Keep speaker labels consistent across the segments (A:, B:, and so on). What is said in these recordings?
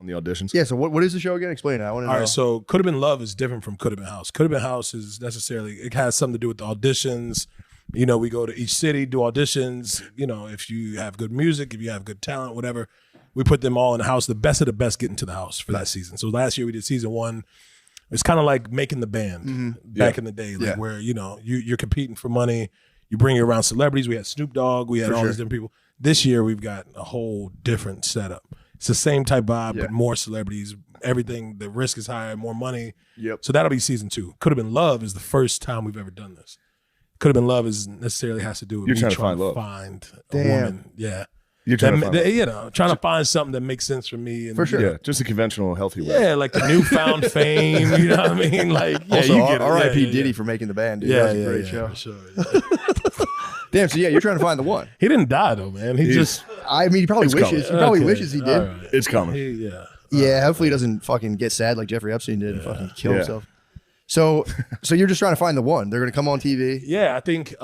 A: on the auditions.
B: Yeah. So what is the show again? Explain it. I want to know.
C: All right, so Could Have Been Love is different from Could Have Been House. Could Have Been House is necessarily, it has something to do with the auditions. You know, we go to each city, do auditions. You know, if you have good music, if you have good talent, whatever, we put them all in the house. The best of the best get into the house for that season. So last year we did season 1. It's kind of like making the band back in the day, like where, you know, you're competing for money. You bring around celebrities. We had Snoop Dogg. We had all these different people. This year we've got a whole different setup. It's the same type vibe, but more celebrities. Everything, the risk is higher, more money.
B: Yep.
C: So that'll be season 2. Could Have Been Love is the first time we've ever done this. Could Have Been Love is necessarily has to do with
A: You're
C: me
A: trying to
C: find a woman. Yeah.
A: You're trying to find
C: you know, trying to find something that makes sense for me. And,
B: For sure.
A: Yeah, just a conventional, healthy way.
C: Yeah, like the newfound fame. You know what I mean? Like, yeah,
B: Also,
C: you get it.
B: R.I.P.
C: Yeah,
B: Diddy for making the band. Dude.
C: Yeah,
B: That was a great show.
C: for sure. Yeah.
B: Damn. So yeah, you're trying to find the one.
C: He didn't die though, man. He just
B: I mean, he probably
A: It's
B: wishes.
A: coming.
B: He probably
C: Okay.
B: wishes he did.
C: All right.
A: It's coming.
C: Yeah.
B: Yeah. Hopefully, he doesn't fucking get sad like Jeffrey Epstein did and fucking kill
A: Yeah.
B: himself. So you're just trying to find the one. They're gonna come on TV.
C: Yeah, I think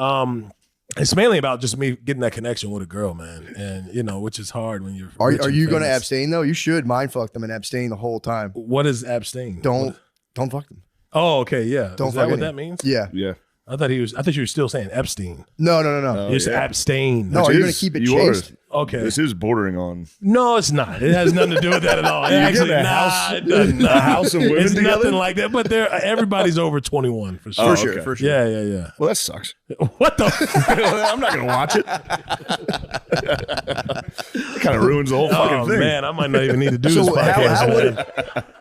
C: it's mainly about just me getting that connection with a girl, man, and you know, which is hard when you're.
B: Are
C: rich and
B: you gonna
C: famous.
B: abstain though? You should mind fuck them and abstain the whole time.
C: What is abstain?
B: Don't fuck them.
C: Oh, okay, yeah.
B: Don't
C: is that
B: fuck
C: what
B: any.
C: that means?
B: Yeah.
A: Yeah.
C: I thought you were still saying Epstein.
B: No.
C: You said abstain.
B: No,
A: Which
B: you're gonna
A: is-
B: keep it
A: you
B: chaste.
C: Okay.
A: This is bordering on.
C: No, it's not. It has nothing to do with that at all. It actually,
A: getting a
C: nah,
A: house-
C: it doesn't.
A: a house of women
C: It's
A: together?
C: nothing like that. But everybody's over 21 for sure.
A: Oh,
B: For sure.
A: okay.
B: For sure.
C: Yeah.
A: Well, that sucks.
C: What the?
A: I'm not going to watch it. It kind of ruins the whole fucking
C: Oh
A: thing.
C: man, I might not even need to do this
B: So
C: podcast.
B: how would
C: man.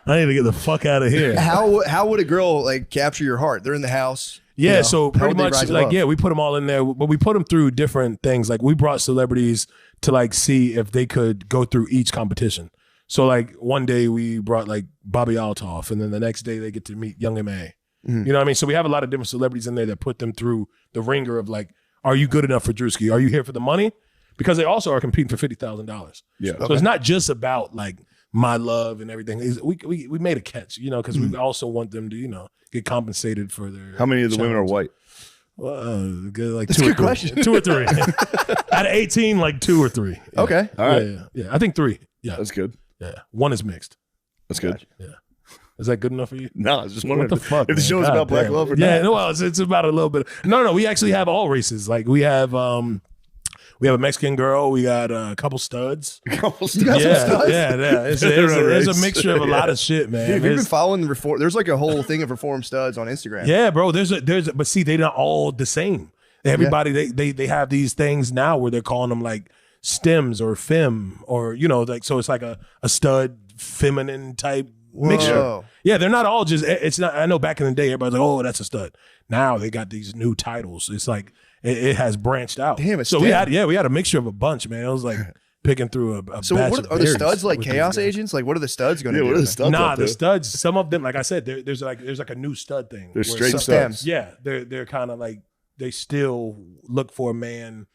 C: I need to get the fuck out of here.
B: How would a girl like capture your heart? They're in the house.
C: Yeah,
B: you know,
C: so
B: how
C: pretty
B: would they
C: much
B: rise
C: like
B: above?
C: we put them all in there, but we put them through different things. Like we brought celebrities to like see if they could go through each competition. So like one day we brought like Bobby Altoff, and then the next day they get to meet Young M.A. You know what I mean? So we have a lot of different celebrities in there that put them through the ringer of like, are you good enough for Druski? Are you here for the money? Because they also are competing for $50,000.
A: Yeah.
C: So it's not just about like my love and everything. We made a catch, you know, because we also want them to, you know, get compensated for their.
A: How many of the women are
C: challenge.
A: white?
C: Well, like
B: That's a
C: two or
B: good
C: three.
B: question.
C: 2 or 3. Out of 18, like 2 or 3. Yeah.
B: Okay.
A: All right.
C: Yeah. I think 3. Yeah.
A: That's good.
C: Yeah. 1 is mixed.
A: That's good.
C: Yeah. Is that good enough for you?
A: No, I was just
C: What
A: wondering
C: the fuck?
A: if the
C: man?
A: show is
C: God
A: about black
C: damn.
A: love or
C: yeah,
A: not.
C: no, well, it's about a little bit. No, we actually have all races. Like we have a Mexican girl. We got a couple studs.
B: got some
C: Yeah,
B: studs?
C: yeah. It's a mixture of a lot of shit, man.
B: Dude, have you been
C: It's-
B: following the reform? There's like a whole thing of reform studs on Instagram.
C: Yeah, bro. But see, they're not all the same. Everybody, they have these things now where they're calling them like stems or femme or, you know, like, so it's like a stud feminine type mixture.
B: Whoa.
C: Yeah, they're not all just, it's not, I know back in the day, everybody's like, oh, that's a stud. Now they got these new titles. It's like, it has branched out.
B: Damn, it's
C: so
B: damn.
C: we had a mixture of a bunch, man. It was like picking through a
B: So
C: batch
B: what
C: of
B: are the
C: berries
B: studs like
C: with these
B: chaos
C: guys.
B: agents? Like what are the studs going to
A: Yeah,
B: do?
A: what are the studs?
C: Nah,
A: up
C: the
A: there?
C: studs, some of them, like I said, there's like a new stud thing.
A: They're
C: where
A: straight
C: some-
A: studs.
B: stems.
C: Yeah, they're kind of like, they still look for a man,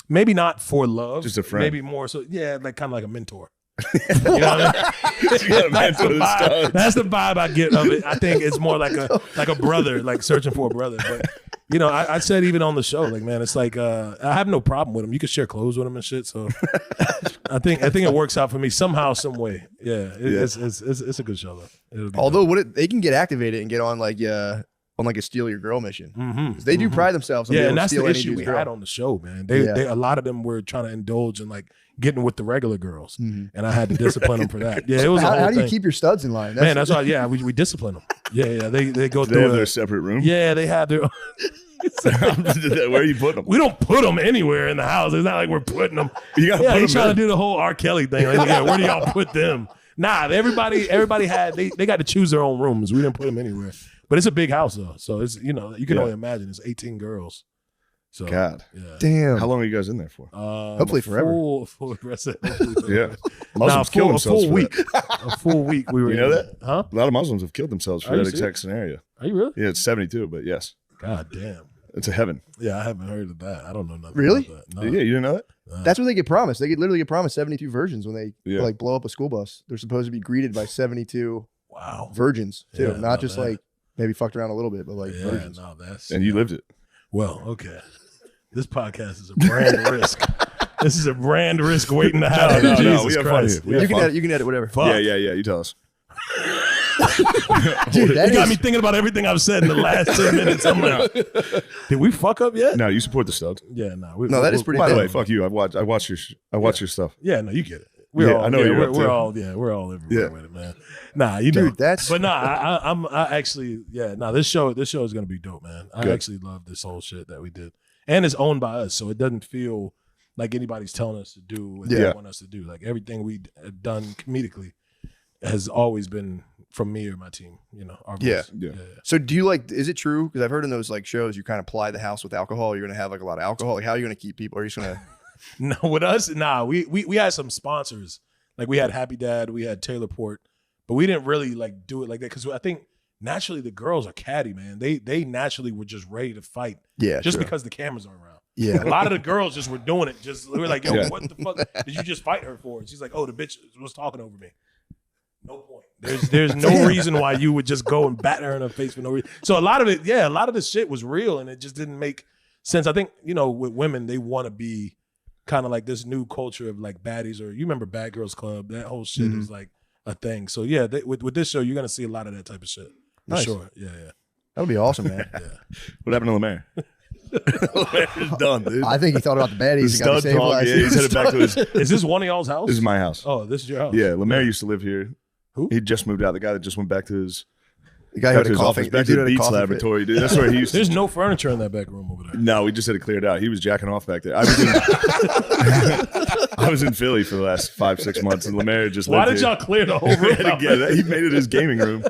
C: maybe not for love,
A: Just a friend.
C: maybe more so, yeah, like kind of like a mentor. You know what I mean?
A: You got a
C: That's the
A: mentor of
C: vibe.
A: studs.
C: That's the vibe I get of it. I think it's more like a brother, like searching for a brother. But you know, I said even on the show, like, man, it's like I have no problem with him. You can share clothes with him and shit. So I think it works out for me somehow, some way. Yeah, it's a good show though. It'll be
B: Although they can get activated and get on like a steal your girl mission.
C: good.
B: 'Cause they do pride themselves on
C: Yeah,
B: being
C: and
B: able to
C: that's
B: steal
C: the
B: any
C: issue
B: dude's
C: we
B: girl.
C: had on the show, man. They a lot of them were trying to indulge in like getting with the regular girls, and I had to discipline them for that. Yeah, it was a whole
B: How do you
C: thing.
B: keep your studs in line?
C: Man, that's why. Yeah, we discipline them. Yeah, they go
A: Do they have
C: through
A: their
C: it.
A: separate room?
C: Yeah, they have their.
A: Where are you putting them?
C: We don't put them anywhere in the house. It's not like we're putting them.
A: You gotta
C: Yeah,
A: put
C: he's
A: them
C: trying
A: in.
C: to do the whole R. Kelly thing. Like, yeah, where do y'all put them? Nah, everybody had they got to choose their own rooms. We didn't put them anywhere. But it's a big house though, so it's you can only imagine it's 18 girls. So
A: God.
C: yeah.
B: Damn.
A: How long are you guys in there for?
B: Hopefully forever.
C: Full rest of hopefully
A: Yeah.
C: forever.
A: Muslims kill
C: a
A: themselves
C: full
A: for
C: week.
A: that.
C: A full week we were.
A: You know
C: in
A: that?
C: there. Huh?
A: A lot of Muslims have killed themselves for
C: Are you
A: that exact
C: serious?
A: scenario.
C: Are you really?
A: Yeah, it's 72, but yes.
C: God damn.
A: It's a heaven.
C: Yeah, I haven't heard of that. I don't know nothing.
B: Really?
C: About that. No.
A: Yeah, you didn't know that?
B: That's what they get promised. They literally get promised 72 virgins when they
A: Yeah.
B: like blow up a school bus. They're supposed to be greeted by 72
C: Wow.
B: virgins too,
C: Yeah,
B: not just
C: bad.
B: like maybe fucked around a little bit, but like
C: Yeah,
B: virgins.
C: no, that's
A: And you lived it.
C: well, okay. This podcast is a brand risk. This is a brand risk waiting to happen.
A: No,
C: Jesus
A: we have fun
C: Christ.
A: here. We have fun.
B: You can edit whatever.
C: Fuck.
A: Yeah. You tell us.
B: Dude, that
C: You got
B: is-
C: me thinking about everything I've said in the last 10 minutes. I'm like, did we fuck up yet?
A: No, you support the studs.
C: Yeah, no.
B: No, that is pretty
A: By the
B: bad.
A: way, fuck you. I watch your stuff.
C: Yeah, no, you get it.
A: Yeah, I know you're up
C: we're
A: to.
C: all everywhere
A: Yeah.
C: with it, man. Nah, you know.
B: Dude, that's
C: But nah, I actually, yeah, nah, this show is gonna be dope, man. I
A: Good.
C: actually love this whole shit that we did. And it's owned by us, so it doesn't feel like anybody's telling us to do what they
A: Yeah.
C: want us to do. Like everything we have done comedically has always been from me or my team, you know. Our
B: Yeah.
C: voice.
A: Yeah.
B: So do you like? Is it true? Because I've heard in those like shows, you kind of ply the house with alcohol. You're gonna have like a lot of alcohol. Like, how are you gonna keep people? Are you just gonna?
C: No, with us, nah. We had some sponsors. Like we had Happy Dad, we had Taylor Port, but we didn't really like do it like that because I think naturally the girls are catty, man. They naturally were just ready to fight
B: Yeah,
C: just
B: true.
C: because the cameras are around.
B: Yeah.
C: A lot of the girls just were doing it. Just we were like, yo,
A: Yeah.
C: what the fuck did you just fight her for? And she's like, oh, the bitch was talking over me. No point. There's no reason why you would just go and bat her in her face for no reason. So a lot of it, yeah, a lot of this shit was real and it just didn't make sense. I think, you know, with women, they want to be kind of like this new culture of like baddies, or you remember Bad Girls Club, that whole shit is like a thing. So yeah, with this show, you're gonna see a lot of that type of shit. For
B: Nice.
C: sure. Yeah.
B: That would be awesome, man.
A: What happened to Lemaire? Lemaire's done, dude.
B: I think he thought about the baddies.
A: The
B: and got
A: stud dog.
B: destabilized.
A: Yeah, he's headed back to his.
C: Is this one of y'all's house?
A: This is my house.
C: Oh, this is your house.
A: Yeah, Lemaire used to live here.
C: Who?
A: He just moved out. The guy that just went back to his
B: The guy who
A: back
B: had
A: to
B: a
A: his
B: coughing.
A: office, back
B: the
A: to
B: dude
A: the
B: had a
A: Beats
B: coughing fit.
A: laboratory, dude. That's where he used to.
C: There's no furniture in that back room over there.
A: No, we just had it cleared out. He was jacking off back there. I was in, I was in Philly for the last 5-6 months, and Lemaire just
C: Why
A: lived
C: did y'all clear the whole room out?
A: here. He made it his gaming room,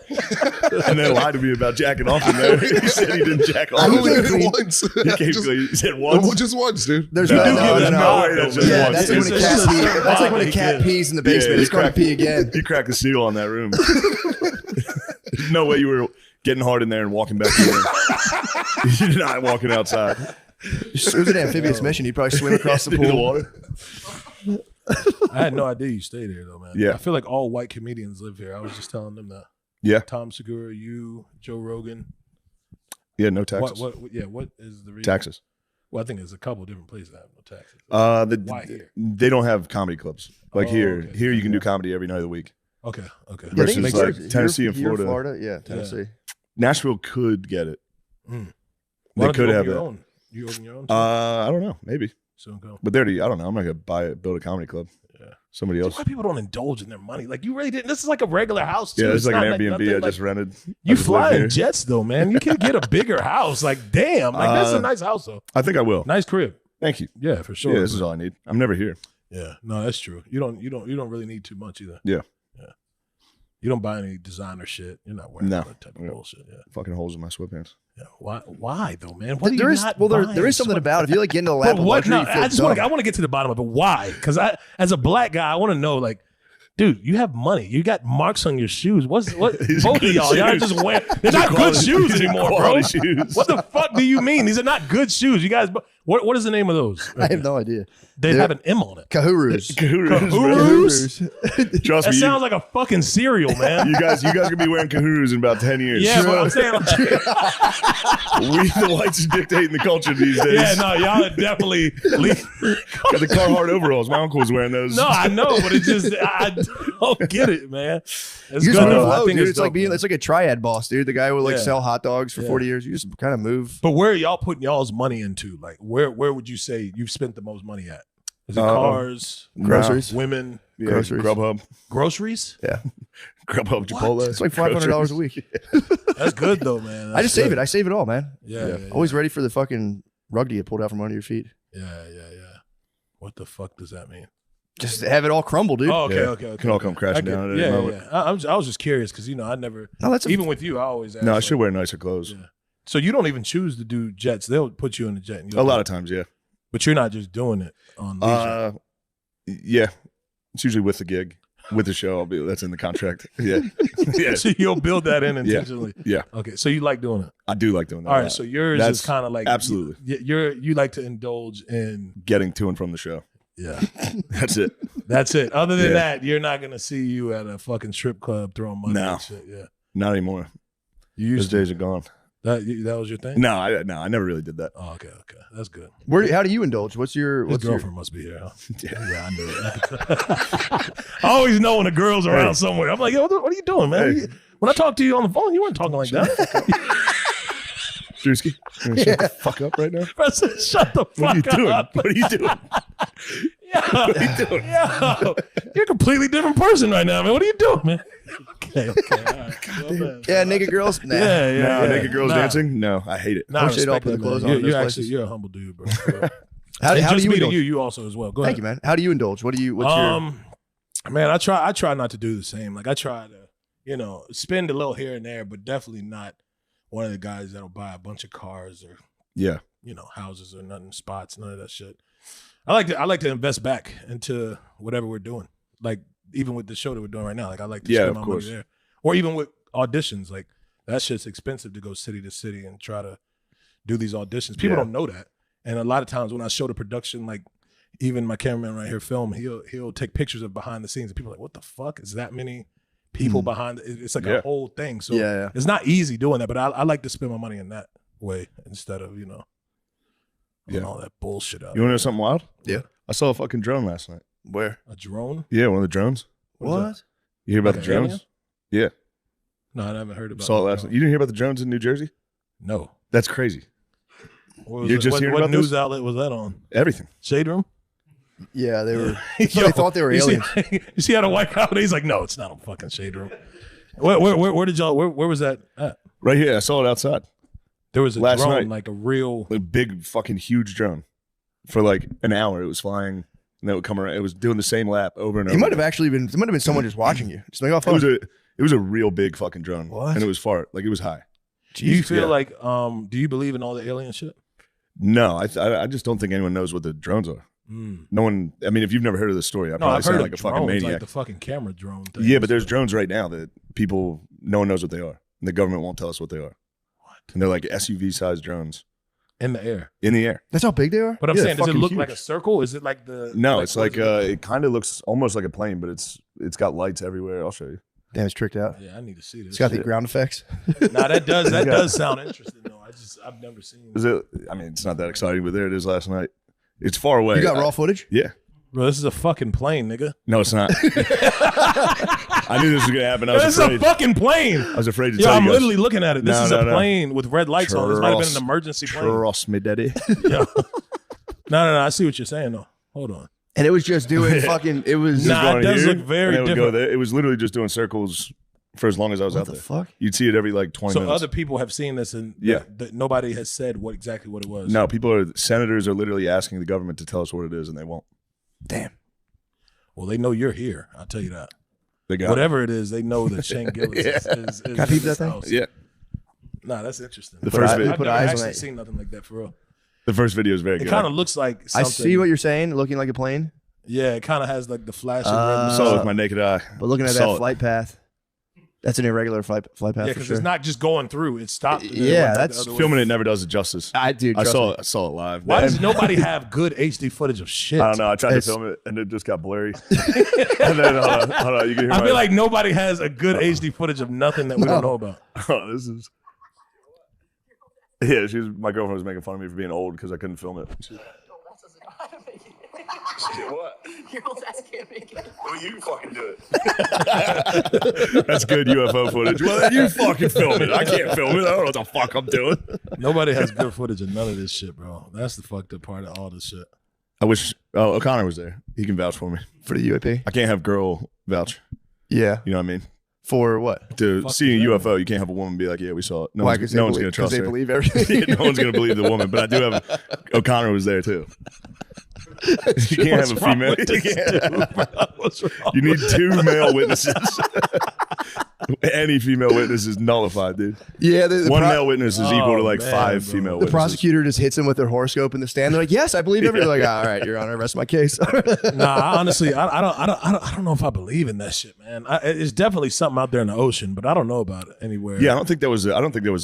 A: and then lied to me about jacking off in there. He said he didn't jack off.
B: I
D: I
B: only
D: only
B: did
D: did
B: it
D: it once.
A: He came
D: just,
A: clean. He said once.
D: just once, dude.
B: There's
A: No,
B: no,
C: do
B: no,
C: give
B: no,
C: that
B: no.
C: nod,
A: way, that's
C: though,
A: just
B: Yeah,
C: man.
A: once.
B: that's like when a
C: It's
B: cat
C: just
B: pees.
C: a
B: That's like when a
C: nod
B: cat
C: he
B: pees in the
A: Yeah,
B: basement.
A: he
B: It's going to
A: cracked-
B: pee again.
A: You cracked the seal on that room. There's no way you were getting hard in there and walking back in. You're not walking outside.
B: It was an amphibious mission. He'd probably swim across the
A: In the
B: pool.
A: water.
C: I had no idea you stayed here though, man.
A: Yeah.
C: I feel like all white comedians live here. I was just telling them that.
A: Yeah.
C: Tom Segura, you, Joe Rogan.
A: Yeah, no taxes.
C: What is the reason?
A: Taxes.
C: Well, I think there's a couple different places that have no taxes. Why here?
A: They don't have comedy clubs like
C: Oh,
A: here.
C: okay.
A: Here you can do comedy every night of the week.
C: Okay.
B: Yeah, I think
A: Versus,
B: it's
A: like,
B: here-
A: Tennessee and
B: here,
A: Florida.
B: Yeah, Tennessee.
A: Nashville could get it.
C: Why
A: They
C: don't
A: could
C: you
A: have
C: open your
A: that.
C: own? You open your own? too?
A: I don't know, maybe.
C: Soon go.
A: But they're I don't know. I'm not gonna build a comedy club.
C: Yeah.
A: Somebody else.
C: Why people don't indulge in their money? Like you really didn't. This is like a regular house. Too.
A: Yeah, it's like
C: not
A: an Airbnb
C: nothing
A: I
C: like-
A: just rented.
C: You
A: I just live
C: fly in
A: here.
C: jets though, man. You can get a bigger house. Like damn, like that's a nice house though.
A: I think I will.
C: Nice crib.
A: Thank you.
C: Yeah, for sure.
A: Yeah, this is all I need. I'm never here.
C: Yeah, no, that's true. You don't really need too much either.
A: Yeah.
C: You don't buy any designer shit. You're not wearing
A: No.
C: that type of
A: Yeah.
C: bullshit. Yeah.
A: Fucking holes in my sweatpants.
C: Yeah. Why though, man? What are
B: There
C: you
B: is
C: not
B: there
C: buying?
B: is something about if you like get into the lap
C: But
B: of
C: what?
B: luxury,
C: No,
B: you feel
C: I just want
B: dumb.
C: to get to the bottom of it. Why? Because as a black guy, I want to know like. Dude, you have money. You got marks on your shoes. What?
A: These are
C: Both of
A: good
C: y'all
A: shoes.
C: just wear. They're not good
A: Quality-
C: shoes
A: these are
C: anymore, bro.
A: quality shoes.
C: What the fuck do you mean? These are not good shoes. You guys. What is the name of those?
B: I have no idea.
C: They have an M on it.
B: Kahurus.
C: Kahurus?
A: Trust
C: That
A: me.
C: sounds like a fucking cereal, man.
A: You guys gonna be wearing Kahurus in about 10 years.
C: Yeah, but I'm saying,
A: We the whites are dictating the culture these days.
C: yeah, no, y'all are definitely.
A: Got the Carhartt overalls. My uncle was wearing those.
C: No, I know, but it just I don't get it, man. It's
B: You just
C: good
B: move
C: though. I
B: low,
C: think
B: dude. It's like
C: dope,
B: being
C: man.
B: it's like a triad boss, dude. The guy who would like
C: Yeah.
B: sell hot dogs for
C: Yeah.
B: 40 years. You just kind of move.
C: But where are y'all putting y'all's money into? Like, where would you say you've spent the most money at? Is it cars,
B: Groceries.
C: women,
A: Yeah,
B: Groceries.
A: Grubhub.
C: groceries?
B: Yeah,
A: Grubhub Chipotle.
B: it's like $500 a week.
C: That's good though, man.
B: I just save
C: good.
B: it. I save it all, man.
C: Yeah.
B: Always ready for the fucking rug to get pulled out from under your feet.
C: Yeah. What the fuck does that mean?
B: Just have it all crumble, dude.
C: Oh, okay,
A: Yeah.
C: okay.
A: Can all come crashing down at any
C: Yeah,
A: moment.
C: yeah. I was just curious because I never.
B: No, that's
C: Even with you, I always ask.
A: No, I
C: like,
A: should wear nicer clothes.
C: Yeah. So you don't even choose to do jets; they'll put you in the jet. And
A: A lot of times, yeah.
C: but you're not just doing it on leisure.
A: Yeah. It's usually with the gig. With the show, that's in the contract. Yeah. Yeah.
C: So you'll build that in intentionally.
A: Yeah.
C: Okay. So you like doing it.
A: I do like doing that.
C: All
A: a
C: right.
A: lot.
C: So yours
A: That's
C: is kind of like
A: absolutely.
C: You like to indulge in.
A: Getting to and from the show.
C: Yeah.
A: That's it.
C: That's it. Other than
A: Yeah.
C: that, you're not gonna see you at a fucking strip club throwing money
A: No.
C: and shit. Yeah.
A: Not anymore.
C: You
A: Those
C: used to.
A: days are gone.
C: That was your thing?
A: No, I never really did that.
C: Oh, okay. That's good.
B: How do you indulge? What's your
C: girlfriend must be here, huh? Yeah, I knew that. I always know when a girl's around somewhere. I'm like, yo, what are you doing, man? When I talk to you on the phone, you weren't talking like that.
A: Druski, you shut the fuck up right now?
C: Shut the fuck up.
A: What are you doing? What are you doing?
C: Yo, you're a completely different person right now, man. What are you doing, man? Okay. All right.
B: Yeah, naked girls. Nah.
C: Yeah.
A: Naked girls dancing? No, I hate it.
C: Nah, I
B: Wish they'd all
C: respect
B: put
C: that,
B: the clothes
C: man.
B: on in those places.
C: You're a humble dude, bro.
B: How do you indulge?
C: You also as well. Go ahead.
B: Thank you, man. How do you indulge? What's your
C: Man, I try not to do the same. Like I try to, spend a little here and there, but definitely not one of the guys that'll buy a bunch of cars or houses or nothing, spots, none of that shit. I like to invest back into whatever we're doing. Like even with the show that we're doing right now, like I like to spend my money there. Or even with auditions, like that shit's expensive to go city to city and try to do these auditions. People don't know that. And a lot of times when I show the production, like even my cameraman right here film, he'll take pictures of behind the scenes and people are like, what the fuck is that many people behind it? It's like a whole thing. So it's not easy doing that, but I like to spend my money in that way instead of, all that bullshit out.
A: You want to know something wild?
B: Yeah.
A: I saw a fucking drone last night.
B: Where?
C: A drone?
A: Yeah, one of the drones.
B: What?
A: You hear about
C: Like
A: the drones?
C: alien?
A: Yeah.
C: No, I haven't heard about it.
A: Saw it last night. You didn't hear about the drones in New Jersey?
C: No.
A: That's crazy.
C: What
A: You're just hearing
C: what
A: about
C: news
A: this?
C: outlet was that on?
A: Everything.
C: Shade Room?
B: Yeah, they were.
C: Yo,
B: they thought they were aliens.
C: You see how the white guy? He's like, no, it's not on fucking Shade Room. Where did y'all? Where was that at?
A: Right here. I saw it outside.
C: There was a
A: Last
C: drone,
A: night.
C: like a real.
A: A big fucking huge drone. For like an hour, it was flying, and then it would come around. It was doing the same lap over and over.
B: It might have actually been. There might have been someone just watching you. Just like, oh, fuck.
A: It was a real big fucking drone.
B: What?
A: And it was far. Like it was high.
C: Do you feel like? Do you believe in all the alien shit?
A: No, I just don't think anyone knows what the drones are. No one. I mean, if you've never heard of this story, I probably
C: I've
A: sound
C: heard
A: like
C: of
A: a fucking
C: drones,
A: maniac.
C: like the fucking camera drone thing.
A: Yeah, but there's drones right now that no one knows what they are, and the government won't tell us what they are. What? And they're like SUV-sized drones
C: in the air.
A: In the air.
B: That's how big they are.
C: But I'm
A: Yeah,
C: saying, does it
A: fucking
C: look
A: huge.
C: like a circle? Is it like the?
A: No, it's like it kind of looks almost like a plane, but it's got lights everywhere. I'll show you.
B: Damn, it's tricked out.
C: Yeah, I need to see this.
B: It's got the ground effects.
C: Nah, that does sound interesting though. I've never seen.
A: Is it? I mean, it's not that exciting, but there it is last night. It's far away.
B: You got raw footage?
A: Yeah.
C: Bro, this is a fucking plane, nigga.
A: No, it's not. I knew this was gonna happen. I was
C: This is
A: afraid.
C: a fucking plane.
A: I was afraid to
C: Yo,
A: tell
C: I'm
A: you guys.
C: literally looking at it. This
A: No,
C: is
A: no,
C: a
A: no.
C: plane with red lights on. This might have been an
A: Trust-
C: emergency plane.
A: Trust me, daddy.
C: Yo. No. I see what you're saying though. Hold on.
B: And it was just doing fucking. It was.
C: Nah,
A: Going
C: it does
A: here,
C: look very
A: and it would go
C: different.
A: there. It was literally just doing circles for as long as I was
B: What
A: out
B: the
A: there.
B: fuck?
A: You'd see it every like 20
C: So
A: minutes.
C: other people have seen this, and
A: Yeah.
C: nobody has said exactly what it was.
A: No, senators are literally asking the government to tell us what it is, and they won't.
B: Damn.
C: Well, they know you're here. I'll tell you that.
A: They got
C: Whatever it is, they know that Shane Gillis is
B: Can I peep
C: in this
B: that thing?
C: house.
A: Yeah.
C: Nah, that's interesting.
A: The first video-
C: I've
B: put
C: never
B: eyes on
C: actually
B: it.
C: seen nothing like that for real.
A: The first video is very
C: It
A: good.
C: kind of looks like something.
B: I see what you're saying, looking like a plane.
C: Yeah, it kind of has like the flashing
A: I
C: red.
A: saw it with my naked eye.
B: But looking at
A: I saw
B: that
A: it.
B: flight path, that's an irregular flight path
C: Yeah,
B: for
C: because
B: sure.
C: it's not just going through; it stopped. and then it
B: Yeah,
C: went back
B: that's
C: the other way.
A: Filming it never does it justice.
B: Dude,
A: I
B: trust
A: saw
B: me.
A: it. I saw it live.
C: Why
A: man.
C: does nobody have good HD footage of shit?
A: I don't know. I tried to
B: It's-
A: film it and it just got blurry. And then hold on. You can hear
C: I
A: my,
C: feel like nobody has a good HD footage of nothing that we don't know about.
A: oh, this is. Yeah, my girlfriend was making fun of me for being old because I couldn't film it. What?
D: Your old ass can't make it.
A: Well, you fucking do it. That's good UFO footage. Well, then you fucking film it. I can't film it. I don't know what the fuck I'm doing.
C: Nobody has good footage of none of this shit, bro. That's the fucked up part of all this shit.
A: I wish. Oh, O'Connor was there. He can vouch for me.
B: For the UAP.
A: I can't have girl vouch.
B: Yeah.
A: You know what I mean?
B: For what?
A: To
C: Fuck
A: see a
C: that.
A: UFO, you can't have a woman be like, "Yeah, we saw it." No
B: Why?
A: one's, no one's going to trust
B: they
A: her.
B: believe everything.
A: No one's going to believe the woman. But I do have. O'Connor was there too. You can't have a female. You can't-
C: What's wrong?
A: You need 2 male witnesses. Any female witness is nullified, dude.
B: Yeah. The
A: One male witness is equal to like
C: man,
A: 5
C: bro.
A: female
B: The
A: witnesses.
B: prosecutor just hits him with their horoscope in the stand. They're like, "Yes, I believe everything." They're like, "All right, Your Honor, rest my case."
C: Nah, honestly, I don't know if I believe in that shit, man. It's definitely something out there in the ocean, but I don't know about it anywhere.
A: Yeah, I don't think there was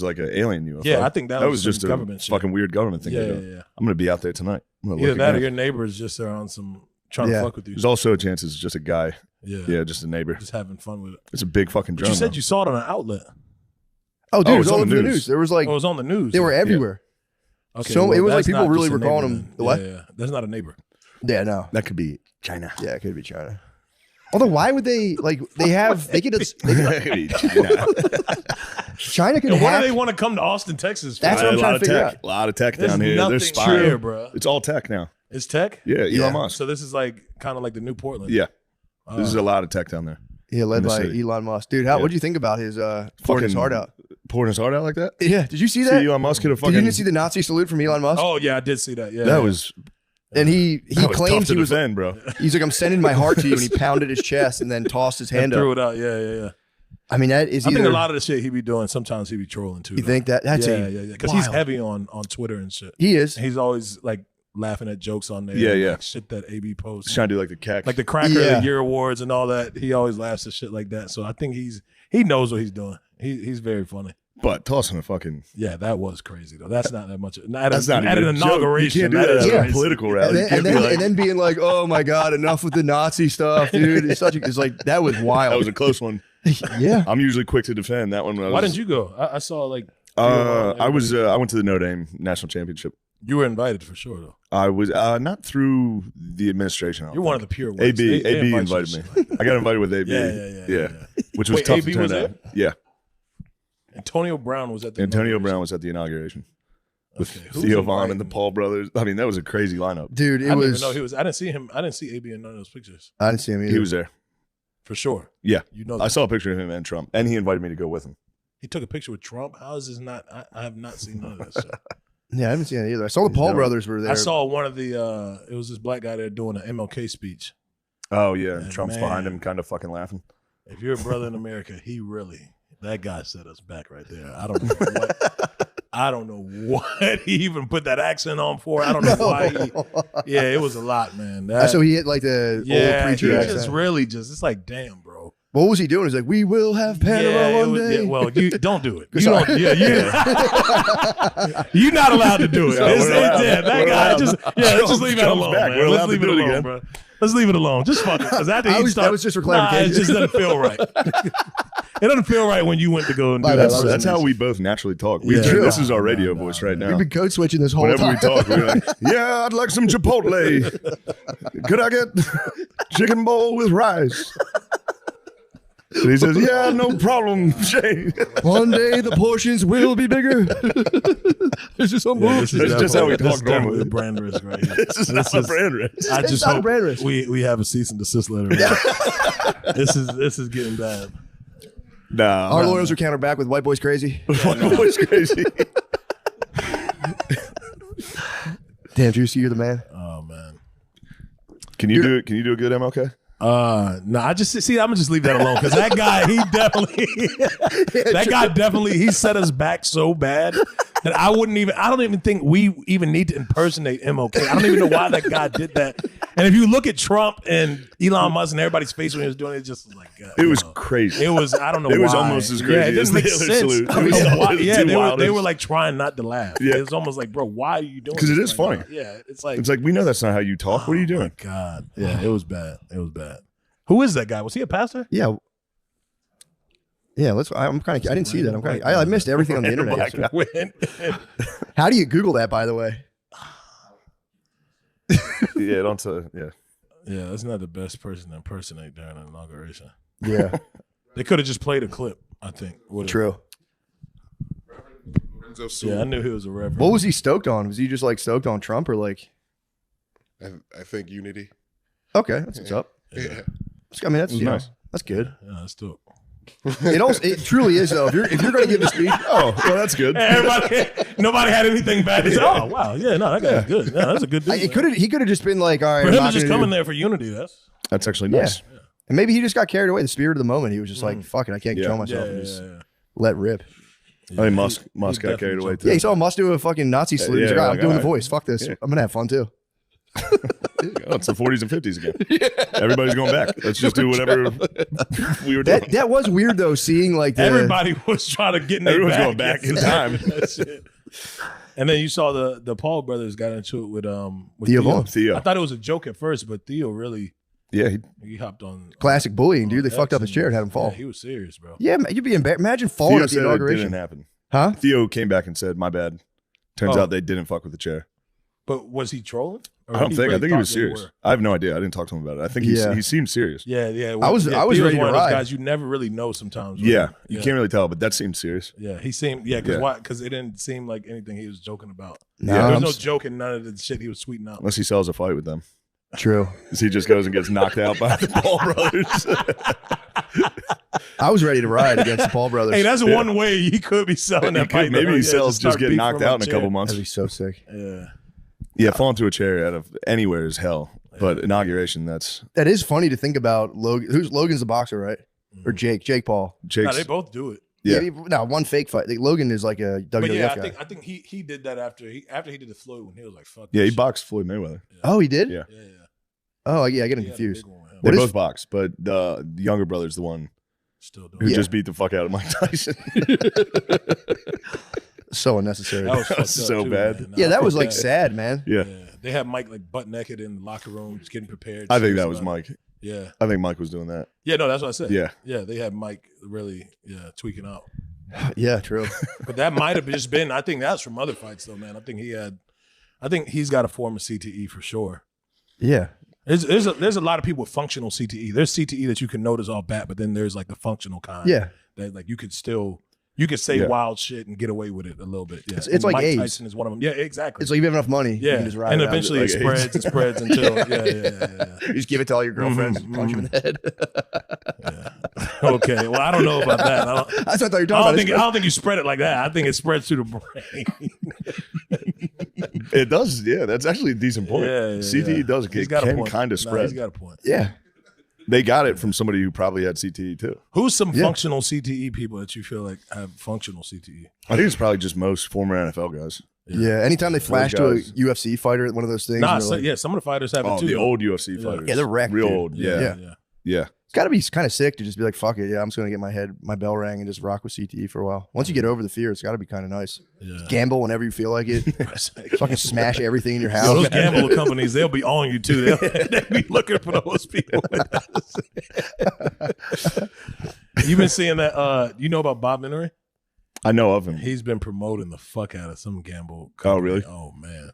A: like an alien UFO.
C: Yeah, I think that was
A: was just
C: some
A: a
C: government shit.
A: fucking weird government thing.
C: Yeah,
A: to
C: yeah,
A: do.
C: yeah.
A: I'm gonna be out there tonight. I'm gonna
C: Either
A: look
C: that or
A: again.
C: your neighbors just are on some trying
B: Yeah.
C: to fuck with you.
A: There's also a chance it's just a guy.
C: Yeah.
A: Yeah, just a neighbor.
C: Just having fun with it.
A: It's a big fucking
C: But
A: drone.
C: you said
A: though.
C: you saw it on an outlet.
B: Oh, dude,
A: Oh,
B: it was
A: it's
B: all
A: on
B: over
A: the
B: the
A: news.
B: news. There was like
C: Oh, it was on the news.
B: they were everywhere.
C: Okay,
B: So it was like
C: that's
B: people
C: not
B: really
C: just a
B: were calling
C: neighbor
B: him-
C: then.
B: what?
C: Yeah. That's not a neighbor.
B: Yeah, no.
A: That could be China.
B: Yeah, it could be China. Although, why would they like? They could.
A: That could be China.
B: China can
C: And why
B: hack.
C: do they want to come to Austin, Texas? For?
B: That's what I'm
A: a
B: trying
A: lot
B: to figure
A: of tech.
B: out.
A: A lot of tech
C: There's
A: down here.
C: nothing
A: There's spying.
C: here, bro.
A: It's all tech now.
C: It's tech.
A: Yeah,
B: Yeah.
A: Elon Musk.
C: So this is like kind of like the new Portland.
A: Yeah, this is a lot of tech down there.
B: Yeah, led
A: in the
B: by
A: city.
B: Elon Musk. Dude, what'd you think about his pouring his heart out?
A: Pouring his heart out like that.
B: Yeah, did you see
A: See
B: that?
A: Elon Musk hit a
B: Did
A: fucking.
B: you even see the Nazi salute from Elon Musk?
C: Oh yeah, I did see that. Yeah,
A: that was
B: And he
A: that was
B: claims
A: tough
B: he
A: to
B: was.
A: defend, bro.
B: He's like, I'm sending my heart to you, and he pounded his chest and then tossed his hand
C: threw
B: up.
C: it out. Yeah.
B: I mean, that is
C: I
B: either.
C: think a lot of the shit he be doing, sometimes he be trolling too.
B: You
C: though.
B: think that's
C: yeah,
B: a
C: yeah. Because he's
B: wild-
C: heavy on Twitter and shit.
B: He is.
C: He's always like laughing at jokes on there.
A: Yeah,
C: and,
A: yeah.
C: Like, shit that AB posts.
A: He's trying to do like the cack.
C: Like the Cracker
B: Yeah.
C: of the Year awards and all that. He always laughs at shit like that. So I think he knows what he's doing. He's very funny.
A: but tossing a fucking.
C: Yeah, that was crazy though. That's not that much.
A: That's not
C: at
A: even
C: an
A: a joke.
C: inauguration.
A: You can't do
C: that
A: that
C: is
A: at a
C: crazy.
A: political rally.
B: And then being like, oh my God, enough with the Nazi stuff, dude. It's like, that was wild.
A: That was a close one.
B: Yeah.
A: I'm usually quick to defend that one.
C: Why didn't you go? I saw like
A: I was. I went to the Notre Dame national championship.
C: you were invited for sure though.
A: I was not through the administration. I don't
C: You're one of
A: think.
C: the pure ones.
A: AB
C: They invite you
A: invited
C: to
A: me.
C: shit like that.
A: I got invited with AB.
C: Yeah.
A: Which was
C: Wait,
A: tough
C: AB
A: to turn
C: was
A: down. Yeah.
C: Antonio Brown was at the
A: Antonio
C: inauguration.
A: Brown was at the inauguration with
C: Okay, who's
A: Theo Vaughn and
C: inviting
A: the
C: him?
A: Paul brothers. I mean, that was a crazy lineup.
B: Dude,
C: I
B: it
C: didn't
B: was.
C: even know he was. I didn't see him. I didn't see AB in none of those pictures
B: I didn't see him either.
A: He was there.
C: for sure.
A: Yeah.
C: You know,
A: I
C: that.
A: saw a picture of him and Trump, and he invited me to go with him.
C: He took a picture with Trump. How is this not? I have not seen none of this. Shit.
B: Yeah, I haven't seen it either. I saw the Paul
A: No.
B: brothers were there.
C: I saw one of the. It was this black guy there doing an MLK speech.
A: Oh yeah,
C: And
A: Trump's
C: man.
A: behind him, kind of fucking laughing.
C: If you're a brother in America, that guy set us back right there. I don't know what. I don't know what he even put that accent on for. I don't know why. Yeah, it was a lot, man. That,
B: So he hit like the old
C: yeah,
B: preacher
C: he
B: accent.
C: just really it's like, damn, bro.
B: What was he doing? He's like, we will have Panama
C: it
B: one
C: was-
B: day.
C: well, you don't do it. You
B: Sorry.
C: don't. You're not allowed to do it.
A: So we're allowed.
C: That
A: We're
C: guy
A: allowed.
C: just leave that
A: Trump's
C: alone,
A: back.
C: man.
A: We're allowed
C: Let's
A: to
C: leave it
A: do it
C: alone,
A: again.
C: bro. Let's leave it alone. Just fuck it. Because after he
B: that was just for clarification.
C: it just doesn't feel right. It doesn't feel right when you went to go and do
B: My
C: that.
B: bad.
A: That's how we both naturally talk.
C: Yeah.
A: This is our radio voice right now.
B: We've been code switching this whole
A: Whenever
B: time.
A: we talk, we're like, yeah, I'd like some Chipotle. Could I get chicken bowl with rice? And he says, yeah, no problem, Shane.
B: One day the portions will be bigger. It's just some
C: Yeah, this is
A: That's just how we
C: definitely-
A: talk
C: this is definitely
A: normally.
C: a brand risk right here.
A: This is not a brand risk.
C: I
B: It's
C: just
B: not a
C: hope
B: brand risk.
C: we have a cease and desist letter. This is getting bad.
A: Nah.
B: Our lawyers are counter back with white boys crazy.
A: It's crazy.
B: Damn, Juicy, you're the man.
C: Oh man.
A: Can you do it? Can you do a good MLK?
C: No, I just see. I'm gonna just leave that alone because that guy, he definitely, he set us back so bad that I don't even think we even need to impersonate MLK. I don't even know why that guy did that. And if you look at Trump and Elon Musk and everybody's face when he was doing it, it's just like
A: It was crazy.
C: It was. I don't know.
A: It was
C: why.
A: almost as
C: Yeah,
A: crazy
C: it didn't
A: as
C: make
A: the other
C: sense.
A: salute.
C: I mean,
A: It was
C: why-
A: two
C: yeah, they
A: wildest.
C: were like trying not to laugh.
A: Yeah.
C: It was almost like, bro, why are you doing?
A: 'Cause it
C: this
A: is
C: right
A: funny.
C: now? Yeah, it's like
A: It's like, we know that's not how you talk. What are you
C: Oh,
A: doing?
C: my God. Yeah, it was bad. It was bad. Who is that guy? Was he a pastor?
B: Yeah. Yeah, I'm kind of. I didn't see that. I missed everything on the internet. yesterday. How do you Google that, by the way?
A: Yeah, don't tell. Yeah.
C: Yeah, that's not the best person to impersonate during an inauguration.
B: Yeah,
C: They could have just played a clip, I think. Would've-
B: true.
C: Yeah, I knew he was a reverend.
B: What was he stoked on? Was he just like stoked on Trump or like?
E: I think unity.
B: Okay, that's what's up.
E: Yeah.
B: I mean, that's
A: was
B: you know,
A: nice.
B: that's good.
C: Yeah, that's dope.
B: It truly is though. If you're going to give a speech,
A: Oh, well, that's good.
C: Nobody had anything bad to say. Oh, wow. Yeah, no, that guy's good. Yeah, that's a good dude.
B: he could have just been like, all right,
C: For
B: I'm
C: him to
B: not
C: just
B: gonna
C: come
B: do-
C: in there for unity, that's
A: That's actually
B: Yeah.
A: nice.
B: And maybe he just got carried away. The spirit of the moment. He was just like, fuck it, I can't control
A: Yeah.
B: myself.
C: yeah,
B: and just
C: yeah.
B: let rip.
A: I think Musk
C: He
A: got carried
C: definitely
A: away
C: jumped
A: too.
B: Yeah, he saw Musk do a fucking Nazi salute. He's
A: yeah,
B: like, "Ah, I'm
A: like,
B: doing the
A: all right.
B: voice. Fuck this.
A: Yeah.
B: I'm gonna have fun too.
A: Oh, it's the 40s and 50s again. Everybody's going back. Let's just do whatever we were doing.
B: That was weird though, seeing like the
C: Everybody was trying to get in their
A: Everyone's
C: back.
A: going back in time.
C: That's it. And then you saw the Paul brothers got into it with
B: Theo Vaughn.
A: Theo.
C: I thought it was a joke at first, but Theo really
A: Yeah,
C: He hopped on.
B: Classic bullying, dude. They
C: X
B: fucked up his
C: and-
B: chair and had him fall.
C: Yeah, he was serious, bro.
B: Yeah, man, you'd be embarrassed. Imagine falling
A: Theo
B: at the
A: said it
B: inauguration.
A: didn't happen.
B: Huh?
A: Theo came back and said, "My bad." Turns
C: Oh.
A: out they didn't fuck with the chair.
C: But was he trolling? Or
A: I don't
C: he
A: think. I
C: really
A: think he
C: thought
A: was
C: they
A: serious.
C: were?
A: I have no idea. I didn't talk to him about it. I think
B: Yeah.
A: he seemed serious.
C: Yeah.
B: I was
C: Theo's
B: ready to
C: one of those
B: ride.
C: guys you never really know sometimes.
A: Yeah,
C: right?
A: you can't really tell, but that seemed serious.
C: Yeah, he seemed. Yeah, because
A: Yeah.
C: why? Because it didn't seem like anything he was joking about.
B: No,
C: There was
B: I'm
C: no
B: s-
C: joke in none of the shit he was tweeting out.
A: Unless he sells a fight with them.
B: True.
A: 'Cause he just goes and gets knocked out by the Paul brothers.
B: I was ready to ride against the Paul brothers.
C: Hey, that's one way he could be selling
A: He
C: that
A: could-
C: fight.
A: maybe
C: though.
A: he
C: Yeah,
A: sells
C: start
A: just getting
C: beefing
A: knocked
C: from
A: out in a
C: chair.
A: couple months.
B: That'd be so sick.
C: Yeah.
A: Yeah, falling through a chair out of anywhere is hell. But inauguration, that's
B: That is funny to think about. Logan's the boxer, right? Or Jake Paul.
C: No,
A: Jake's.
C: they both do it.
A: Yeah.
B: No, one fake fight. Like, Logan is like a WWF
C: But yeah,
B: guy.
C: I think he did that after he did the Floyd when he was like, fuck.
A: Yeah,
C: this
A: he
C: shit.
A: boxed Floyd Mayweather.
B: Oh, he did?
A: Yeah.
C: Yeah.
B: Oh, yeah, I get him
C: He had a
B: confused.
C: big one with him.
A: They
B: What is-
A: both boxed, but the younger brother's the one
C: Still doing
A: who
C: it.
B: Yeah.
A: just beat the fuck out of Mike Tyson.
B: So unnecessary.
C: That was fucked up
A: so
C: too,
A: bad.
C: man.
B: yeah,
C: I
B: that
C: think
B: was like sad, man.
A: Yeah.
C: They had Mike like butt naked in the locker room, just getting prepared.
A: I think that
C: serious
A: was
C: about
A: Mike.
C: it. Yeah.
A: I think Mike was doing that.
C: Yeah, no, that's what I said.
A: Yeah.
C: Yeah, they had Mike really, tweaking out.
B: Yeah, true.
C: But that might have just been, I think that's from other fights though, man. I think he's got a form of CTE for sure.
B: Yeah.
C: There's a lot of people with functional CTE. There's CTE that you can notice all bad, but then there's like the functional kind.
B: Yeah.
C: That like you could say
A: Yeah.
C: wild shit and get away with it a little bit. Yeah.
B: It's
C: And
B: like
C: Mike
B: AIDS.
C: Tyson is one of them. Yeah, exactly.
B: It's like if you have enough money, you
C: yeah,
B: can just ride
C: and
B: it out.
C: eventually
A: Like
C: it
A: AIDS.
C: spreads and spreads until yeah.
B: You just give it to all your girlfriends,
C: Mhm,
B: punch them in the head.
C: Okay, well I don't know about that.
B: That's what I thought you were
C: I
B: talking
C: don't
B: about.
C: think I don't think you spread it like that. I think it spreads through the brain.
A: It does, yeah. That's actually a decent point.
C: Yeah,
A: CTE does
C: He's
A: get
C: got a
A: can
C: point.
A: kind of
C: Nah,
A: spread.
C: he's got a point.
B: Yeah.
A: They got it from somebody who probably had CTE too.
C: Who's some
B: Yeah.
C: functional CTE people that you feel like have functional CTE?
A: I think it's probably just most former NFL guys.
B: Yeah. Anytime they flash to a
A: guys.
B: UFC fighter at one of those things.
C: Nah,
B: and they're like,
C: some of the fighters have it
A: Oh,
C: too.
A: the
C: though.
A: old UFC fighters.
B: Yeah, they're wrecked,
A: Real
B: dude.
A: old. Yeah. Yeah.
B: It's got to be kind of sick to just be like, fuck it. Yeah, I'm just going to get my bell rang and just rock with CTE for a while. Once you get over the fear, it's got to be kind of nice.
C: Yeah.
B: Gamble whenever you feel like it. Fucking smash everything in your
C: Yo,
B: house.
C: those gambling companies, they'll be on you too. They'll be looking for those people. You've been seeing that? You know about Bob Minery?
A: I know of him.
C: He's been promoting the fuck out of some gamble.
A: Oh,
C: company.
A: really?
C: Oh man,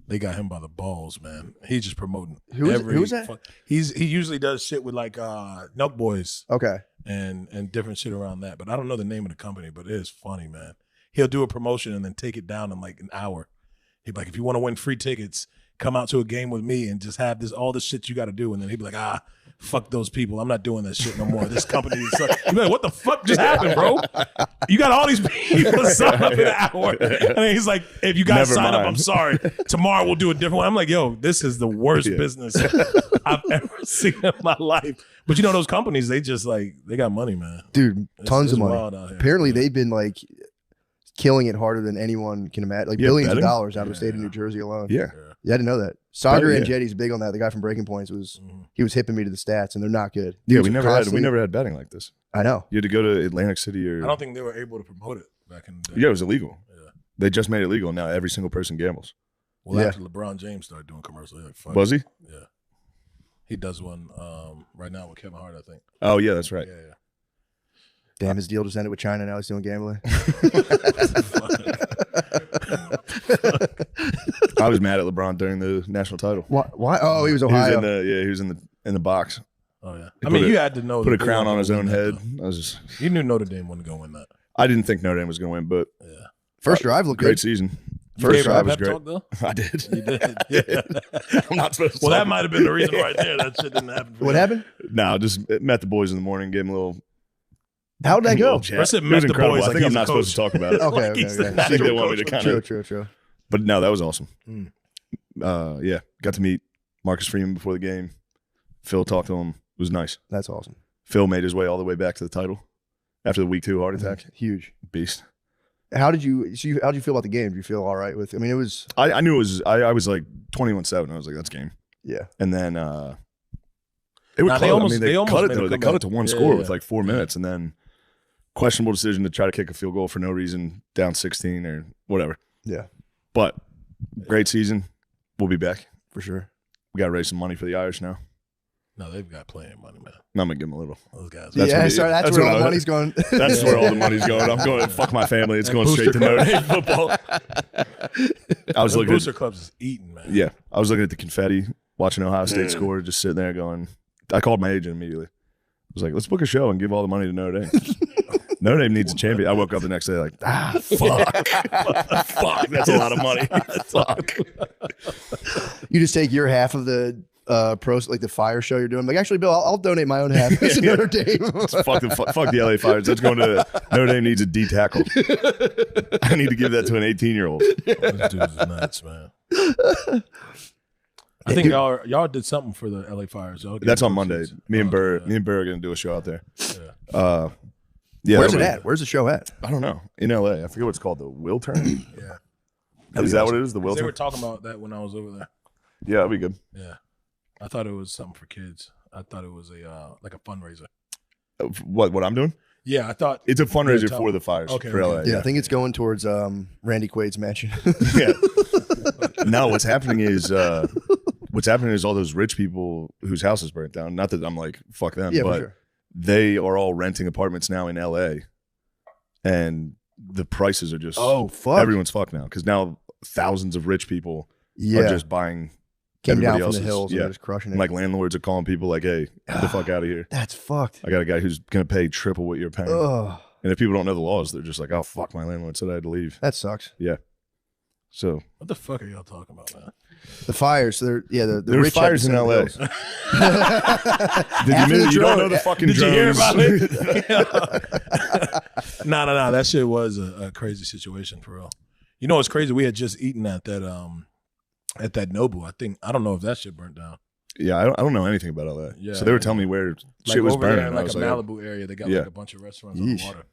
C: they got him by the balls, man. He's just promoting.
B: Who is that?
C: He usually does shit with like Nelk Boys
B: Okay.
C: and different shit around that. But I don't know the name of the company. But it is funny, man. He'll do a promotion and then take it down in like an hour. He'd be like, if you want to win free tickets, come out to a game with me and just have all this shit you got to do. And then he'd be like, fuck those people. I'm not doing that shit no more. This company is suck. You'd be like, what the fuck just happened, bro? You got all these people sign up in an hour. And then he's like, if you guys
A: Never
C: sign up,
A: mind.
C: I'm sorry. Tomorrow we'll do a different one. I'm like, yo, this is the worst
A: Yeah.
C: business I've ever seen in my life. But you know, those companies, they just like, they got money, man.
B: Dude, tons
C: it's
B: of money.
C: wild out here.
B: Apparently,
C: Yeah.
B: they've been like killing it harder than anyone can imagine. Like
A: Yeah,
B: billions
A: betting?
B: of dollars out of the state of New Jersey alone.
A: Yeah.
B: Yeah, I didn't know that. Sagar and
A: yeah.
B: Jetty's big on that. The guy from Breaking Points
C: Mhm.
B: he was hipping me to the stats, and they're not good.
A: Yeah,
B: Dudes
A: we
B: are
A: never
B: constantly-
A: had betting like this.
B: I know.
A: You had to go to Atlantic City or
C: I don't think they were able to promote it back in the day.
A: yeah, it was illegal.
C: Yeah.
A: They just made it legal. Now every single person gambles.
C: Well,
B: Yeah.
C: after LeBron James started doing commercials, they're like, fuck.
A: Was he?
C: Yeah. He does one right now with Kevin Hart, I think.
A: Oh yeah, that's right.
C: Yeah.
B: Damn, his deal just ended with China. Now he's doing gambling.
A: I was mad at LeBron during the national title.
B: Why? Oh, he was
A: He was
B: Ohio.
A: he was in the box.
C: Oh yeah.
A: He
C: I mean,
A: put
C: you
A: a-
C: had to know.
A: Put a
C: that they
A: crown
C: weren't
A: on his
C: gonna
A: own
C: win
A: head.
C: that,
A: I was just
C: though. You knew Notre Dame wasn't going to win that.
A: I didn't think Notre Dame was going to win, but
C: Yeah.
B: First drive looked
A: great
B: good.
A: season.
C: You
A: First
C: gave her a
A: drive was
C: pep
A: great.
C: talk, though?
A: I did.
C: You did. Yeah.
A: I'm not supposed to.
C: Well, that
A: talk.
C: might have been the reason right there. That shit didn't happen. For
B: What
C: you.
B: happened?
A: No, just met the boys in the morning, gave them a little.
B: How'd that
A: little
B: go?
A: chat.
C: I said
A: It
C: met
A: was
C: the
A: incredible.
C: boys
A: I
C: like
A: think I'm
C: he's a
A: not supposed to
C: coach.
A: talk about it.
B: Okay,
C: Like
B: okay,
C: he's the
B: okay.
A: I think they
C: actual
A: want me to
C: coach.
A: kind
B: True,
A: of.
B: true, true.
A: But no, that was awesome.
C: Mm.
A: Yeah, got to meet Marcus Freeman before the game. Phil talked to him. It was nice.
B: That's awesome.
A: Phil made his way all the way back to the title after the week 2 heart attack.
B: Huge.
A: Beast.
B: How'd you feel about the game? Did you feel all right with? I mean, it was.
A: I knew it was. I was like 21-7. I was like, that's game.
B: Yeah.
A: And then it was
C: Nah,
A: close.
C: they almost-
A: I mean,
C: they almost
A: cut it
C: made a
A: though. They cut
C: comeback.
A: it to one
C: Yeah,
A: score
C: yeah.
A: with like 4 minutes, and then questionable decision to try to kick a field goal for no reason, down 16 or whatever.
B: Yeah.
A: But great season. We'll be back.
B: For sure.
A: We got to raise some money for the Irish now.
C: No, they've got plenty of money, man.
A: I'm gonna give them a little.
C: Those guys.
A: That's
B: that's where all the money's going.
A: That's where all the money's going. I'm going. Fuck my family. It's going straight to Notre Dame football. I was looking.
C: Booster Clubs is eating, man.
A: Yeah, I was looking at the confetti, watching Ohio State score, just sitting there going. I called my agent immediately. I was like, let's book a show and give all the money to Notre Dame. Notre Dame needs a champion. I woke up the next day like, fuck. Fuck, that's a lot of money. Fuck.
B: You just take your half of the pros, like the fire show you're doing. Like, actually, Bill, I'll donate my own half to Notre Dame.
A: fuck the LA Fires. That's going to Notre Dame needs a D tackle. I need to give that to an 18-year-old.
C: This dude's nuts, man. I think y'all did something for the LA Fires.
A: That's on Monday. Me and Burr are gonna do a show out there.
C: Yeah.
A: Yeah.
B: Where's it at? Where's the show at?
A: I don't know. In LA. I forget what it's called. The Will Turn?
C: Yeah.
A: Is that what it is? The Will
C: They
A: Turn?
C: were talking about that when I was over there.
A: Yeah, that'd be good.
C: Yeah. I thought it was something for kids. I thought it was a like a fundraiser.
A: What I'm doing?
C: Yeah, I thought
A: It's a fundraiser
C: Yeah,
A: for the Fires
C: Okay,
A: for LA.
C: okay.
B: Yeah, I think it's going towards Randy Quaid's mansion.
A: Yeah. No, what's happening is all those rich people whose houses burnt down. Not that I'm like fuck them,
B: Yeah, for
A: but
B: sure.
A: they are all renting apartments now in LA, and the prices are just
B: fuck.
A: everyone's fucked now because now thousands of rich people are just buying.
B: Came down
A: everybody
B: from
A: else's.
B: the hills and
A: Yeah.
B: they're just crushing it.
A: And like landlords are calling people like, "Hey, get the fuck out of here."
B: That's fucked.
A: I got a guy who's gonna pay triple what you're paying.
B: Ugh,
A: And if people don't know the laws, they're just like, "Oh fuck, my landlord said I had to leave."
B: that sucks.
A: Yeah. So
C: what the fuck are y'all talking about, man?
B: The fires, the
A: there's
B: rich
A: fires in LA.
B: episode of
A: Did
B: After
A: you,
B: the
A: you don't
B: drone-
A: know the fucking
C: Did you hear
A: drones.
C: about it? No. That shit was a crazy situation for real. You know what's crazy? We had just eaten at that Nobu. I don't know if that shit burnt down.
A: Yeah, I don't know anything about LA.
C: Yeah,
A: So they were telling me where
C: Like
A: shit was
C: over there
A: burning.
C: in
A: and I
C: like
A: was
C: a
A: like,
C: Malibu area. They got
A: Yeah.
C: like a bunch of restaurants on the
B: Yeesh.
C: water.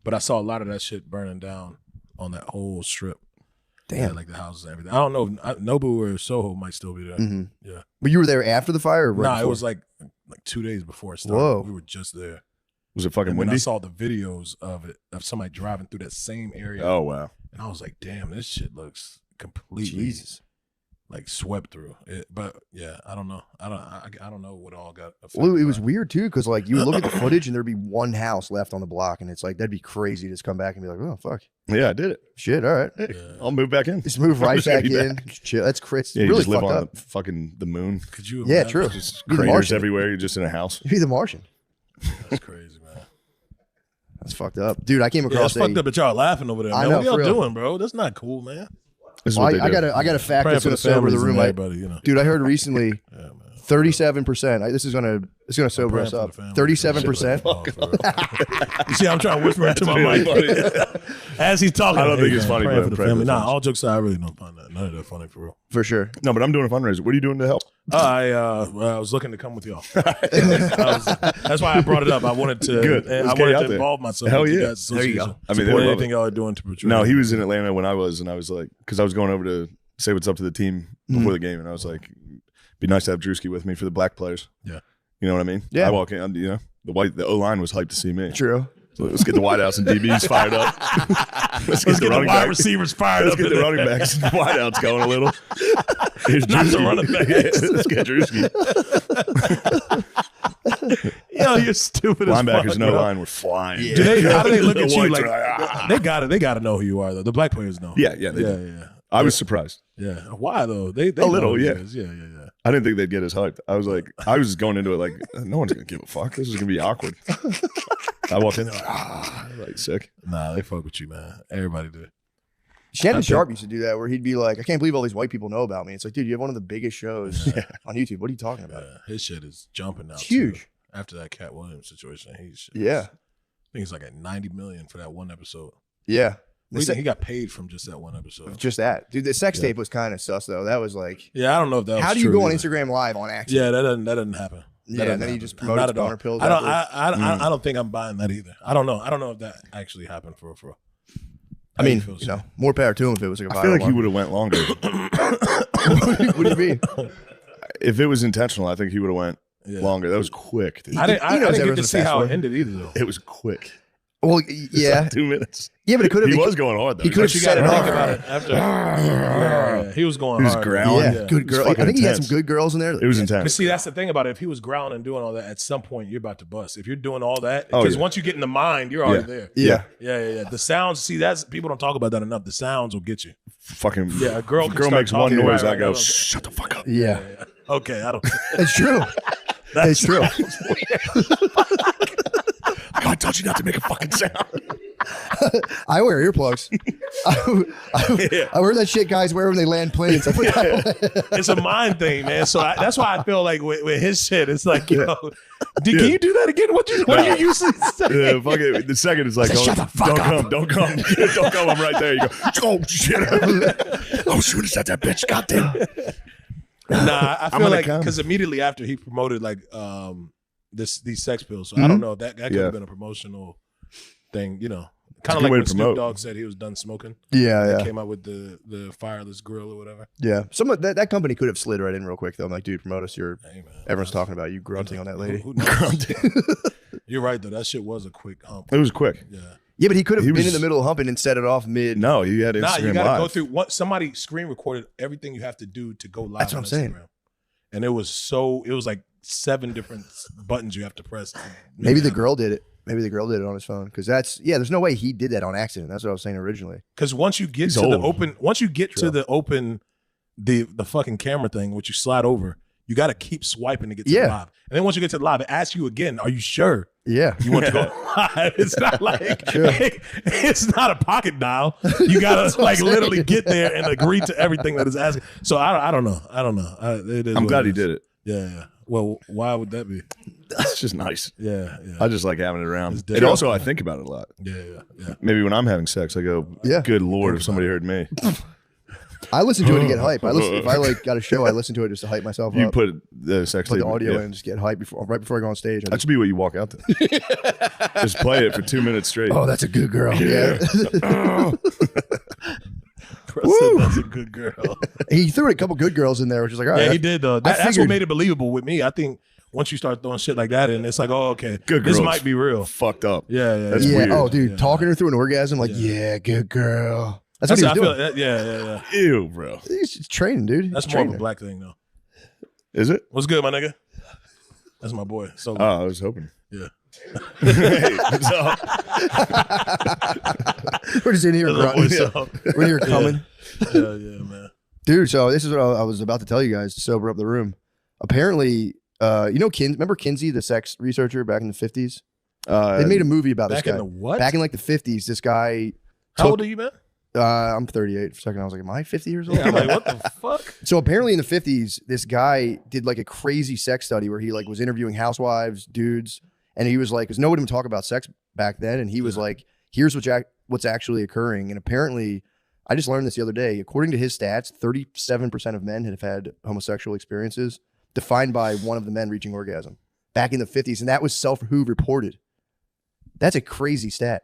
C: But I saw a lot of that shit burning down on that whole strip.
B: Damn.
C: Yeah, like the houses and everything. I don't know if Nobu or Soho might still be there.
B: Mhm.
C: Yeah.
B: But you were there after the fire? Or right
C: Nah, it
B: before?
C: was like 2 days before it started.
B: Whoa.
C: We were just there.
A: was it fucking
C: And then I
A: windy?
C: saw the videos of it, of somebody driving through that same area.
A: Oh wow.
C: And I was like, damn, this shit looks completely
B: Jesus.
C: like swept through it. But yeah, I don't know. I don't know what all got affected.
B: Well, it was
C: by
B: weird too, because like you would look at the footage and there'd be one house left on the block, and it's like that'd be crazy to just come back and be like, oh fuck,
A: Yeah, I did it.
B: shit, all right,
A: Hey,
C: Yeah.
A: I'll move back in.
B: just move right
A: Just gonna
B: back
A: be
B: in. Chill. That's crazy.
A: Yeah, you
B: really
A: just live
B: fucked
A: on
B: up.
A: fucking the moon.
C: Could you?
B: Yeah,
C: imagine?
B: true.
A: Just
B: Be the
A: craters
B: Martian.
A: everywhere. You're just in a house.
B: You'd be the Martian.
C: That's crazy, man.
B: That's fucked up, dude. I came
C: Yeah,
B: across
C: it's fucked up that y'all laughing over there,
B: I
C: man.
B: know,
C: What y'all
B: for real.
C: doing, bro? That's not cool, man.
A: This is
B: Well,
A: what they
B: I
A: do.
B: got a fact
C: Praying
B: that's
C: for
B: gonna
C: the
B: sober the
C: families
B: room.
C: and everybody, you know.
B: Dude, I heard recently
C: Yeah, man.
B: 37%. This is gonna sober
C: Praying
B: us
C: for
B: up.
C: the family.
B: 37%.
C: Oh, for real. You see, I'm trying to whisper into my
A: really
C: mic as he's talking.
A: I don't think it's funny,
C: praying
A: but
C: for the
A: pray for
C: family.
A: the
C: Nah,
A: families.
C: all jokes aside, I really don't find that none of that funny for real.
B: For sure.
A: No, but I'm doing a fundraiser. What are you doing to help?
C: I was looking to come with y'all. That's why I brought it up. I wanted to.
A: Good.
C: And
A: Let's
C: I
A: get you
C: wanted
A: out
C: to
A: there.
C: involve myself.
A: Hell
C: with you
A: yeah.
C: guys'
B: There you go.
C: association.
A: I mean, they
C: Support
A: would love
C: anything
A: it.
C: y'all are doing to portray.
A: No, he was in Atlanta when I was, and I was like, because I was going over to say what's up to the team before the game, and I was like, be nice to have Druski with me for the black players.
C: Yeah.
A: You know what I mean?
B: Yeah.
A: I walk in, you know, the O line was hyped to see me.
B: True.
A: So let's get the wideouts and DBs fired up. Let's get the running
C: wide
A: backs.
C: receivers fired
A: Let's
C: up.
A: get
C: in
A: the
C: there.
A: running backs and wideouts going a little. Here's
C: Not the
A: Druski.
C: running backs.
A: Yeah, let's get Druski.
C: Yo, you're stupid as fuck.
A: Linebackers and
C: bro.
A: O-line were flying.
C: How do they look at
A: The
C: you?
A: whites
C: Like
A: are ah.
C: they got to know who you are though. The black players know.
A: Yeah, they
C: yeah,
A: do.
C: yeah.
A: I was surprised.
C: Yeah. Why though? They
A: A little,
C: know who
A: yeah.
C: it is. Yeah.
A: I didn't think they'd get as hyped. I was like, I was going into it like, no one's gonna give a fuck. This is gonna be awkward. I walked in there like sick.
C: Nah, they fuck with you, man. Everybody do.
B: Shannon Sharp used to do that where he'd be like, I can't believe all these white people know about me. It's like, dude, you have one of the biggest shows on YouTube. What are you talking about?
C: Yeah, his shit is jumping now.
B: It's huge.
C: Too. After that Cat Williams situation, he's
B: Yeah.
C: I think it's like at 90 million for that one episode.
B: Yeah.
C: What do you think he got paid from just that one episode?
B: Just that. Dude, the sex tape was kind of sus though. That was like,
C: Yeah, I don't know if that was
B: how do you
C: true
B: go on
C: either.
B: Instagram Live on accident?
C: Yeah, that doesn't happen.
B: Yeah, and then he just promoted
C: Not at all.
B: boner pills.
C: I don't.
B: afterwards.
C: I don't think I'm buying that either. I don't know. I don't know if that actually happened for.
B: I mean, you know, more power to him if it was like a viral
A: I feel like he
B: one.
A: would have went longer.
B: What do you mean?
A: If it was intentional, I think he would have went
C: Yeah.
A: longer. That was quick, dude.
C: I didn't
B: knows
C: get
B: everyone's
C: to
B: a
C: see
B: fast
C: how
B: one.
C: it ended either though.
A: It was quick.
B: Well, yeah.
A: 2 minutes.
B: Yeah, but it could have.
A: He was going hard though.
B: He could have
C: You
B: set
C: got
B: it
C: to think
B: off.
C: about it after. Yeah, he was going
A: He was
C: hard.
A: growling.
B: Yeah, good girl. I
A: fucking
B: think he had
A: intense.
B: some good girls in there.
A: It was
C: But
A: intense.
C: see, that's the thing about it. If he was growling and doing all that, at some point you're about to bust. If you're doing all that,
A: Oh,
C: because
A: yeah.
C: once you get in the mind, you're already there.
B: Yeah.
C: Yeah. The sounds. See, that's people don't talk about that enough. The sounds will get you.
A: Fucking
C: Yeah, a girl
A: if
C: can start
A: makes one
C: talking
A: noise.
C: right
A: I go,
C: now.
A: shut the fuck up.
B: Yeah.
C: Okay, I don't.
B: It's true. It's true.
A: I told you not to make a fucking sound.
B: I wear earplugs. I wear that shit guys wear when they land planes. I put that on.
C: It's a mind thing, man. So that's why I feel like with his shit, it's like, yo, can you do that again? What do you usually say?
A: Yeah, fuck it. The second is like,
B: Shut the fuck
A: don't
B: up.
A: come, don't come, don't come. I'm right there. You go, oh shit. Oh, should have said that bitch. Goddamn.
C: Nah, I
B: I'm
C: feel
B: gonna
C: like
B: come.
C: because immediately after he promoted like these sex pills, so I don't know that could
A: Yeah.
C: have been a promotional thing, you know,
A: It's a
C: kind of
A: good
C: like
A: way
C: when
A: to
C: Snoop
A: promote.
C: Dogg said he was done smoking.
B: Yeah,
C: Came out with the fireless grill or whatever.
B: yeah. Some of that company could have slid right in real quick though. I'm like, dude, promote us.
C: Hey, man,
B: Everyone's talking about you grunting on that lady.
C: Who knows? You're right though. That shit was a quick hump.
A: It was quick.
C: Yeah.
B: Yeah, but he could have
A: He
B: been
A: was-
B: in the middle of humping and set it off mid.
A: No, you had Instagram
C: Nah, you gotta
A: Live.
C: go through what somebody screen recorded everything you have to do to go live.
B: That's what
C: on
B: I'm saying.
C: Instagram. And it was like 7 different buttons you have to press. to
B: Maybe
C: make
B: the
C: it
B: girl did it. Maybe the girl did it on his phone because there's no way he did that on accident. That's what I was saying originally.
C: Because once you get
A: He's
C: to the
A: old.
C: open, the fucking camera thing, which you slide over, you got to keep swiping to get to the
B: Yeah.
C: live. And then once you get to the live, it asks you again, "Are you sure
B: Yeah.
C: you want to go live?" It's not like it's not a pocket dial. You got to like literally get there and agree to everything that is asking. So I don't know.
A: I'm glad he did it.
C: Yeah. Well, why would that be?
A: It's just nice.
C: Yeah.
A: I just like having it around.
C: It's
A: And
C: different.
A: also, I think about it a lot.
C: Yeah.
A: Maybe when I'm having sex, I go,
B: Yeah.
A: good Lord, if somebody heard me.
B: I listen to it to get hype. If I like got a show, I listen to it just to hype myself
A: You
B: up.
A: put the sex
B: Put
A: tape.
B: the audio
A: yeah.
B: in and just get hype right before I go on stage. I
A: That
B: just,
A: should be what you walk out to. Just play it for 2 minutes straight.
B: oh, that's a good girl. Yeah.
C: That's a good girl.
B: He threw a couple good girls in there, which is like, all right.
C: Yeah, he did though. That's what
B: figured-
C: made it believable with me. I think once you start throwing shit like that in, it's like, oh, okay,
A: Good
C: this
A: girls.
C: might be real.
A: Fucked up.
C: Yeah.
A: That's
B: Yeah.
A: weird.
B: Oh, dude,
C: Yeah.
B: talking her through an orgasm, like, yeah, good girl. That's what he
C: I
B: was
C: feel
B: doing.
C: yeah.
A: Ew, bro.
B: He's just training, dude.
C: That's
B: He's
C: more of a
B: training.
C: black thing though.
A: Is it?
C: What's good, my nigga? That's my boy. So
A: Oh, I was hoping.
C: yeah.
A: Hey, what's up?
B: We're just in here grunting.
C: So,
B: We're in here coming.
C: yeah, man.
B: Dude, so this is what I was about to tell you guys to sober up the room. Apparently, remember Kinsey, the sex researcher back in the 50s? They made a movie about
C: Back
B: this guy.
C: in the what?
B: Back in like the 50s, this guy.
C: How old are you, man?
B: I'm 38 for a second. I was like, am I 50 years old?
C: Yeah, I'm like, what the fuck?
B: So apparently in the 50s, this guy did like a crazy sex study where he like was interviewing housewives, dudes, and he was like, because nobody would talk about sex back then, and he was like, here's what's actually occurring. And apparently, I just learned this the other day. According to his stats, 37% of men have had homosexual experiences, defined by one of the men reaching orgasm back in the 50s, and that was Who reported. That's a crazy stat.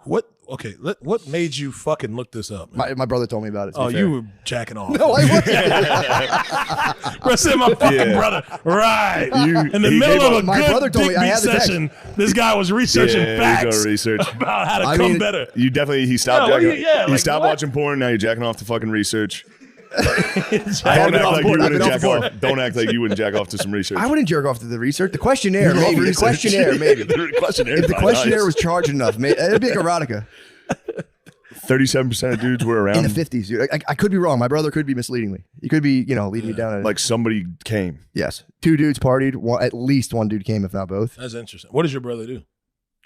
C: What? Okay, what made you fucking look this up, man?
B: My brother told me about it. to
C: Oh,
B: be fair.
C: you were jacking off.
B: No, I wasn't.
C: Bro, said my fucking
A: Yeah.
C: brother. Right.
A: You-
C: In the
A: he
C: middle
A: gave
C: of
A: up-
C: a
B: My brother
C: good
B: told
C: dick
B: me I
C: beat
B: had the text.
C: session, this guy was researching
A: Yeah, you
C: facts
A: go research.
C: about how to
B: I
C: come
B: mean,
C: better.
A: You definitely, he stopped
C: Yeah, what do
A: jacking.
C: you- yeah,
A: he
C: like,
A: stopped
C: what?
A: watching porn. Now you're jacking off to fucking research.
B: I
A: Don't
B: have been
A: act
B: off
A: like you
B: board. I've
A: wouldn't
B: been off
A: jack
B: board.
A: off. Don't act like you wouldn't jack off to some research.
B: I wouldn't jerk off to the research. The questionnaire,
A: You
B: maybe. The
A: research.
B: questionnaire, maybe.
A: The questionnaire.
B: If the questionnaire was charged enough, it'd be like erotica
A: 37% of dudes were
B: in
A: around.
B: the 50s, dude. I could be wrong. My brother could be misleading me. He could be, leading me down.
A: Like somebody came.
B: Yes, 2 dudes partied. At least 1 dude came, if not both.
C: That's interesting. What does your brother do?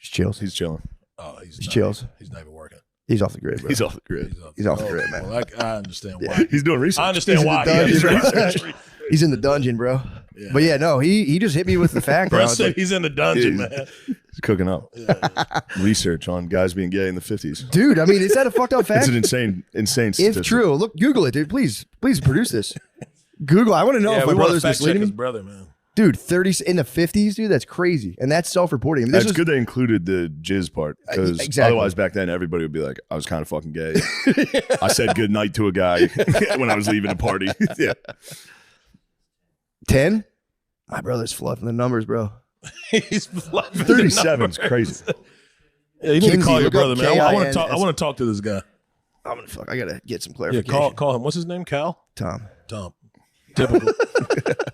B: Just chills.
A: He's chilling.
C: Oh, he's
B: He
C: not
B: chills.
C: even- He's not even working.
B: He's off the grid, bro.
A: He's off the grid.
B: He's off the grid, man.
C: Well, I understand why.
A: He's doing research.
C: I understand
B: He's in
C: why.
B: the
C: he has
B: dungeon, bro.
C: research.
B: He's in the dungeon, bro.
C: Yeah.
B: But yeah, no, he just hit me with the fact.
C: Bro
B: now. It's
C: said
B: like,
C: he's in the dungeon,
A: Yeah,
C: man.
A: He's cooking up. Research on guys being gay in the 50s.
B: dude, I mean, is that a fucked up
A: It's
B: fact?
A: an insane
B: If
A: statistic.
B: true, look, Google it, dude. Please produce this. Google. I want to know
C: Yeah,
B: if
C: we
B: my
C: want to
B: brother's
C: fact check
B: misleading
C: his
B: me.
C: brother, man.
B: Dude, 30 in the 50s, dude. That's crazy, and that's self-reporting. I mean, this
A: It's
B: was
A: good they included the jizz part because
B: exactly.
A: otherwise back then everybody would be like, I was kind of fucking gay. I said good night to a guy when I was leaving a party. Yeah.
B: 10. My brother's fluffing the numbers, bro.
C: He's fluffing the
A: 37 is
C: numbers.
A: crazy.
C: Yeah, you need to
B: Kinsey,
C: call your
B: look
C: brother,
B: up
C: man. I want
B: KINS.
C: to talk to this guy.
B: I'm gonna fuck. I gotta get some
C: Yeah,
B: clarification.
C: call him. What's his name? Cal?
B: Tom.
C: Tom. Typical.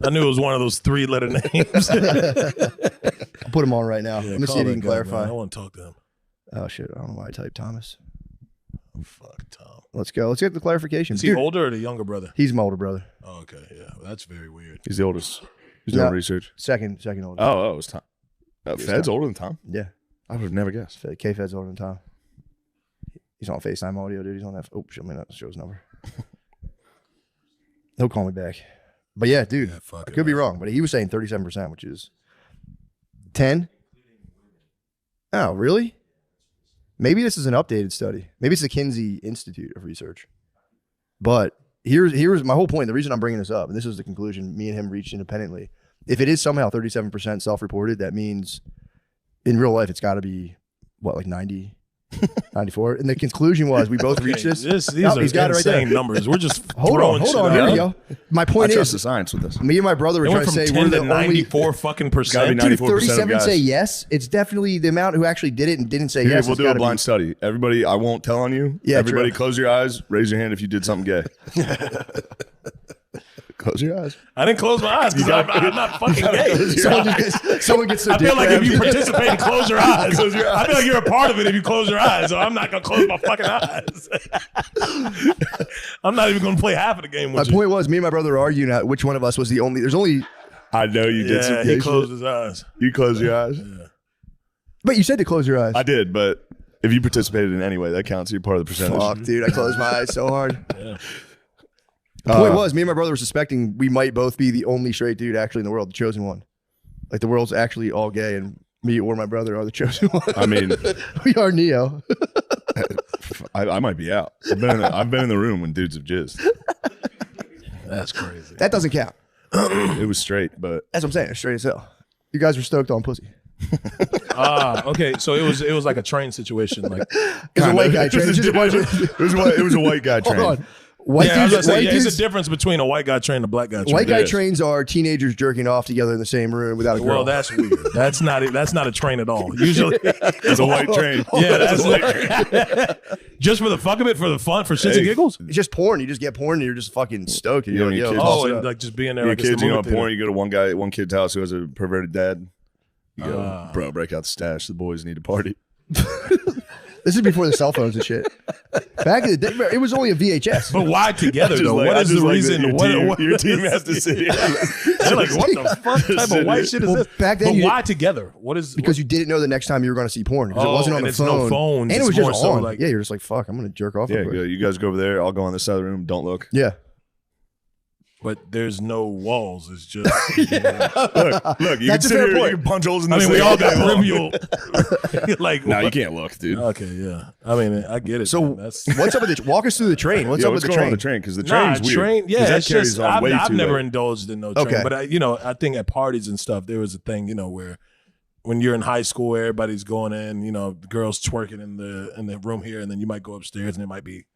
C: I knew it was one of those 3-letter names.
B: I'll put him on right now.
C: Yeah,
B: Let me
C: call
B: see if he
C: that
B: can
C: guy,
B: clarify.
C: man. I want to talk to him.
B: Oh shit! I don't know why I typed Thomas.
C: Oh, fuck, Tom.
B: Let's go. Let's get the clarification.
C: Is he
B: Dude,
C: older or the younger brother?
B: he's my older brother.
C: Oh, okay. Yeah, well, that's very weird.
A: He's the oldest. He's doing
B: No.
A: research.
B: Second older.
A: Oh, it was Tom. Fed's older than Tom?
B: Yeah.
A: I would have never guessed.
B: K-Fed's older than Tom. He's on FaceTime audio, dude. He's on that. Oh, show me that show's number. He'll call me back. But yeah, dude,
C: Yeah, fuck
B: I
C: it,
B: could be
C: man.
B: wrong, but he was saying 37%, which is 10. Oh, really? Maybe this is an updated study. Maybe it's the Kinsey Institute of Research. But here's my whole point. The reason I'm bringing this up, and this is the conclusion me and him reached independently. If it is somehow 37% self-reported, that means in real life it's got to be what, like 90, 94. And the conclusion was we both reached this.
C: These
B: No,
C: are
B: he's got it right
C: insane
B: there.
C: numbers. We're just
B: Hold
C: throwing
B: on.
C: shit
B: Here we
C: out.
B: go. My
A: I
B: point
A: trust the
B: is,
A: science with this.
B: me and my brother were
C: It
B: trying
C: went
B: to
C: from
B: say
C: 10
B: we're
C: to
B: the only.
C: 94 fucking percent.
A: Gotta be
B: Dude,
A: 94% of
B: 37
A: guys.
B: say yes. It's definitely the amount who actually did it and didn't say
A: Here,
B: yes.
A: we'll
B: It's
A: do a
B: gotta
A: blind
B: be-
A: study. Everybody, I won't tell on you.
B: Yeah,
A: Everybody,
B: true.
A: close your eyes. Raise your hand if you did something gay. Close your eyes.
C: I didn't close my eyes because I'm not fucking gay.
B: Someone gets their
C: I feel
B: dick
C: like if you
B: grabbed.
C: participate and close your eyes, I feel like you're a part of it if you close your eyes. So I'm not gonna close my fucking eyes. I'm not even gonna play half of the game
B: My
C: with you.
B: point was, me and my brother were arguing at which one of us was the only. There's only.
A: I know you did some
C: Yeah,
A: gay
C: he closed
A: shit.
C: his eyes.
A: You closed your eyes?
B: But you said to close your eyes.
A: I did, but if you participated in any way, that counts. You're part of the percentage.
B: Fuck, dude, I closed my eyes so hard. The point was, me and my brother were suspecting we might both be the only straight dude actually in the world, the chosen one. Like the world's actually all gay, and me or my brother are the chosen one.
A: I mean,
B: We are Neo.
A: I might be out. I've been in the room when dudes have jizzed.
C: That's crazy.
B: That doesn't count.
A: It was straight, but
B: That's what I'm saying. It's straight as hell. You guys were stoked on pussy.
C: Okay. So it was like a train situation. Like,
B: It's a white guy train. It's just a bunch of.
A: it was a white guy
B: Hold
A: train.
B: on. White
C: yeah, I was
B: dudes.
C: gonna say,
B: White
C: yeah, it's
B: dudes-
C: a difference between a white guy train and a black guy train.
B: White guy
A: There is.
B: trains are teenagers jerking off together in the same room without a girl.
C: Well, that's weird. That's not a train at all. Usually,
A: It's a white train.
C: yeah, that's just for the fuck of it, for the fun, for shits and giggles.
B: it's just porn. You just get porn and you're just fucking stoked. And
A: You
B: you're
A: know,
B: like,
A: you
B: yo,
A: kids-
B: toss
C: Oh,
B: it
C: and
B: up.
C: like just being there.
A: Your
C: Like it's
A: kids,
C: the
A: you know,
C: movie theater.
A: porn. You go to one kid's house who has a perverted dad. You go, bro, break out the stash. The boys need to party.
B: This is before the cell phones and shit. Back in the day, it was only a VHS.
C: But why together
A: Just
C: though?
A: like-
C: What
A: I
C: is
A: just
C: the
A: like
C: reason?
A: that your team has to sit here.
C: They're like, what the fuck type of white shit is
B: Well,
C: this?
B: back then
C: but
B: you-
C: why together? What is
B: Because you didn't know the next time you were going to see porn. Because it
C: Oh,
B: wasn't on
C: and
B: the
C: it's
B: phone.
C: no phones.
B: And it
C: It's
B: was just
C: more so
B: on.
C: like-
B: Yeah, you're just like, fuck, I'm going to jerk off.
A: Yeah,
B: real quick.
A: you guys go over there. I'll go on this side of the room. Don't look.
B: Yeah.
C: But there's no walls. It's just.
A: Look, you
B: That's
A: can
B: a
A: sit
B: fair
A: here.
B: point.
A: You can punch holes in
C: I
A: this
C: mean, we
A: thing
C: all
A: all
C: got
A: day long.
C: trivial. Like,
A: No, you
C: what?
A: can't look, dude.
C: Okay, yeah. I mean, I get it.
B: So
C: man. That's
B: what's up with the walk us through the train? What's up with the
A: going on
B: train?
A: the train? Because the
C: nah,
A: train's weird.
C: train.
A: 'Cause
C: Yeah,
A: that
C: it's
A: carries
C: just
A: on way
C: I've
A: too
C: never
A: late.
C: indulged in no train,
B: Okay.
C: but I think at parties and stuff there was a thing, where when you're in high school, everybody's going in, the girls twerking in the room here, and then you might go upstairs and there might be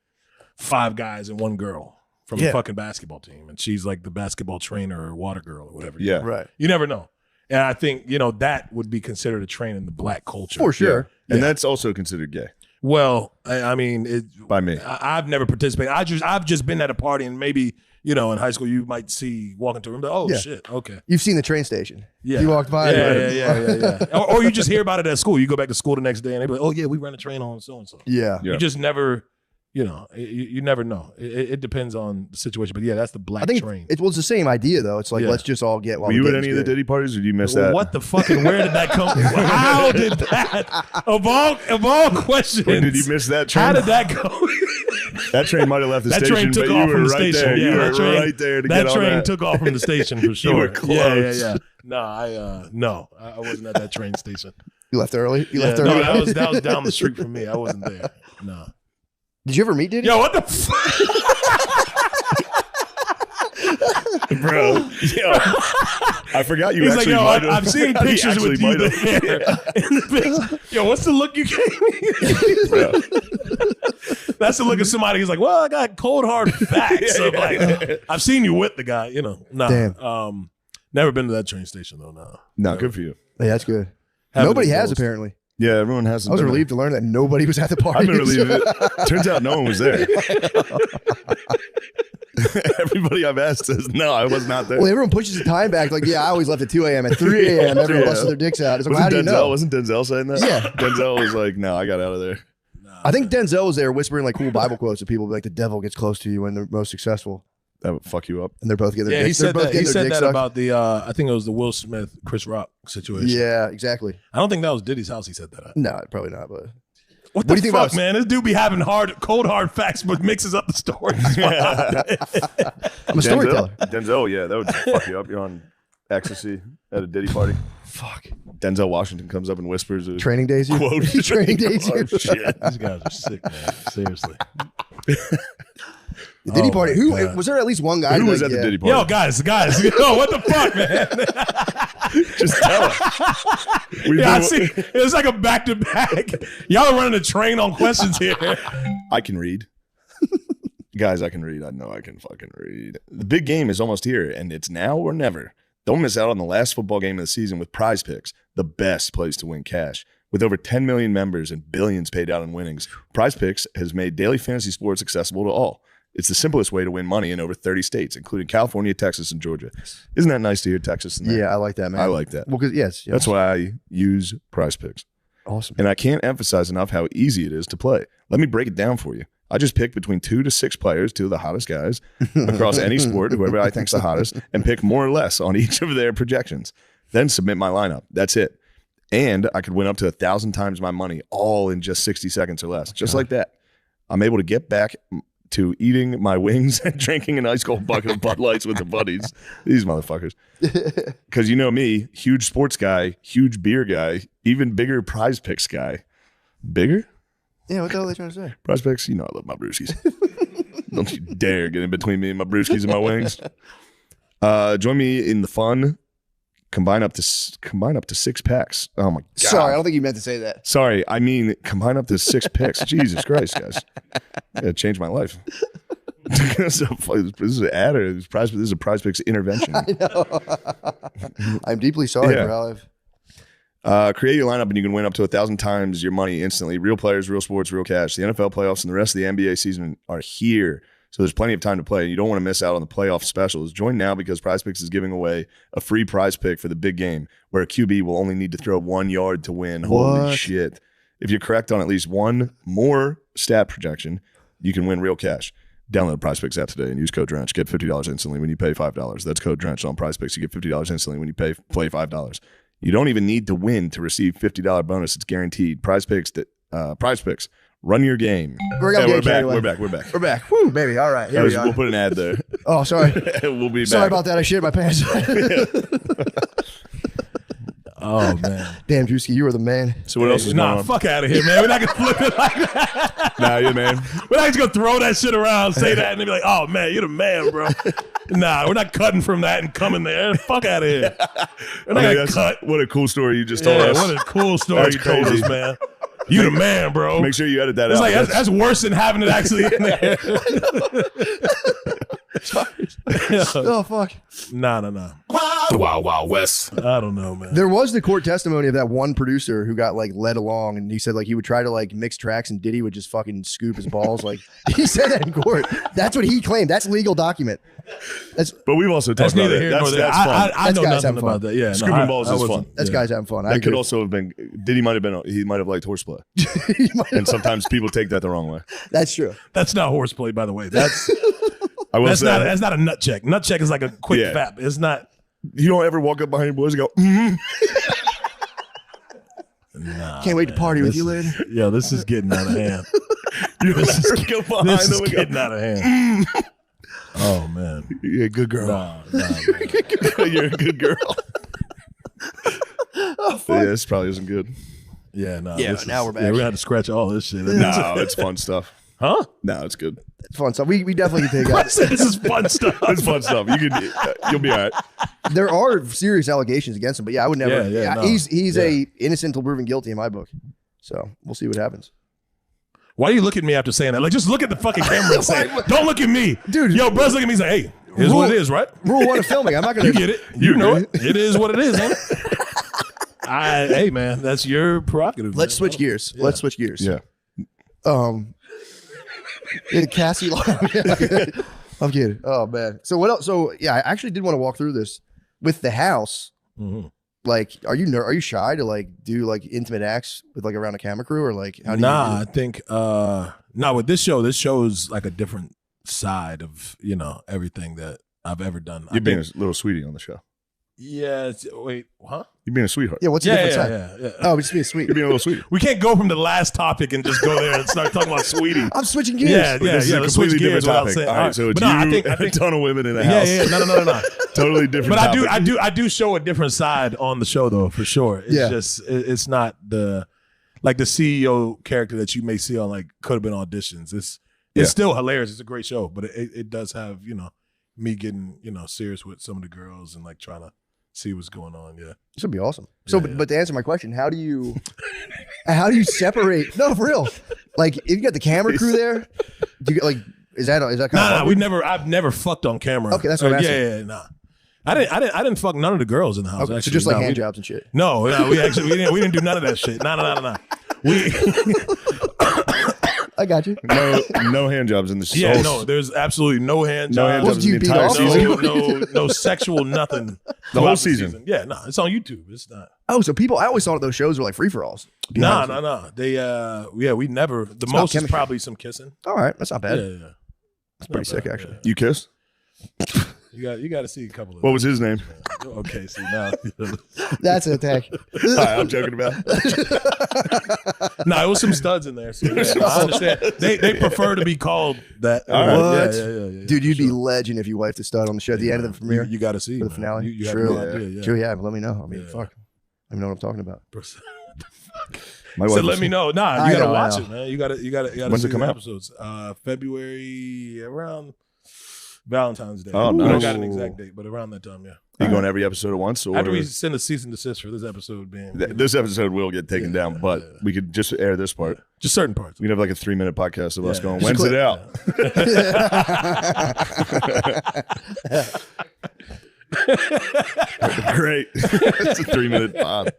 C: 5 guys and 1 girl from the
B: Yeah.
C: fucking basketball team, and she's like the basketball trainer or water girl or whatever.
A: Yeah.
B: Right.
C: You never know. And I think, that would be considered a train in the black culture.
B: For sure.
A: And that's also considered gay
C: Well, I mean,
A: by me.
C: I've never participated. I've just been at a party, and maybe in high school you might see walking to a room. Oh
B: Yeah.
C: shit, okay,
B: You've seen the train station.
C: yeah.
B: You walked by.
C: Yeah. Or you just hear about it at school. You go back to school the next day, and they be like, "Oh yeah, we ran a train on so and so."
B: Yeah.
A: Yeah.
C: You just never, you never know. It depends on the situation. But yeah, that's the black
B: I think
C: train.
B: it was the same idea though. It's like
C: Yeah.
B: let's just all get. While
A: Were
B: the
A: you at
B: getting's
A: any of the
B: good.
A: Diddy parties, or did you miss
C: Well,
A: that?
C: what the fuck and where did that come? How did that? Of all questions,
A: When did you miss that train?
C: How did that go?
A: That train might have left the
C: That
A: station,
C: train took
A: but you
C: off
A: were
C: from the
A: right
C: station.
A: there.
C: Yeah,
A: You
C: that
A: were
C: train,
A: right there to
C: that
A: get on
C: train
A: that.
C: took off from the station for sure.
A: were close.
C: Yeah. No, I wasn't at that train station.
B: You left early. You left
C: Yeah,
B: early.
C: no, that was down the street from me. I wasn't there. No.
B: Did you ever meet Diddy?
C: Yo, what the fuck?
A: Bro, yo, I forgot you
C: He's like,
A: actually
C: yo,
A: might have.
C: I've seen
A: He
C: pictures
A: actually
C: with you
A: might have.
C: there. In the picture. Yo, what's the look you gave me?
A: Bro.
C: That's the look of somebody who's like, well, I got cold hard facts. So like, I've seen you with the guy, No.
B: Damn.
C: Never been to that train station though. No.
A: No, good for you.
B: Hey, that's good.
C: Haven't
B: Nobody has
C: indulged.
B: apparently.
A: Yeah, everyone has.
B: I was relieved to learn that nobody was at the party.
A: I've been relieved. Turns out no one was there. Everybody I've asked says, no, I was not there.
B: Well, everyone pushes the time back. Like, yeah, I always left at 2 a.m. At 3 a.m., everyone busted their dicks out. It's like, how do you know?
A: Wasn't Denzel saying that?
B: Yeah.
A: Denzel was like, no, I got out of there.
B: I think Denzel was there whispering like cool Bible quotes to people, like the devil gets close to you when they're most successful.
A: That would fuck you up.
B: And they're both getting their
C: Yeah, he
B: dicks.
C: said
B: They're both
C: that.
B: getting
C: He
B: their
C: said
B: dicks
C: that
B: sucked.
C: about the. I think it was the Will Smith, Chris Rock situation.
B: Yeah, exactly.
C: I don't think that was Diddy's house. He said that at.
B: No, probably not. But
C: What
B: do
C: the
B: you think
C: fuck,
B: about-
C: man? This dude be having cold hard facts, but mixes up the stories.
B: I'm a storyteller.
A: Denzel, yeah, that would fuck you up. You're on ecstasy at a Diddy party.
B: Fuck.
A: Denzel Washington comes up and whispers a
B: Training days. You?
A: quote.
B: Training days.
A: Oh,
B: You?
A: shit.
C: These guys are sick, man. Seriously.
B: The Diddy
C: Oh,
B: party.
C: my
B: Who
C: God.
B: was there? At least one guy.
A: Who
B: like,
A: was at the
B: yeah.
A: Diddy party?
C: Yo, guys. Yo, what the fuck, man?
A: Just tell us.
C: Yeah, I see. It's like a back to back. Y'all are running a train on questions here.
A: I can read. Guys, I can read. I know I can fucking read. The big game is almost here, and it's now or never. Don't miss out on the last football game of the season with Prize Picks, the best place to win cash. With over 10 million members and billions paid out in winnings, Prize Picks has made daily fantasy sports accessible to all. It's the simplest way to win money in over 30 states, including California, Texas, and Georgia. Isn't that nice to hear Texas in there?
B: Yeah, I like that, man.
A: I like that.
B: Well, because yes,
A: That's why I use Prize Picks.
B: awesome.
A: And I can't emphasize enough how easy it is to play. Let me break it down for you. I just pick between 2 to 6 players, 2 of the hottest guys across any sport, whoever I think's the hottest, and pick more or less on each of their projections. Then submit my lineup. That's it. And I could win up to 1,000 times my money, all in just 60 seconds or less. Just like that. I'm able to get back to eating my wings and drinking an ice cold bucket of Bud Lights with the buddies. These motherfuckers. Because you know me, huge sports guy, huge beer guy, even bigger Prize Picks guy. Bigger?
B: Yeah, what the hell are they trying to say?
A: Prize Picks, you know I love my brewskis. Don't you dare get in between me and my brewskis and my wings. Join me in the fun. Combine up to 6 packs. Oh my god!
B: Sorry, I don't think you meant to say that.
A: Sorry, I mean combine up to 6 picks. Jesus Christ, guys! It changed my life. So, this is an ad or this is a Prize Picks intervention.
B: I know. I'm deeply sorry,
A: Yeah.
B: bro. I've-
A: Create your lineup and you can win up to 1,000 times your money instantly. Real players, real sports, real cash. The NFL playoffs and the rest of the NBA season are here. So there's plenty of time to play. And you don't want to miss out on the playoff specials. Join now because Prize Picks is giving away a free prize pick for the big game where a QB will only need to throw 1 yard to win. Holy
B: What?
A: shit. If you're correct on at least one more stat projection, you can win real cash. Download the Prize Picks app today and use code DRENCH. Get $50 instantly when you pay $5. That's code DRENCH on Prize Picks. You get $50 instantly when you play $5. You don't even need to win to receive $50 bonus. It's guaranteed. Prize Picks. Run your game.
B: We're gonna
A: Yeah,
B: get carried away.
A: We're back.
B: We're back. Woo, baby. All right. Here we are.
A: We'll put an ad there.
B: Oh, sorry.
A: We'll be back.
B: Sorry about that. I shit my pants.
C: Oh man.
B: Damn, Druski, you were the man.
A: So what else is going
C: Nah,
A: on?
C: fuck out of here, man. We're not gonna flip it like that.
A: Nah, yeah, man.
C: We're not just gonna throw that shit around, say that, and then be like, "Oh man, you're the man, bro." Nah, we're not cutting from that and coming there. Fuck out of here. We're not gonna cut.
A: What a cool story you just told
C: Yeah,
A: us.
C: what a cool story
A: That's
C: you told
A: crazy.
C: us, man. You the man, bro.
A: Make sure you edit that
C: It's
A: out.
C: like that's worse than having it actually in there.
B: Oh, fuck.
C: Nah.
E: The Wild Wild West.
C: I don't know, man.
B: There was the court testimony of that one producer who got like led along, and he said like he would try to like mix tracks, and Diddy would just fucking scoop his balls. Like he said that in court. That's what he claimed. That's legal document. That's
A: But we've also
C: That's
A: talked about
C: neither
A: that.
C: here nor there.
A: That's fun.
C: I
B: That's
C: know
B: guys
C: nothing
B: having fun.
C: about that. Yeah,
A: Scooping balls is
C: wasn't-
A: fun.
B: that's
C: yeah.
B: guys having fun. I
A: That could
B: agree.
A: also have been. Diddy might have liked horseplay,
B: He might
A: and
B: have-
A: sometimes people take that the wrong way.
B: That's true.
C: That's not horseplay, by the way. That's
A: I will
C: that's
A: say,
C: not a nut check. Nut check is like a quick
A: Yeah.
C: fap. It's not.
A: you don't ever walk up behind your boys and go, mm-hmm.
B: Can't wait to party with you later.
C: Yo, this is getting out of hand.
A: You never go behind
C: This is
A: them and go,
C: getting out of hand. Oh man.
A: "You're a good girl.
C: Nah, man.
A: You're a good girl." Yeah, this probably isn't good.
C: Yeah, no.
B: Yeah,
C: this
B: now
C: is-
B: we're back.
C: Yeah, we had to scratch all this shit.
A: No, it's fun stuff.
C: Huh?
A: No, it's good.
B: It's fun stuff. We definitely can take out.
C: This is fun stuff.
A: It's fun stuff. You'll be all right.
B: There are serious allegations against him, but yeah, I would never.
C: Yeah, no.
B: He's
C: Yeah.
B: a innocent until proven guilty in my book. So we'll see what happens.
C: Why you look at me after saying that? Like, just look at the fucking camera and say,
B: Why-
C: don't look at me.
B: Dude.
C: Yo, bro's looking at me and say, hey, here's what it is, right?
B: Rule 1 of filming. I'm not gonna.
C: You get it. You know it. It is what it is, ain't it? Hey man, that's your prerogative.
B: Let's
C: man.
B: switch gears.
C: Yeah.
B: Let's switch gears.
A: Yeah.
B: Cassie. I'm kidding. Oh man. So what else? So yeah, I actually did want to walk through this with the house.
C: Mm-hmm.
B: Like, are you shy to like do like intimate acts with like around a camera crew or like how do you?
C: Nah, I think with this show is like a different side of everything that I've ever done.
A: You're being a little sweetie on the show.
C: Yeah. Wait. Huh?
A: You're being a sweetheart.
B: Yeah. What's the different side?
C: Yeah.
B: Oh, just being sweet.
A: You're being a little sweetie.
C: We can't go from the last topic and just go there and start talking about sweetie.
B: I'm switching gears.
C: Yeah.
A: This is a
C: Let's switch
A: completely
C: gears
A: different
C: without
A: topic.
C: saying.
A: All right, so it's
C: But no,
A: you,
C: I think
A: a ton of women in a house.
C: Yeah. No.
A: Totally different.
C: But
A: topic.
C: I do show a different side on the show though, for sure. It's just it's not the CEO character that you may see on like Could Have Been Auditions. It's still hilarious. It's a great show, but it does have me getting serious with some of the girls and like trying to see what's going on. Yeah,
B: This would be awesome. So, but to answer my question, how do you separate? No, for real. Like, if you got the camera crew there, do you like? Is that kind of?
C: Nah, I've never fucked on camera.
B: Okay, that's what I'm asking.
C: Yeah, nah. I didn't fuck none of the girls in the house.
B: Okay,
C: Actually.
B: so just like
C: No,
B: hand
C: we-
B: jobs and shit.
C: No, we didn't do none of that shit. No. We
B: I got you.
A: No hand jobs in the show.
C: yeah, no. There's absolutely no hand
A: No
C: jobs.
A: hand jobs in the
B: you beat
A: entire
B: off?
A: season.
C: No sexual nothing.
A: The
C: throughout
A: whole season.
C: Yeah, no, it's on YouTube. It's not.
B: Oh, so people, I always thought those shows were like free for alls.
C: No. They we never. The
B: about
C: most is
B: chemistry.
C: probably some kissing.
B: All right, that's not bad.
C: Yeah.
B: That's pretty sick, actually.
A: You kissed?
C: You got to see a couple of.
A: What was his name?
C: Okay, see now.
B: That's an attack.
A: I'm joking about.
C: No, it was some studs in there. So yeah, I understand. They prefer to be called that.
A: All right.
B: What?
C: Yeah.
B: Dude, you'd be legend if you wiped the stud on the show at the end of the premiere.
C: You got to see
B: For the
C: man.
B: finale?
C: You have
B: True.
C: no idea. Yeah.
B: True, yeah, but let me know. I mean,
C: Yeah.
B: fuck. I don't know what I'm talking about.
A: My
C: So
A: wife
C: let
A: was-
C: me know. Nah,
B: I
C: you gotta
B: know, I
C: watch
B: know.
C: it, man. You gotta.
A: When's
C: see
A: it come
C: the
A: out?
C: Episodes. February around Valentine's Day.
A: Oh,
C: We don't
A: nice.
C: got an exact date, but around that time, yeah.
A: Are you going every episode at once? Or
C: After we send a cease and desist for this episode being
A: this episode will get taken down, but we could just air this part.
C: just certain parts.
A: We could have like a 3-minute podcast of us
C: Yeah.
A: going,
C: Just
A: when's it out? Great. It's a 3-minute pod.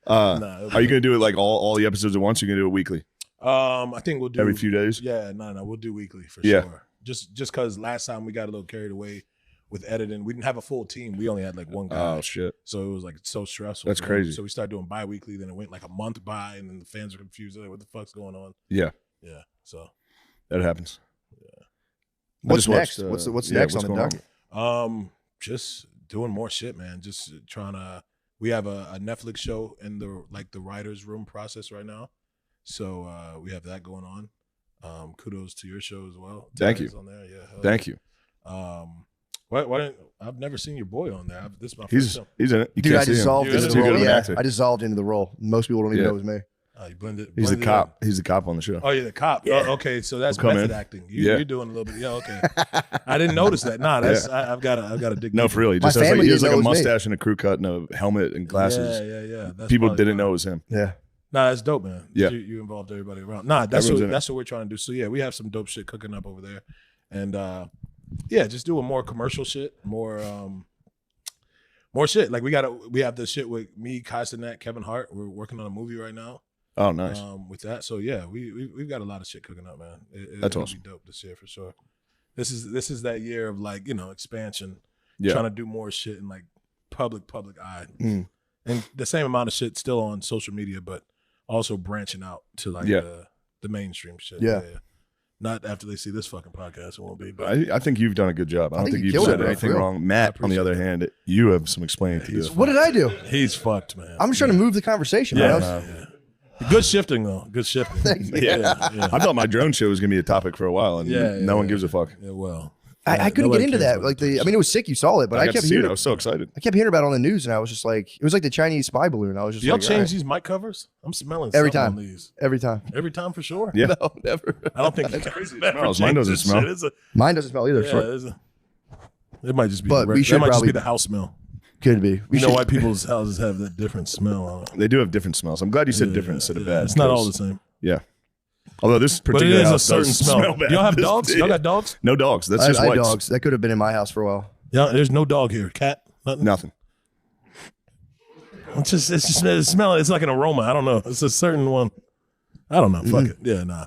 A: Are you going to do it like all the episodes at once? Or are you going to do it weekly?
C: I think we'll do
A: Every few days?
C: Yeah, no, we'll do weekly for
A: Yeah.
C: sure. Just because last time we got a little carried away with editing. We didn't have a full team. We only had like one guy.
A: Oh, shit.
C: So it was like so stressful.
A: That's
C: for
A: crazy.
C: him. So we started doing bi-weekly. Then it went like a month by, and then the fans were confused. Like, what the fuck's going on?
A: Yeah,
C: Yeah. So
A: that happens. I
B: What's
A: just
B: next?
A: watched,
B: What's
A: yeah,
B: next
A: what's
B: on the
A: going on?
B: docket?
C: just doing more shit, man. Just trying to. We have a Netflix show in the writers' room process right now. So we have that going on. Kudos to your show as well.
A: Thank you.
C: Ty's on there. Yeah. hell
A: Thank you.
C: yeah. Why didn't I've never seen your boy on there. This is my first
A: He's
C: show.
A: in it. You
B: Dude,
A: can't
B: I
A: see him.
B: dissolved
C: You're
B: into
A: He's
B: the
A: too
B: role.
A: good of an
B: Yeah,
A: actor.
B: I dissolved into the role. Most people don't even
A: Yeah.
B: know it was me.
C: You blended.
A: He's the
C: blended
A: cop.
C: in.
A: He's the cop on the show.
C: Oh, you're the cop.
B: Yeah.
C: Oh, okay, so that's
A: We'll come
C: method
A: in.
C: acting.
A: Yeah.
C: You're doing a little bit. Yeah, okay. I didn't notice that. Nah, that's I've got to dig.
A: No,
C: deeper.
A: for real. He
B: My
A: just has like,
B: family
A: he has like a
B: didn't know it was me.
A: mustache and a crew cut and a helmet and glasses.
C: Yeah. That's
A: People
C: probably
A: didn't
C: why.
A: know it was him.
B: Yeah.
C: Nah, that's dope, man.
A: Yeah.
C: You involved everybody around. Nah, that's
A: Everyone's in
C: what
A: it.
C: that's what we're trying to do. So yeah, we have some dope shit cooking up over there, and yeah, just doing more commercial shit, more shit. Like we have this shit with me, Kastanet, Kevin Hart. We're working on a movie right now.
A: Oh, nice.
C: With that, so yeah, we've got a lot of shit cooking up, man.
A: That's
C: it'll
A: awesome.
C: Be dope this year for sure. This is that year of like expansion,
A: Yeah.
C: trying to do more shit in like public eye,
A: Mm.
C: and the same amount of shit still on social media, but also branching out to like
A: Yeah.
C: the mainstream shit.
B: Yeah.
C: Not after they see this fucking podcast, it won't be. But
A: I think you've done a good job. I don't
B: think
A: think
B: you
A: you've
B: killed
A: said
B: it, man,
A: anything
B: for real.
A: wrong. Matt, on the other hand, you have some explaining to do.
C: he's
B: What did I do?
C: he's fucked, man.
B: I'm just trying to move the conversation.
C: yeah,
B: man.
C: Good shifting though. Good shifting.
A: Yeah. I thought my drone show was going to be a topic for a while, and
C: Yeah,
A: no one
C: yeah.
A: gives a fuck.
C: Yeah, well,
B: I couldn't get
C: nobody
B: into
C: cares
B: that.
C: about
B: Like
C: it.
B: I mean, it was sick. You saw it, but
A: I
B: I
A: got to
B: kept
A: see it. I
B: hearing.
A: was so excited.
B: I kept hearing about it on the news, and I was just like, it was like the Chinese spy balloon. I was just
C: Do y'all
B: like,
C: change
B: all right.
C: these mic covers? I'm smelling
B: Every
C: something
B: time.
C: on these.
B: Every time.
C: Every time for sure.
A: Yeah.
B: No, never.
C: I don't think you guys have ever
A: smells. Mine doesn't
C: changed this
A: smell.
C: shit. It's a-
B: Mine doesn't smell either.
C: yeah,
B: so
C: it's a- it might just be.
B: But
C: the
B: we
C: reg-
B: should
C: that might just
B: probably-
C: be the house smell.
B: could be.
C: We know why people's houses have that different smell.
A: They do have different smells. I'm glad you said different instead of bad.
C: It's not all the
A: because-
C: same.
A: Yeah. Although this
C: But it
A: particular
C: is a
A: house
C: certain
A: does
C: smell.
A: bad.
C: Do y'all have
A: This-
C: dogs? Y'all got dogs?
A: No dogs. That's
B: I
A: just
B: had
A: whites.
B: dogs. That could have been in my house for a while.
C: Yeah, there's no dog here. Cat? Nothing?
A: Nothing.
C: It's smelling. It's like an aroma. I don't know. It's a certain one. I don't know. Fuck it. Yeah, nah.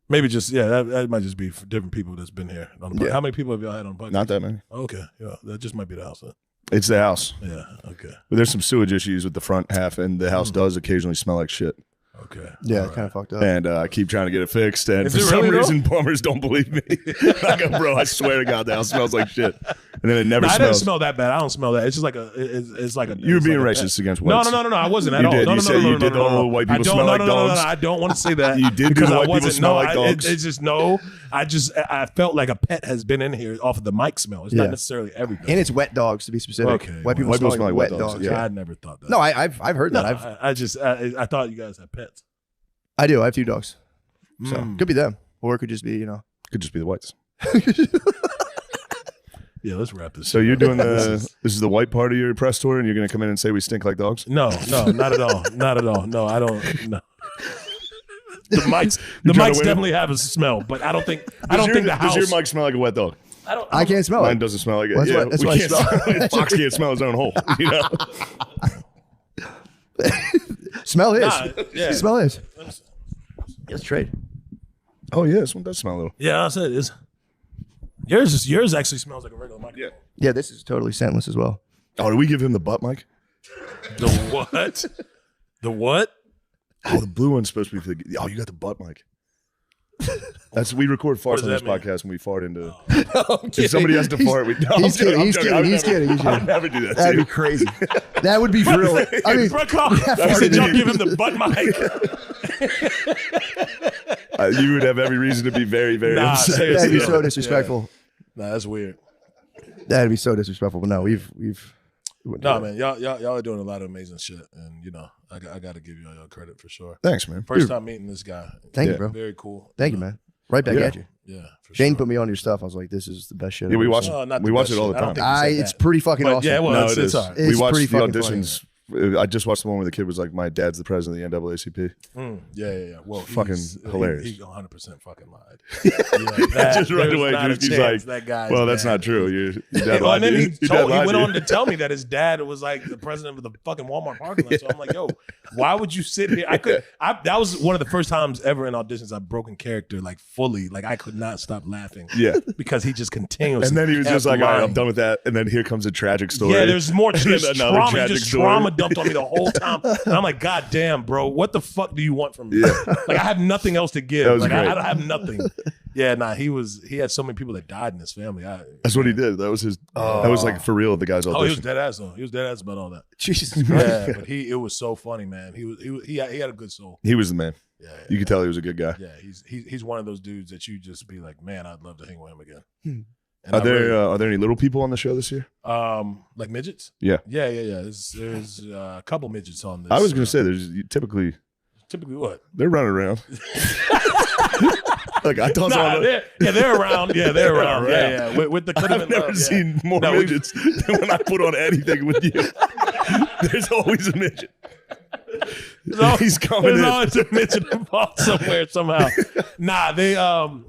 C: Maybe just that might just be for different people that's been here on the podcast. How many people have y'all had on the podcast?
A: Not that many.
C: Okay, yeah, that just might be the house. Then.
A: It's the house.
C: Yeah. Okay.
A: But there's some sewage issues with the front half, and the house does occasionally smell like shit.
C: Okay.
B: Yeah, it's kind of fucked up.
A: And I keep trying to get it fixed, and
C: Is
A: for
C: it
A: some
C: really,
A: reason, plumbers don't believe me. I go, bro, I swear to God, the house smells like shit, and then it never
C: I didn't
A: smells.
C: smell that bad. I don't smell that. It's just like a. It's like a.
A: You were
C: it's
A: being
C: like a
A: racist
C: pet.
A: against whites.
C: No. I wasn't at
A: You
C: all.
A: did.
C: No,
A: You
C: no,
A: said
C: no, no,
A: you
C: no,
A: did
C: no,
A: the
C: no,
A: whole white people
C: I don't,
A: smell like
C: no,
A: dogs.
C: I don't want to say that.
A: You did do
C: because
A: the
C: I
A: white people
C: wasn't.
A: smell
C: No,
A: like dogs.
C: It's just no. I felt like a pet has been in here off of the mic smell. It's not necessarily everything.
B: And it's wet dogs, to be specific.
C: Okay,
B: White people smell like wet dogs.
A: Yeah.
C: I never thought that.
B: No, I've heard that.
C: I thought you guys had pets.
B: I do. I have 2 dogs. So could be them, or it could just be
A: Could just be the whites.
C: Yeah, let's wrap this.
A: So you're doing this is the white part of your press tour, and you're going to come in and say we stink like dogs?
C: No, not at all. Not at all. No, I don't. No. The mics
A: trying to win?
C: definitely have a smell, but I don't think the house.
A: Does your mic smell like a wet dog?
B: I can't smell
A: Mine
B: it.
A: doesn't smell like it.
B: Well, that's
A: we
B: why I
A: can't
B: smell.
A: Fox can't smell his own hole. You know?
B: Smell his.
C: Yeah.
B: Smell his. Let's trade.
A: Oh yeah, this one does smell a little.
C: Yeah, I said it is. Yours actually smells like a regular mic.
A: Yeah.
B: Yeah, this is totally scentless as well.
A: Oh, did we give him the butt mic?
C: The what? The what?
A: Oh, the blue one's supposed to be for the. Oh, you got the butt mic. We record farts
C: does
A: on this
C: that mean?
A: podcast when we fart into. If somebody has to fart, we. No,
B: He's kidding. He's kidding.
A: I'd never do that.
B: That'd
A: to
B: be crazy. That would be real. I mean,
C: Brooke, I said y'all give him the butt mic.
A: you would have every reason to be very, very
C: Nah,
A: upset.
C: seriously.
B: that'd be
C: Yeah.
B: so disrespectful.
C: Nah, that's weird.
B: That'd be so disrespectful. But no, we wouldn't do
C: Nah,
B: that.
C: man, y'all are doing a lot of amazing shit, and I got to give y'all credit for sure.
A: Thanks, man.
C: First time meeting this guy.
B: Thank
A: Yeah.
B: you, bro.
C: Very cool.
B: Thank you, man. Right back
A: Yeah.
B: at you.
C: Yeah, for
B: Shane
C: sure.
B: put me on your stuff. I was like, this is the best shit.
A: Yeah, we
B: I've ever
A: watch
B: seen.
C: No, not
A: we
C: the
A: watch
C: best
A: it all
C: shit.
A: the
C: I don't
A: time.
C: think you said
B: It's
C: that.
B: pretty fucking
C: But
B: awesome.
C: yeah, well,
A: No,
C: it's
A: it is.
C: all right.
B: It's
A: We watched
B: pretty
A: the
B: fucking
A: auditions. I just watched the one where the kid was like, "My dad's the president of the NAACP."
C: Yeah. Well,
A: Fucking hilarious.
C: He 100% fucking lied. Yeah,
A: Just right away,
C: not a
A: Druski's
C: chance
A: like,
C: that guy's
A: "Well, that's
C: bad.
A: not true. Your dad
C: Well, and
A: lied
C: then
A: to
C: he
A: you. Your dad lied
C: went
A: to
C: on
A: you."
C: to tell me that his dad was like the president of the fucking Walmart parking lot. So I'm like, yo, why would you sit here? That was one of the first times ever in auditions I've broken character like fully. Like I could not stop laughing.
A: Yeah.
C: Because he just continuously.
A: And then he was just
C: kept
A: like, "All right,
C: lying.
A: I'm done with that." And then here comes a tragic story.
C: Yeah, there's more
A: And
C: just
A: then another
C: trauma. You
A: tragic
C: just
A: story.
C: trauma dumped on me the whole time. And I'm like, God damn, bro, what the fuck do you want from me?
A: Yeah.
C: Like I have nothing else to give.
A: That was
C: Like
A: great.
C: I don't have nothing. Yeah, nah, he had so many people that died in his family.
A: That's what he did. That was his. That was like for real. The guy's
C: Oh, he was
A: audition.
C: dead ass though. He was dead ass about all that.
B: Jesus Christ.
C: Yeah, but it was so funny, man. He had a good soul.
A: He was the man.
C: Yeah,
A: You could tell he was a good guy.
C: yeah. He's one of those dudes that you just be like, man, I'd love to hang with him again. And
A: Are
C: I
A: there
C: really-
A: are there any little people on the show this year?
C: like midgets?
A: Yeah.
C: Yeah. There's a couple midgets on this.
A: I was going to say there's typically
C: typically what?
A: they're running around. Like I thought.
C: Nah, they're around. Yeah, they're around.
A: around.
C: Yeah. With the could have
A: I've
C: been
A: never
C: love, yeah.
A: seen more
C: No, we've-
A: midgets than when I put on anything with you. There's always a midget. He's coming
C: There's
A: in.
C: always a midget involved somewhere somehow. Nah, they're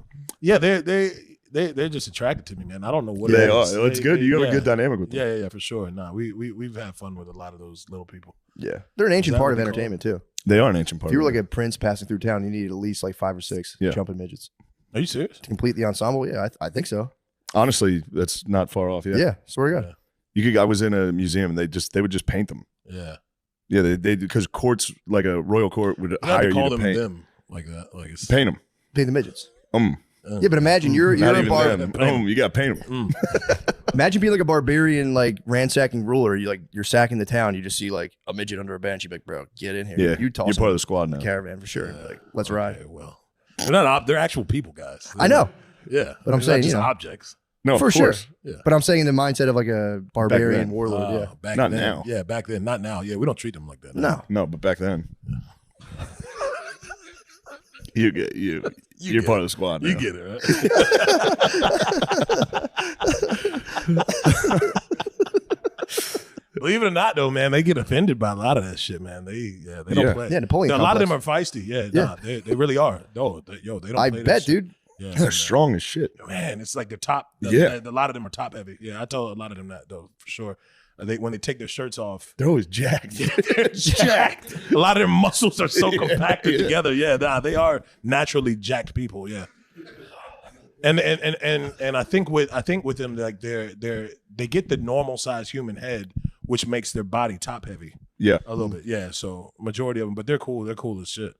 C: just attracted to me, man. I don't know what
A: They
C: it
A: are.
C: is.
A: It's good. You have a
C: yeah.
A: good dynamic with them.
C: Yeah, for sure. Nah, we've had fun with a lot of those little people.
B: Yeah. They're an ancient
C: Is that
B: part
C: what
B: of
C: they call
B: entertainment, too.
A: They are an ancient part.
B: If you were
A: of
B: like
A: it.
B: a prince passing through town, you needed at least like 5 or 6
A: Yeah.
B: jumping midgets.
C: Are you serious?
B: To complete the ensemble, yeah, I think so.
A: Honestly, that's not far off. Yeah.
B: Yeah, swear to God.
A: I was in a museum and they would just paint them.
C: Yeah.
A: Yeah, they because courts like a royal court would
C: You have
A: hire
C: to
A: you
C: call
A: to
C: them like that. Like it's
A: paint them.
B: Paint the midgets.
A: Yeah,
B: Yeah, but imagine you're
A: not
B: a
A: even them. You got to paint them.
B: imagine being like a barbarian, like ransacking ruler. You're sacking the town. You just see like a midget under a bench. You're like, bro, get in here.
A: Yeah,
B: you toss
A: you're
B: him
A: part of the squad now.
B: caravan for sure. Like, let's ride.
C: Okay, well, they're actual people, guys.
B: I know,
C: Yeah,
B: But I'm
C: They're
B: saying,
C: not just
B: you know.
C: objects.
A: No,
B: for
A: of
B: sure.
A: course.
C: Yeah.
B: But I'm saying in the mindset of like a barbarian
A: then.
B: warlord. Yeah.
C: Back
A: Not
C: then,
A: now.
C: Yeah, back then. Not now. Yeah, we don't treat them like that.
B: No.
A: No, but back then, you're part of the squad.
C: You
A: now.
C: get it, right? Believe it or not, though, man, they get offended by a lot of that shit, man. They don't
A: Yeah.
C: play.
B: Yeah, Napoleon
C: A lot of them
B: complex.
C: are feisty. Yeah, nah, they really are. No, they don't.
B: I
C: play that
B: bet,
C: shit.
B: dude.
C: Yeah,
A: They're strong as shit.
C: man, it's like they're top.
A: Yeah.
C: A lot of them are top heavy. Yeah, I tell a lot of them that though for sure. when they take their shirts off,
A: They're always jacked.
C: they're jacked. A lot of their muscles are so compacted together. Yeah, they are naturally jacked people. Yeah. And I think with them, like they get the normal size human head, which makes their body top heavy.
A: Yeah.
C: A little bit. Yeah. So majority of them, but they're cool. They're cool as shit.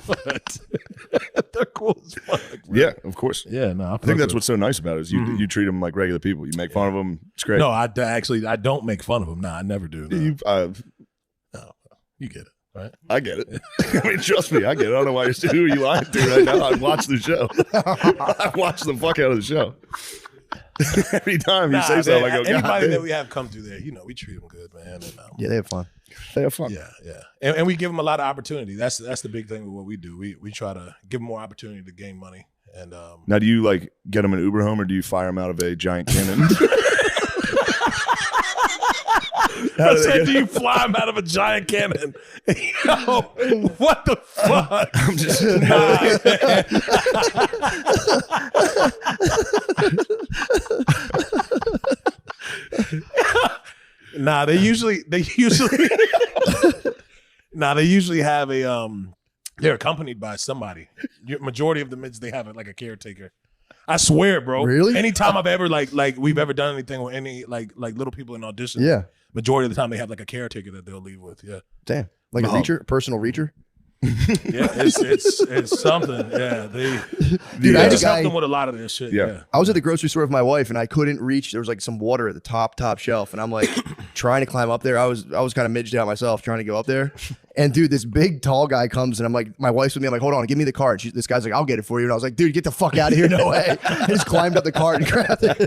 C: What? They're cool as fuck. Bro.
A: Yeah, of course.
C: Yeah. No,
A: I think that's what's so nice about it is you treat them like regular people. You make fun of them. It's great.
C: No, I don't make fun of them. Nah, I never do. No. You get it. Right?
A: I get it. I mean, trust me, I get it. I don't know why who are you lying to right now. I watch the show. I watch the fuck out of the show. Every time you say something, I go,
C: anybody that we have come through there, we treat them good, man. And,
B: Yeah, they have fun.
A: They have fun.
C: Yeah, yeah. And we give them a lot of opportunity. That's the big thing with what we do. We try to give them more opportunity to gain money. And
A: now, do you like get them an Uber home or do you fire them out of a giant cannon?
C: I said, do you fly him out of a giant cannon? Yo, what the fuck?
A: I'm just
C: Nah, they usually have a they're accompanied by somebody. Majority of the mids, they have like a caretaker. I swear, bro.
B: Really?
C: Anytime I've ever like we've ever done anything with any like little people in auditions,
B: Yeah.
C: majority of the time they have like a caretaker that they'll leave with. Yeah.
B: Damn. Like a reacher, a personal reacher.
C: Yeah, it's something. Yeah,
B: Dude,
C: I
B: I
C: just
B: had a
C: help
B: guy-
C: them with a lot of this shit.
A: Yeah.
C: Yeah.
B: I was at the grocery store with my wife and I couldn't reach. There was like some water at the top shelf, and I'm like trying to climb up there. I was kind of midged out myself trying to go up there. And dude, this big tall guy comes and I'm like, my wife's with me. I'm like, hold on, give me the card. This guy's like, I'll get it for you. And I was like, dude, get the fuck out of here. No way. I just climbed up the cart and grabbed it.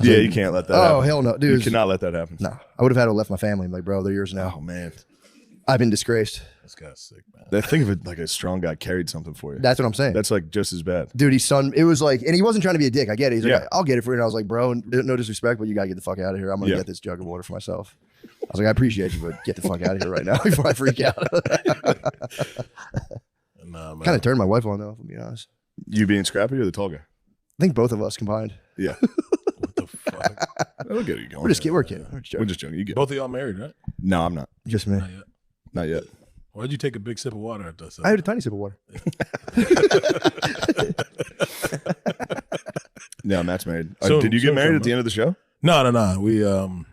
A: Yeah, you can't let that
B: Oh,
A: happen.
B: hell no. Dude.
A: You cannot let that happen.
B: No, I would have had to left my family. I'm like, bro, they're yours now.
A: Oh, man.
B: I've been disgraced.
C: This guy's sick, man.
A: Think of it like a strong guy carried something for you.
B: That's what I'm saying.
A: That's like just as bad.
B: Dude, it was like, and he wasn't trying to be a dick. I get it. He's like,
A: Yeah.
B: I'll get it for you. And I was like, bro, no disrespect, but you got to get the fuck out of here. I'm going to get this jug of water for myself. I was like, I appreciate you, but get the fuck out of here right now before I freak out.
C: Nah, man.
B: Kind of turned my wife on, though, if I'm being honest.
A: You being scrappy or the tall guy?
B: I think both of us combined.
A: Yeah.
C: What the fuck?
A: I'll get you going.
B: We're just kidding. We're
A: We're just joking. You get it.
C: Both of y'all married, right?
A: No, I'm not.
B: Just me.
C: Not yet.
A: Not yet.
C: Why'd you take a big sip of water after that?
B: I had a tiny sip of water.
A: Yeah, Matt's married.
C: Soon-
A: did you get
C: soon,
A: married
C: soon,
A: at the end of the show?
C: No. We
B: hell?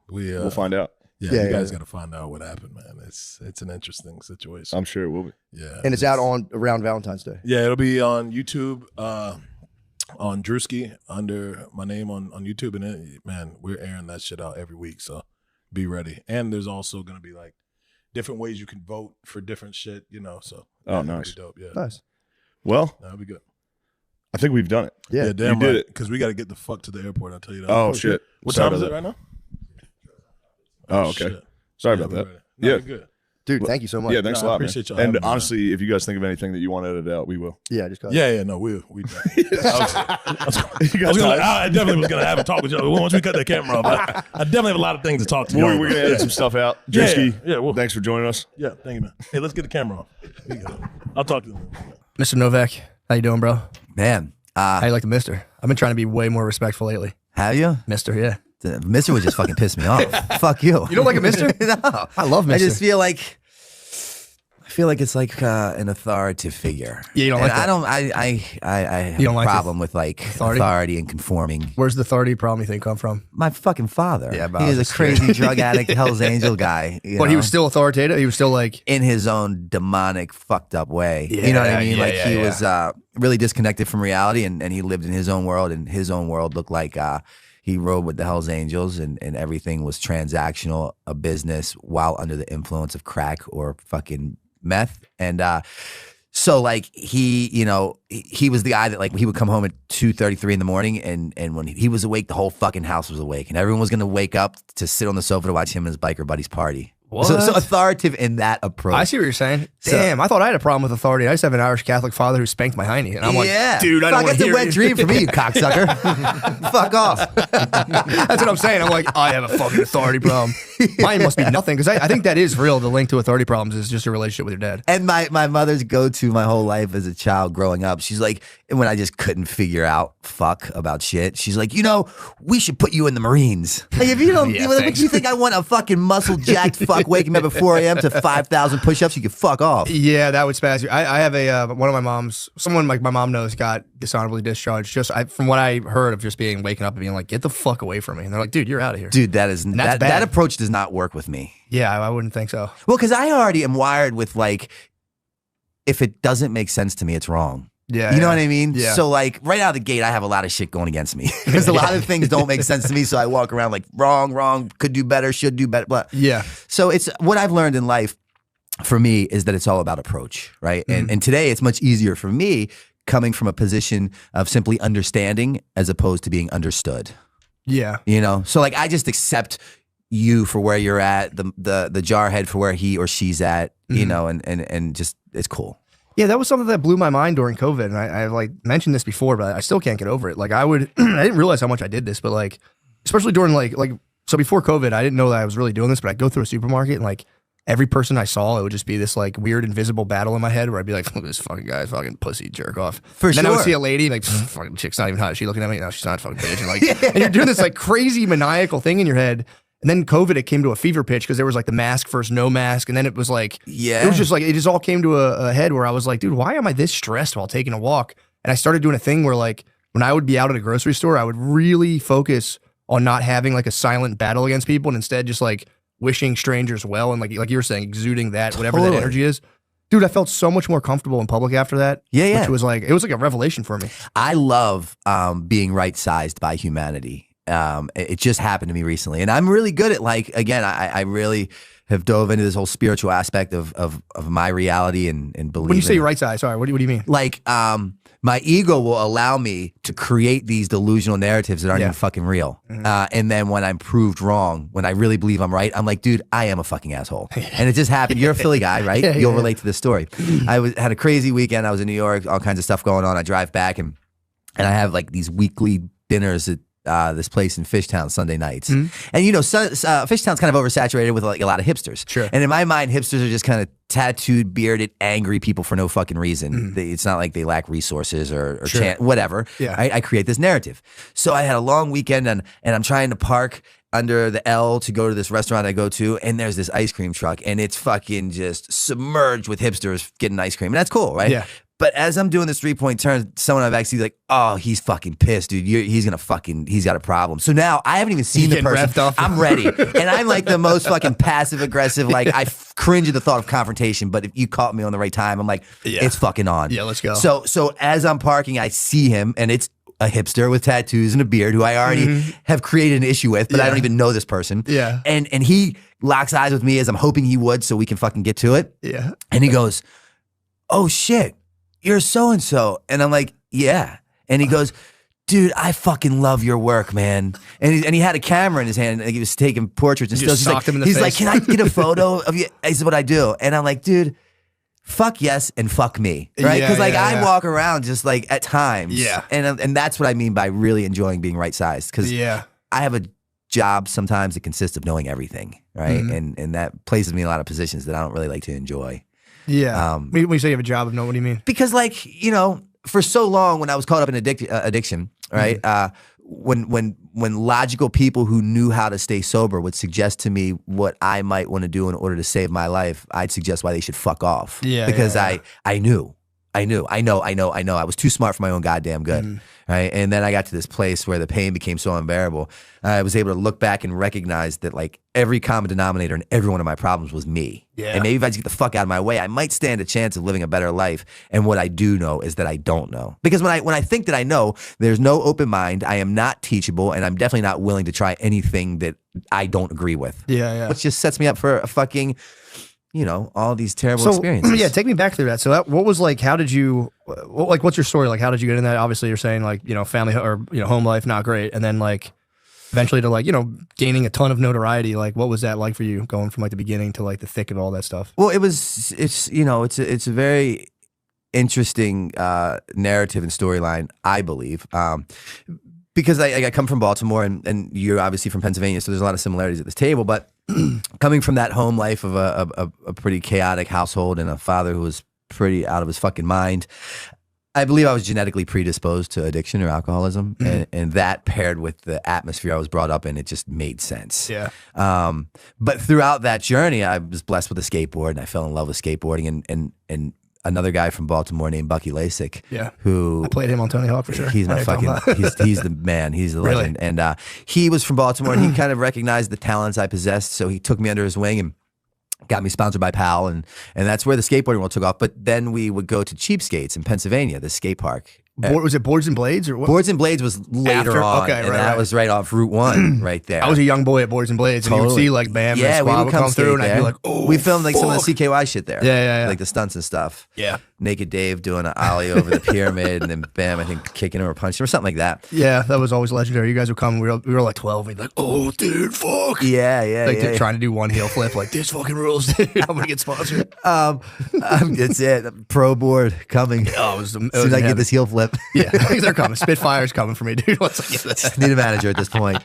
A: We'll find out.
C: Yeah,
B: Yeah,
C: you guys
B: yeah.
C: got to find out what happened, man. It's an interesting situation.
A: I'm sure it will be.
C: Yeah,
B: And it's out around Valentine's Day.
C: Yeah, it'll be on YouTube, on Druski under my name on YouTube, and man, we're airing that shit out every week, so be ready. And there's also gonna be like different ways you can vote for different shit, So
A: Oh,
C: that'll
A: nice.
C: be dope. Yeah,
B: Nice.
A: Well,
C: that'll be good.
A: I think we've done it.
B: Yeah.
C: Damn
A: you did
C: right,
A: it.
C: because we got to get the fuck to the airport. I'll tell you that.
A: Oh, shit.
C: What
A: Sorry
C: time is
A: about
C: it right now?
A: Oh, okay.
C: Shit.
A: Sorry
C: Yeah,
A: about
C: we're
A: that.
C: ready. No,
A: Yeah.
C: you're good.
B: Dude, thank you so much.
A: Yeah, thanks
C: No,
A: a
C: I
A: lot,
C: appreciate
A: man.
C: y'all
A: And
C: having me,
A: honestly, if you guys think of anything that you want edited out, we will.
B: Yeah, just cut.
C: Yeah, no, we definitely. I definitely was gonna have a talk with you once we cut the camera off. I definitely have a lot of things to talk to you.
A: We're going to edit some stuff out.
C: Yeah,
A: Drewski,
C: yeah, well-
A: thanks for joining us.
C: Yeah, thank you, man. Hey, let's get the camera off. Here you go. I'll talk to you.
F: Mr. Novak, how you doing, bro?
G: Man,
F: How you like the mister? I've been trying to be way more respectful lately.
G: have you?
F: Mister, yeah.
G: The Mister would just fucking piss me off. Fuck you.
F: You don't like a mister?
G: No.
F: I love
G: I
F: mister.
G: just feel like it's like an authoritative figure.
F: Yeah, you don't
G: And
F: like that?
G: I have
F: You don't
G: a
F: like
G: problem with like authority and conforming.
F: Where's the authority problem you think come from?
G: My fucking father.
F: Yeah, but
G: he
F: I
G: is
F: was
G: a
F: just
G: crazy
F: kidding.
G: drug addict, Hell's Angel guy.
F: But he
G: know?
F: was still authoritative? He was still like,
G: in his own demonic, fucked up way. You know what I mean?
F: Yeah,
G: Like
F: yeah,
G: he
F: yeah.
G: was really disconnected from reality, and he lived in his own world, and his own world looked like he rode with the Hells Angels, and everything was transactional, a business, while under the influence of crack or fucking meth. And so like he was the guy that like he would come home at 2:33 in the morning, and when he was awake, the whole fucking house was awake, and everyone was gonna wake up to sit on the sofa to watch him and his biker buddies party. So
F: What?
G: authoritative in that approach.
F: I see what you're saying. Damn, I thought I had a problem with authority. I just have an Irish Catholic father who spanked my hiney. And I'm like, dude, I don't
G: Fuck,
F: want
G: that's
F: to
G: a
F: hear
G: wet
F: you.
G: dream for me, you cocksucker. Fuck off.
F: That's what I'm saying. I'm like, I have a fucking authority problem. Mine must be nothing. Because I think that is real. The link to authority problems is just a relationship with your dad.
G: And my mother's go-to my whole life as a child growing up, she's like, when I just couldn't figure out fuck about shit, she's like, we should put you in the Marines. Like, if you don't, if you think I want a fucking muscle-jacked fuck waking me up at 4 a.m. to 5,000 push-ups, you can fuck off.
F: Yeah, that would spaz you. I have one of my moms, someone like my mom knows, got dishonorably discharged. Just from what I heard of just waking up and being like, get the fuck away from me. And they're like, dude, you're out of here.
G: Dude, that approach does not work with me.
F: Yeah, I wouldn't think so.
G: Well, because I already am wired with like, if it doesn't make sense to me, it's wrong.
F: Yeah,
G: you know what I mean?
F: Yeah.
G: So like right out of the gate, I have a lot of shit going against me because a lot of things don't make sense to me. So I walk around like wrong, could do better, should do better. Blah.
F: Yeah.
G: So it's what I've learned in life for me is that it's all about approach, right? And today it's much easier for me coming from a position of simply understanding as opposed to being understood.
F: Yeah.
G: So like I just accept you for where you're at, the jarhead for where he or she's at, and just it's cool.
F: Yeah, that was something that blew my mind during COVID, and I like mentioned this before, but I still can't get over it. Like I didn't realize how much I did this, but like, especially during so before COVID, I didn't know that I was really doing this, but I'd go through a supermarket and like every person I saw, it would just be this like weird invisible battle in my head where I'd be like, look, this fucking guy's fucking pussy jerk off. And then I would see a lady like, fucking chick's not even hot. Is she looking at me? No, she's not, fucking bitch. And like, and you're doing this like crazy maniacal thing in your head. And then COVID, it came to a fever pitch because there was like the mask versus no mask. And then it was like, it was just like, it just all came to a head where I was like, dude, why am I this stressed while taking a walk? And I started doing a thing where like, when I would be out at a grocery store, I would really focus on not having like a silent battle against people and instead just like wishing strangers well. And like you were saying, exuding that, whatever that energy is. Dude, I felt so much more comfortable in public after that. Yeah. Which was like, it was like a revelation for me.
G: I love being right-sized by humanity. It just happened to me recently, and I'm really good at like, again, I really have dove into this whole spiritual aspect of my reality and believing.
F: When you say right side, sorry, what do you mean?
G: Like, my ego will allow me to create these delusional narratives that aren't even fucking real. And then when I'm proved wrong, when I really believe I'm right, I'm like, dude, I am a fucking asshole. And it just happened. You're a Philly guy, right? You'll relate to this story. I had a crazy weekend. I was in New York, all kinds of stuff going on. I drive back and I have like these weekly dinners at this place in Fishtown Sunday nights. And Fishtown's kind of oversaturated with like a lot of hipsters. Sure. And in my mind, hipsters are just kind of tattooed, bearded, angry people for no fucking reason. It's not like they lack resources or whatever. Yeah. I create this narrative. So I had a long weekend and I'm trying to park under the L to go to this restaurant I go to, and there's this ice cream truck, and it's fucking just submerged with hipsters getting ice cream. And that's cool, right? Yeah. But as I'm doing this 3-point turn, someone I've actually like, oh, he's fucking pissed, dude. He's got a problem. So now I haven't even seen the person. I'm ready. And I'm like the most fucking passive aggressive. Like I cringe at the thought of confrontation. But if you caught me on the right time, I'm like, it's fucking on.
F: Yeah, let's go.
G: So as I'm parking, I see him, and it's a hipster with tattoos and a beard who I already have created an issue with, but I don't even know this person. Yeah. And he locks eyes with me as I'm hoping he would so we can fucking get to it. Yeah. And he goes, oh shit, you're so-and-so. And I'm like, yeah. And he goes, dude, I fucking love your work, man. And he had a camera in his hand, and he was taking portraits and stuff. He's like, can I get a photo of you? This is what I do. And I'm like, dude, fuck yes and fuck me, right? Because I walk around just like at times. Yeah. And that's what I mean by really enjoying being right-sized. Because I have a job sometimes that consists of knowing everything, right? And that places me in a lot of positions that I don't really like to enjoy.
F: Yeah. When you say you have a job of what do you mean?
G: Because like, for so long when I was caught up in addiction, right? When logical people who knew how to stay sober would suggest to me what I might want to do in order to save my life, I'd suggest why they should fuck off. Yeah. Because I know. I was too smart for my own goddamn good. Right. And then I got to this place where the pain became so unbearable. I was able to look back and recognize that like every common denominator in every one of my problems was me. Yeah. And maybe if I just get the fuck out of my way, I might stand a chance of living a better life. And what I do know is that I don't know. Because when I think that I know, there's no open mind. I am not teachable, and I'm definitely not willing to try anything that I don't agree with. Yeah. Which just sets me up for a fucking, all these terrible experiences.
F: Yeah, take me back through that. So what was like, how did you, what's your story? Like, how did you get in that? Obviously you're saying like, family or, home life, not great. And then like, eventually to like, gaining a ton of notoriety? Like, what was that like for you going from like the beginning to like the thick of all that stuff?
G: Well, it's a very interesting narrative and storyline, I believe. Because I come from Baltimore and you're obviously from Pennsylvania, so there's a lot of similarities at this table. But coming from that home life of a pretty chaotic household and a father who was pretty out of his fucking mind, I believe I was genetically predisposed to addiction or alcoholism, and that paired with the atmosphere I was brought up in, it just made sense.
F: Yeah.
G: But throughout that journey, I was blessed with a skateboard, and I fell in love with skateboarding, and another guy from Baltimore named Bucky Lasik.
F: Yeah.
G: Who
F: I played him on Tony Hawk for sure.
G: He's my fucking, he's the man. He's the legend. And he was from Baltimore, and he kind of recognized the talents I possessed. So he took me under his wing and got me sponsored by PAL. And that's where the skateboarding world took off. But then we would go to Cheapskates in Pennsylvania, the skate park.
F: Was it Boards and Blades or what?
G: Boards and Blades was later
F: After?
G: on,
F: Okay,
G: and
F: right,
G: that
F: right.
G: was right off Route 1 right there.
F: I was a young boy at Boards and Blades, and you would
G: Totally.
F: see like Bam
G: Yeah,
F: and
G: we
F: Squad
G: would come
F: through, and
G: skate
F: I'd be
G: there.
F: like, oh,
G: we filmed like some of
F: fuck.
G: the CKY shit there.
F: Yeah.
G: Like the stunts and stuff.
F: Yeah.
G: Naked Dave doing an ollie over the pyramid, and then Bam, I think kicking him or punching him or something like that.
F: Yeah, that was always legendary. You guys would come. We were like 12. We'd be like, oh, dude, fuck.
G: Yeah.
F: Like trying to do one heel flip. Like, this fucking rules, dude. I'm gonna get sponsored.
G: It's it. Pro board coming.
F: Oh, it was
G: As soon as I get this heel flip.
F: Yeah, they're coming. Spitfire's coming for me, dude. Once I get this.
G: Need a manager at this point.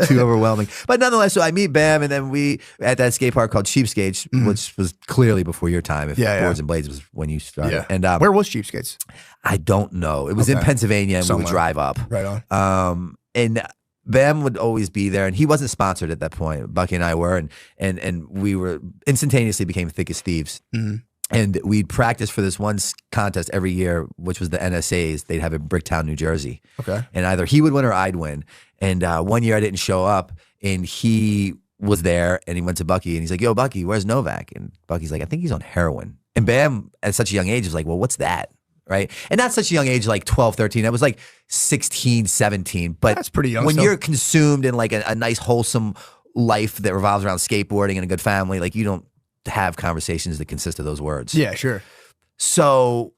G: Too overwhelming. But nonetheless, so I meet Bam, and then we at that skate park called Cheapskates, which was clearly before your time. If
F: Yeah,
G: Boards and Blades was when you started.
F: Yeah.
G: And
F: where was Cheapskates?
G: I don't know. It was in
F: Okay.
G: Pennsylvania, and we
F: Somewhere.
G: would drive up.
F: Right on.
G: And Bam would always be there, and he wasn't sponsored at that point. Bucky and I were, and we were instantaneously became thick as thieves.
F: Mm-hmm.
G: And we'd practice for this one contest every year, which was the NSAs. They'd have in Bricktown, New Jersey.
F: Okay.
G: And either he would win or I'd win. And one year I didn't show up, and he was there, and he went to Bucky, and he's like, yo, Bucky, where's Novak? And Bucky's like, I think he's on heroin. And Bam, at such a young age, was like, well, what's that? Right? And not such a young age, like 12, 13. I was like 16, 17. But
F: That's pretty young
G: when
F: still.
G: you're consumed in like a nice, wholesome life that revolves around skateboarding and a good family, like you don't have conversations that consist of those words.
F: Yeah, sure.
G: So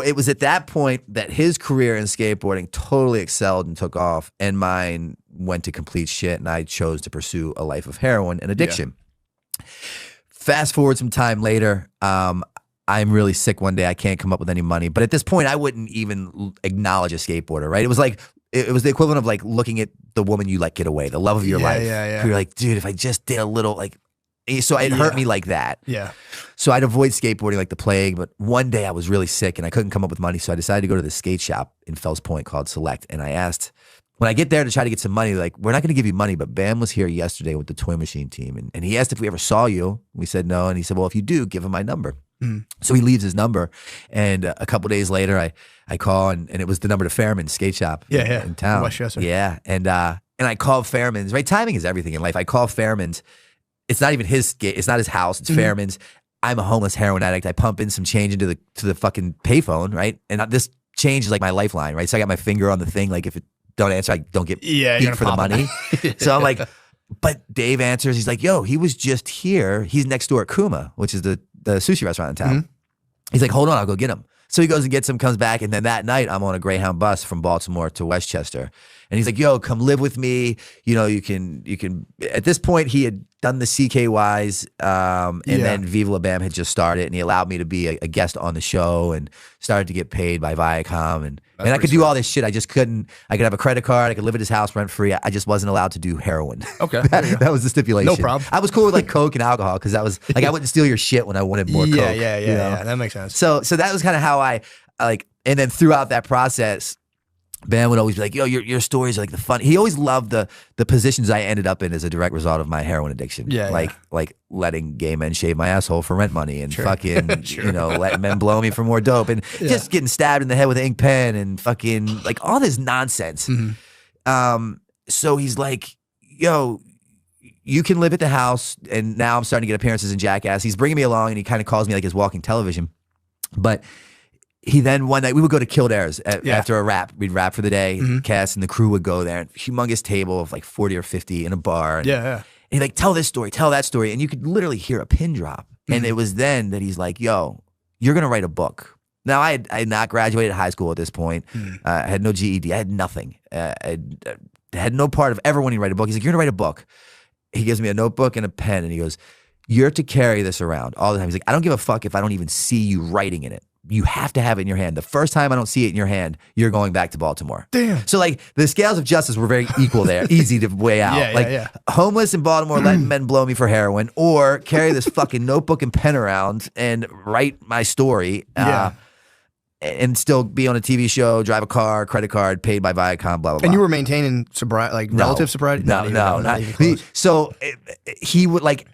G: it was at that point that his career in skateboarding totally excelled and took off, and mine went to complete shit, and I chose to pursue a life of heroin and addiction. Fast forward some time later, I'm really sick one day. I can't come up with any money. But at this point, I wouldn't even acknowledge a skateboarder, right? It was like, it was the equivalent of like looking at the woman you let get away, the love of your life.
F: Yeah.
G: You're like, dude, if I just did a little, like, so it hurt me like that.
F: Yeah.
G: So I'd avoid skateboarding like the plague, but one day I was really sick and I couldn't come up with money. So I decided to go to the skate shop in Fells Point called Select. And I asked, when I get there to try to get some money, like, we're not going to give you money, but Bam was here yesterday with the Toy Machine team. And he asked if we ever saw you. We said no. And he said, well, if you do, give him my number. So he leaves his number. And a couple days later, I call and it was the number to Fairman's skate shop in town.
F: Westchester.
G: Yeah. And I called Fairman's, right? Timing is everything in life. I call Fairman's. It's not even his skate. It's not his house. It's Fairman's. I'm a homeless heroin addict. I pump in some change into the fucking payphone, right? And this change is like my lifeline, right? So I got my finger on the thing. Like if it don't answer, I don't get beat for the money. So I'm like, but Dave answers. He's like, yo, he was just here. He's next door at Kuma, which is the sushi restaurant in town. He's like, hold on, I'll go get him. So he goes and gets him, comes back, and then that night I'm on a Greyhound bus from Baltimore to Westchester. And he's like, yo, come live with me. You know, you can at this point he had done the CKYs and then Viva La Bam had just started, and he allowed me to be a guest on the show and started to get paid by Viacom. And I could do all this shit. I just couldn't. I could have a credit card. I could live at his house rent free. I just wasn't allowed to do heroin.
F: Okay.
G: that was the stipulation.
F: No problem.
G: I was cool with like Coke and alcohol because that was like I wouldn't steal your shit when I wanted more Coke.
F: Yeah.
G: you know?
F: That makes sense.
G: So that was kind of how I like, and then throughout that process, Bam would always be like, yo, your stories are like the fun. He always loved the positions I ended up in as a direct result of my heroin addiction. Like letting gay men shave my asshole for rent money and fucking, you know, letting men blow me for more dope and just getting stabbed in the head with an ink pen and fucking like all this nonsense. So he's like, yo, you can live at the house. And now I'm starting to get appearances in Jackass. He's bringing me along and he kind of calls me like his walking television. But he then one night we would go to Kildare's after a rap. We'd rap for the day. Cass and the crew would go there. And humongous table of like 40 or 50 in a bar. And, and he'd like, tell this story, tell that story. And you could literally hear a pin drop. And it was then that he's like, yo, you're going to write a book. Now, I had not graduated high school at this point. I had no GED. I had nothing. had no part of ever wanting to write a book. He's like, you're gonna write a book. He gives me a notebook and a pen, and he goes, you're to carry this around all the time. He's like, I don't give a fuck if I don't even see you writing in it. You have to have it in your hand. The first time I don't see it in your hand, you're going back to Baltimore.
F: Damn.
G: So like the scales of justice were very equal there, easy to weigh out. Homeless in Baltimore, letting men blow me for heroin, or carry this fucking notebook and pen around and write my story. And still be on a TV show, drive a car, credit card, paid by Viacom, blah, blah, blah.
F: And you were maintaining sobriety, like relative sobriety?
G: No, not even close. So he would like,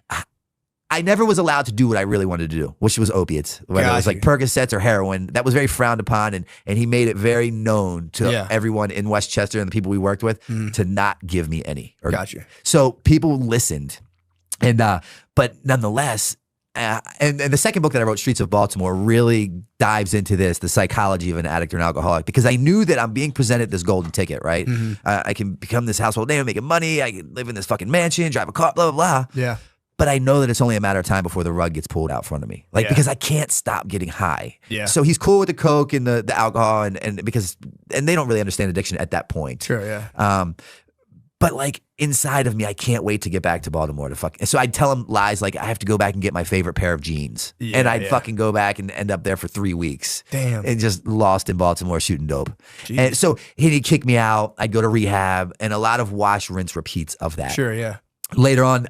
G: I never was allowed to do what I really wanted to do, which was opiates. Whether it was like Percocets or heroin, that was very frowned upon. And he made it very known to everyone in Westchester and the people we worked with to not give me any. So people listened. And, but nonetheless, and the second book that I wrote, Streets of Baltimore, really dives into this, the psychology of an addict or an alcoholic, because I knew that I'm being presented this golden ticket, right? I can become this household name, making money, I can live in this fucking mansion, drive a car, blah, blah, blah.
F: Yeah.
G: But I know that it's only a matter of time before the rug gets pulled out in front of me. Like, because I can't stop getting high.
F: Yeah.
G: So he's cool with the coke and the alcohol and they don't really understand addiction at that point.
F: Sure, yeah.
G: But like inside of me, I can't wait to get back to Baltimore to fuck. So I'd tell him lies like I have to go back and get my favorite pair of jeans. And I'd fucking go back and end up there for 3 weeks.
F: Damn.
G: And just lost in Baltimore shooting dope. Jeez. And so he'd kick me out. I'd go to rehab and a lot of wash, rinse, repeats of that.
F: Sure, yeah.
G: Later on,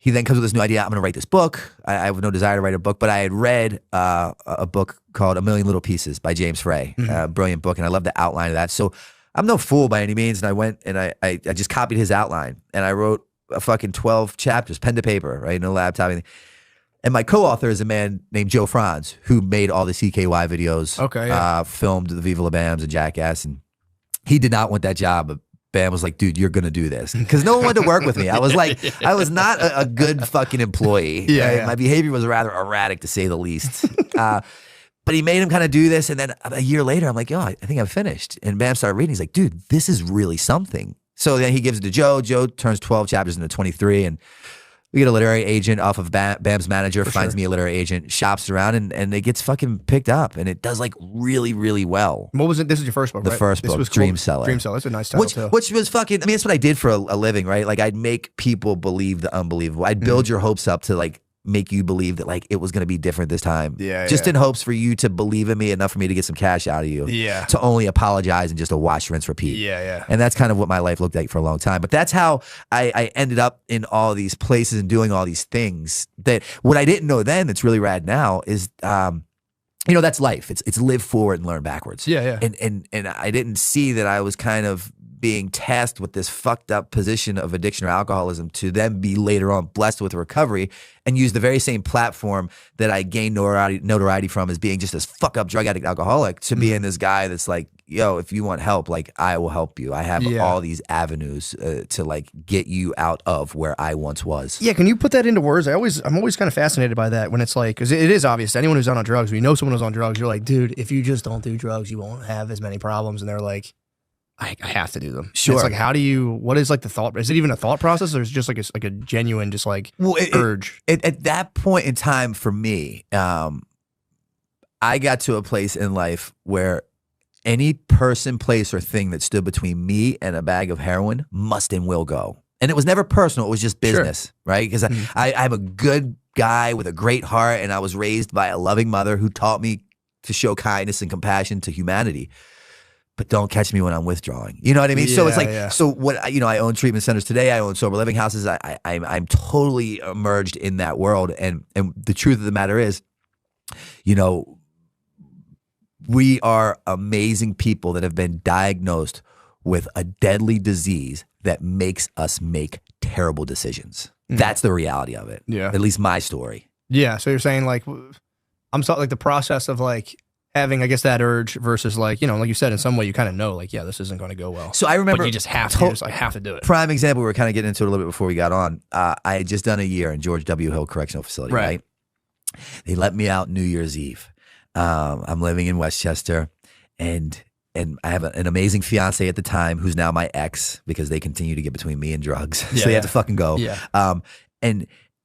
G: he then comes with this new idea. I'm going to write this book. I have no desire to write a book, but I had read a book called A Million Little Pieces by James Frey, a brilliant book, and I love the outline of that. So I'm no fool by any means, and I went and I just copied his outline, and I wrote a fucking 12 chapters, pen to paper, right, no laptop, anything. And my co-author is a man named Joe Franz, who made all the CKY videos, filmed the Viva La Bams and Jackass, and he did not want that job, but Bam was like, dude, you're going to do this. Because no one wanted to work with me. I was like, I was not a good fucking employee. My behavior was rather erratic, to say the least. But he made him kind of do this. And then a year later, I'm like, I think I'm finished. And Bam started reading. He's like, dude, this is really something. So then he gives it to Joe. Joe turns 12 chapters into 23. And we get a literary agent off of Bam's manager, finds me a literary agent, shops around, and it gets fucking picked up. And it does like really, really well.
F: What was it? This is your first book,
G: The
F: right?
G: first
F: this
G: book,
F: was
G: Dream Seller.
F: Dream Seller. That's a nice title, too.
G: Which was fucking, I mean, that's what I did for a living, right? Like I'd make people believe the unbelievable. I'd build your hopes up to like make you believe that like it was going to be different this time. Just in hopes for you to believe in me enough for me to get some cash out of you. To only apologize and just a wash, rinse, repeat. And that's kind of what my life looked like for a long time. But that's how I ended up in all these places and doing all these things. That what I didn't know then that's really rad now is that's life. It's live forward and learn backwards. And I didn't see that I was kind of being tasked with this fucked up position of addiction or alcoholism to then be later on blessed with recovery and use the very same platform that I gained notoriety from as being just this fuck up drug addict alcoholic to being this guy that's like, yo, if you want help, like I will help you. I have all these avenues to like get you out of where I once was.
F: Yeah, can you put that into words? I'm always kind of fascinated by that when it's like, because it is obvious. Anyone who's on drugs, we know someone who's on drugs, you're like, dude, if you just don't do drugs, you won't have as many problems. And they're like, I have to do them.
G: Sure.
F: It's like, what is like the thought? Is it even a thought process, or is it just like a genuine, just like urge?
G: At that point in time for me, I got to a place in life where any person, place, or thing that stood between me and a bag of heroin must and will go. And it was never personal. It was just business, right? Because I'm a good guy with a great heart, and I was raised by a loving mother who taught me to show kindness and compassion to humanity. But don't catch me when I'm withdrawing. You know what I mean? So it's like, so what, I own treatment centers today. I own sober living houses. I'm totally immersed in that world. And the truth of the matter is, we are amazing people that have been diagnosed with a deadly disease that makes us make terrible decisions. That's the reality of it.
F: Yeah.
G: At least my story.
F: Yeah. So you're saying like, I'm sorry, like the process of like, having, I guess, that urge versus like, like you said, in some way you kind of know like, yeah, this isn't going to go well.
G: So I remember,
F: but you just have to, I have to do it.
G: Prime example, we were kind of getting into it a little bit before we got on. I had just done a year in George W. Hill Correctional Facility, right? They let me out New Year's Eve. I'm living in Westchester, and I have an amazing fiance at the time who's now my ex because they continue to get between me and drugs. So they have to fucking go.
F: Yeah.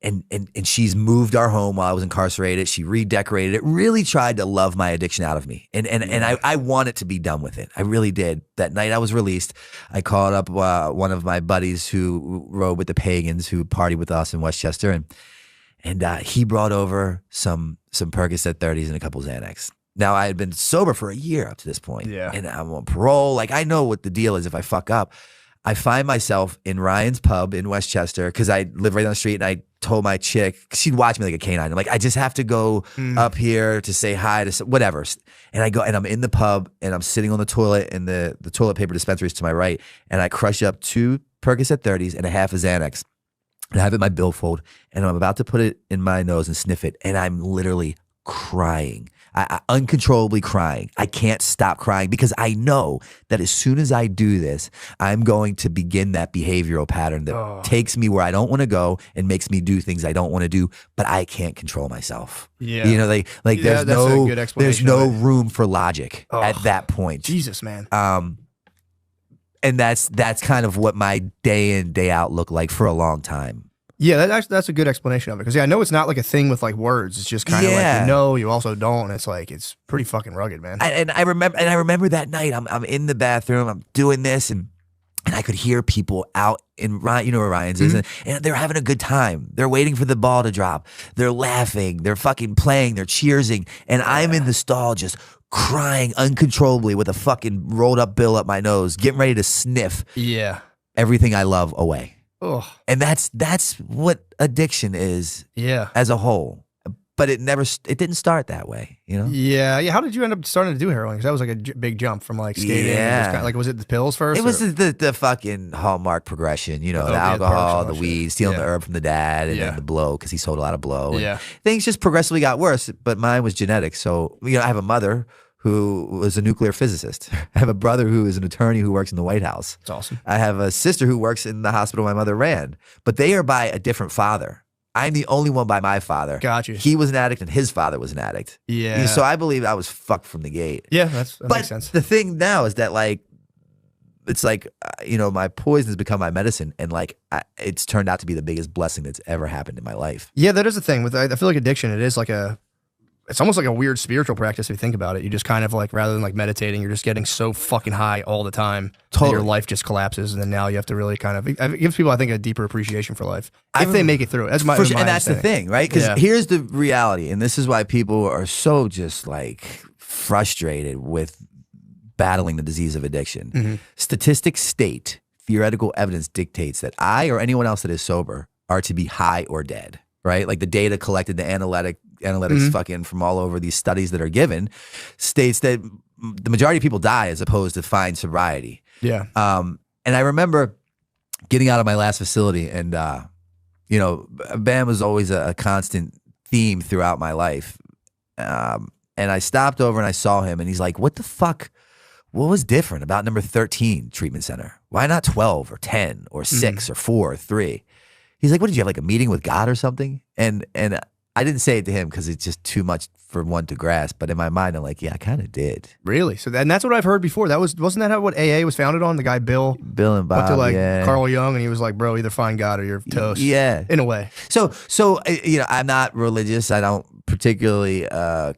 G: and she's moved our home while I was incarcerated. She redecorated it, really tried to love my addiction out of me. And I wanted to be done with it. I really did. That night I was released, I called up one of my buddies who rode with the Pagans, who partied with us in Westchester, and he brought over some Percocet 30s and a couple Xanax. Now, I had been sober for a year up to this point.
F: Yeah.
G: And I'm on parole. Like, I know what the deal is if I fuck up. I find myself in Ryan's pub in Westchester because I live right down the street, and I told my chick, she'd watch me like a canine. I'm like, I just have to go up here to say hi to whatever. And I go, and I'm in the pub, and I'm sitting on the toilet, and the toilet paper dispensary is to my right. And I crush up 2 Percocet 30s and a half of Xanax. And I have it in my billfold, and I'm about to put it in my nose and sniff it. And I'm literally crying. I uncontrollably crying. I can't stop crying because I know that as soon as I do this, I'm going to begin that behavioral pattern that takes me where I don't want to go and makes me do things I don't want to do, but I can't control myself.
F: Yeah.
G: You know, like
F: Yeah,
G: there's
F: that's a good
G: there's
F: explanation
G: no
F: of it.
G: room for logic at that point.
F: Jesus, man.
G: And that's kind of what my day in, day out looked like for a long time.
F: Yeah, that's a good explanation of it. Because I know it's not like a thing with like words. It's just kind of like you know, you also don't. And it's like it's pretty fucking rugged, man.
G: I remember that night. I'm in the bathroom. I'm doing this, and I could hear people out in Ryan. You know where Ryan's is, and they're having a good time. They're waiting for the ball to drop. They're laughing. They're fucking playing. They're cheersing, and I'm in the stall just crying uncontrollably with a fucking rolled up bill up my nose, getting ready to sniff everything I love away.
F: Oh,
G: And that's what addiction is as a whole. But it didn't start that way, you know?
F: Yeah. How did you end up starting to do heroin? Because that was like a big jump from like skating.
G: Yeah.
F: Just kinda, like, was it the pills first?
G: It was the fucking hallmark progression, you know, the alcohol, the weed, stealing the herb from the dad, and then the blow, because he sold a lot of blow. And things just progressively got worse, but mine was genetic. So, you know, I have a mother who was a nuclear physicist. I have a brother who is an attorney who works in the White House.
F: That's awesome.
G: I have a sister who works in the hospital my mother ran, but they are by a different father. I'm the only one by my father.
F: Got you.
G: He was an addict and his father was an addict.
F: Yeah.
G: So I believe I was fucked from the gate.
F: Yeah, that makes sense.
G: The thing now is that it's like, you know, my poison has become my medicine, and like it's turned out to be the biggest blessing that's ever happened in my life.
F: Yeah, that is the thing. I feel like addiction, it is like it's almost like a weird spiritual practice if you think about it. You just kind of like, rather than like meditating, you're just getting so fucking high all the time. Totally. Your life just collapses. And then now you have to really kind of, it gives people, I think, a deeper appreciation for life. If they make it through. That's my,
G: and that's the thing, right? Because here's the reality. And this is why people are so just like frustrated with battling the disease of addiction. Statistics state, theoretical evidence dictates that I or anyone else that is sober are to be high or dead, right? Like the data collected, the analytics fucking from all over these studies that are given states that the majority of people die as opposed to find sobriety.
F: Yeah.
G: And I remember getting out of my last facility, and you know, Bam was always a constant theme throughout my life. And I stopped over and I saw him, and he's like, "What the fuck? What was different about number 13 treatment center? Why not 12 or 10 or 6 or 4 or 3?" He's like, "What did you have, like a meeting with God or something?" And I didn't say it to him because it's just too much for one to grasp. But in my mind, I'm like, yeah, I kind of did.
F: Really? So and that's what I've heard before. Wasn't that what AA was founded on? The guy Bill
G: and Bob
F: went to like Carl Jung, and he was like, "Bro, either find God or you're toast."
G: Yeah,
F: in a way.
G: So you know, I'm not religious. I don't particularly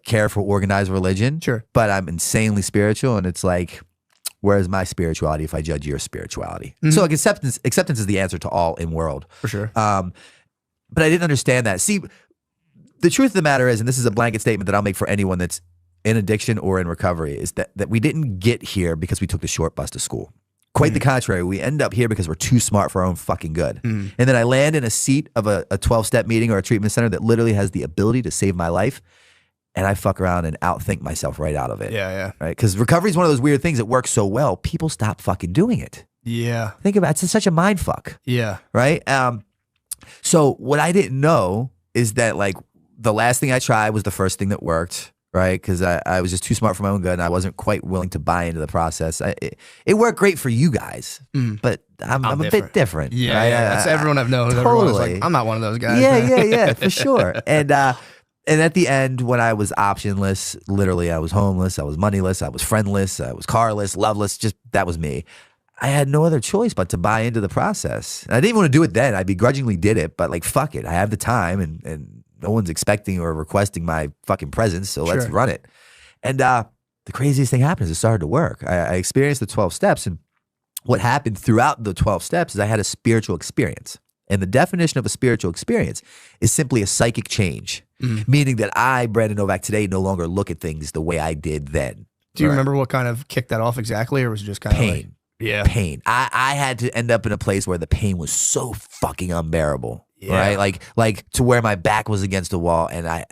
G: care for organized religion.
F: Sure,
G: but I'm insanely spiritual, and it's like, where's my spirituality if I judge your spirituality? So like acceptance is the answer to all in world
F: for sure.
G: But I didn't understand that. See, the truth of the matter is, and this is a blanket statement that I'll make for anyone that's in addiction or in recovery, is that we didn't get here because we took the short bus to school. Quite the contrary. We end up here because we're too smart for our own fucking good. And then I land in a seat of a 12-step meeting or a treatment center that literally has the ability to save my life, and I fuck around and outthink myself right out of it.
F: Yeah.
G: Right? Because recovery is one of those weird things that works so well, people stop fucking doing it.
F: Yeah.
G: Think about it. It's such a mind fuck.
F: Yeah.
G: Right? So what I didn't know is that like the last thing I tried was the first thing that worked, right? Because I was just too smart for my own good, and I wasn't quite willing to buy into the process. It worked great for you guys, but I'm a bit different.
F: Yeah,
G: right?
F: That's everyone I've known.
G: Totally.
F: Like, I'm not one of those guys.
G: Yeah, for sure. And at the end, when I was optionless, literally I was homeless, I was moneyless, I was friendless, I was carless, loveless, just that was me. I had no other choice but to buy into the process. And I didn't even want to do it then. I begrudgingly did it, but like, fuck it. I have the time and no one's expecting or requesting my fucking presence, so let's run it. And the craziest thing happened is it started to work. I experienced the 12 steps, and what happened throughout the 12 steps is I had a spiritual experience. And the definition of a spiritual experience is simply a psychic change, meaning that I, Brandon Novak, today no longer look at things the way I did then.
F: Do you remember what kind of kicked that off exactly, or was it just kind of
G: pain? Pain. I had to end up in a place where the pain was so fucking unbearable, right? Like to where my back was against the wall, and I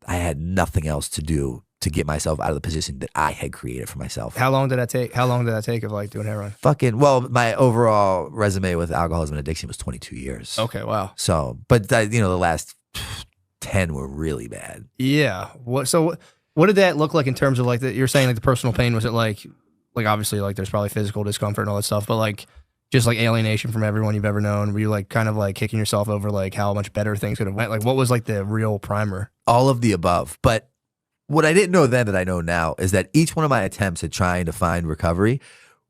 G: had nothing else to do to get myself out of the position that I had created for myself.
F: How long did that take? How long did that take of like doing heroin?
G: Well, my overall resume with alcoholism and addiction was 22 years.
F: Okay, wow.
G: So, but the last 10 were really bad.
F: Yeah. What did that look like in terms of like you're saying like the personal pain? Was it like obviously like there's probably physical discomfort and all that stuff, but like just like alienation from everyone you've ever known? Were you like kind of like kicking yourself over like how much better things could have went? Like what was like the real primer?
G: All of the above. But what I didn't know then that I know now is that each one of my attempts at trying to find recovery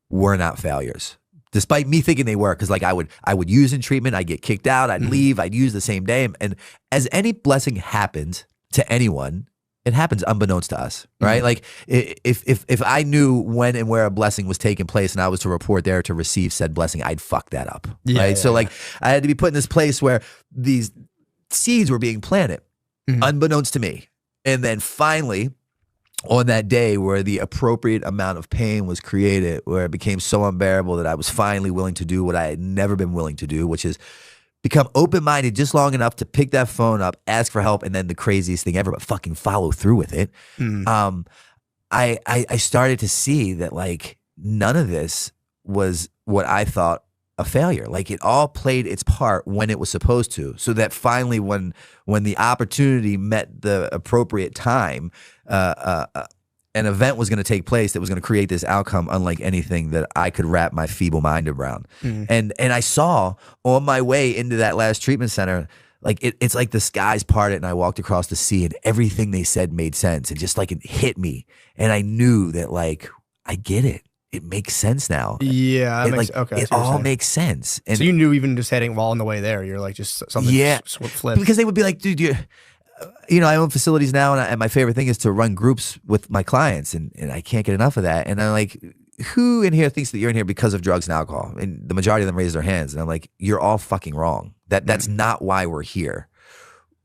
G: were not failures. Despite me thinking they were, because like I would use in treatment, I'd get kicked out, I'd leave, I'd use the same day. And as any blessing happens to anyone, it happens unbeknownst to us, right? Like if I knew when and where a blessing was taking place and I was to report there to receive said blessing, I'd fuck that up, right? So like I had to be put in this place where these seeds were being planted unbeknownst to me. And then finally, on that day where the appropriate amount of pain was created, where it became so unbearable that I was finally willing to do what I had never been willing to do, which is become open-minded just long enough to pick that phone up, ask for help, and then the craziest thing ever, but fucking follow through with it. I started to see that like none of this was what I thought a failure. Like it all played its part when it was supposed to, so that finally when the opportunity met the appropriate time, an event was going to take place that was going to create this outcome unlike anything that I could wrap my feeble mind around. And I saw on my way into that last treatment center, like it's like the skies parted and I walked across the sea and everything they said made sense. And just like it hit me. And I knew that like, I get it. It makes sense now.
F: Yeah.
G: It all makes sense. And
F: so you knew even just heading while on the way there, you're like just something flipped.
G: Because they would be like, dude, I own facilities now, and my favorite thing is to run groups with my clients, and I can't get enough of that. And I'm like, who in here thinks that you're in here because of drugs and alcohol? And the majority of them raise their hands. And I'm like, you're all fucking wrong. That's not why we're here.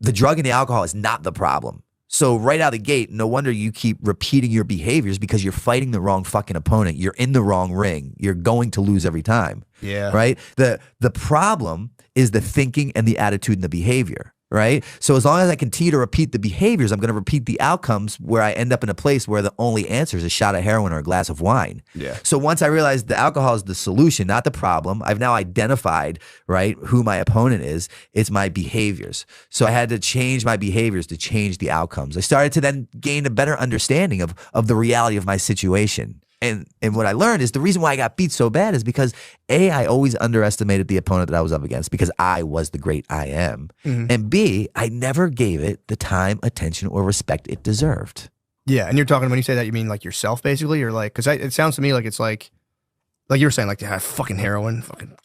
G: The drug and the alcohol is not the problem. So right out of the gate, no wonder you keep repeating your behaviors because you're fighting the wrong fucking opponent. You're in the wrong ring. You're going to lose every time.
F: Yeah.
G: Right? The problem is the thinking and the attitude and the behavior. Right? So as long as I continue to repeat the behaviors, I'm going to repeat the outcomes where I end up in a place where the only answer is a shot of heroin or a glass of wine.
F: Yeah.
G: So once I realized the alcohol is the solution, not the problem, I've now identified, right, who my opponent is. It's my behaviors. So I had to change my behaviors to change the outcomes. I started to then gain a better understanding of the reality of my situation. And what I learned is the reason why I got beat so bad is because A, I always underestimated the opponent that I was up against because I was the great I am. And B, I never gave it the time, attention, or respect it deserved.
F: Yeah, and you're talking, when you say that, you mean like yourself basically? Or like, because it sounds to me like it's like you were saying, like, fucking heroin, fucking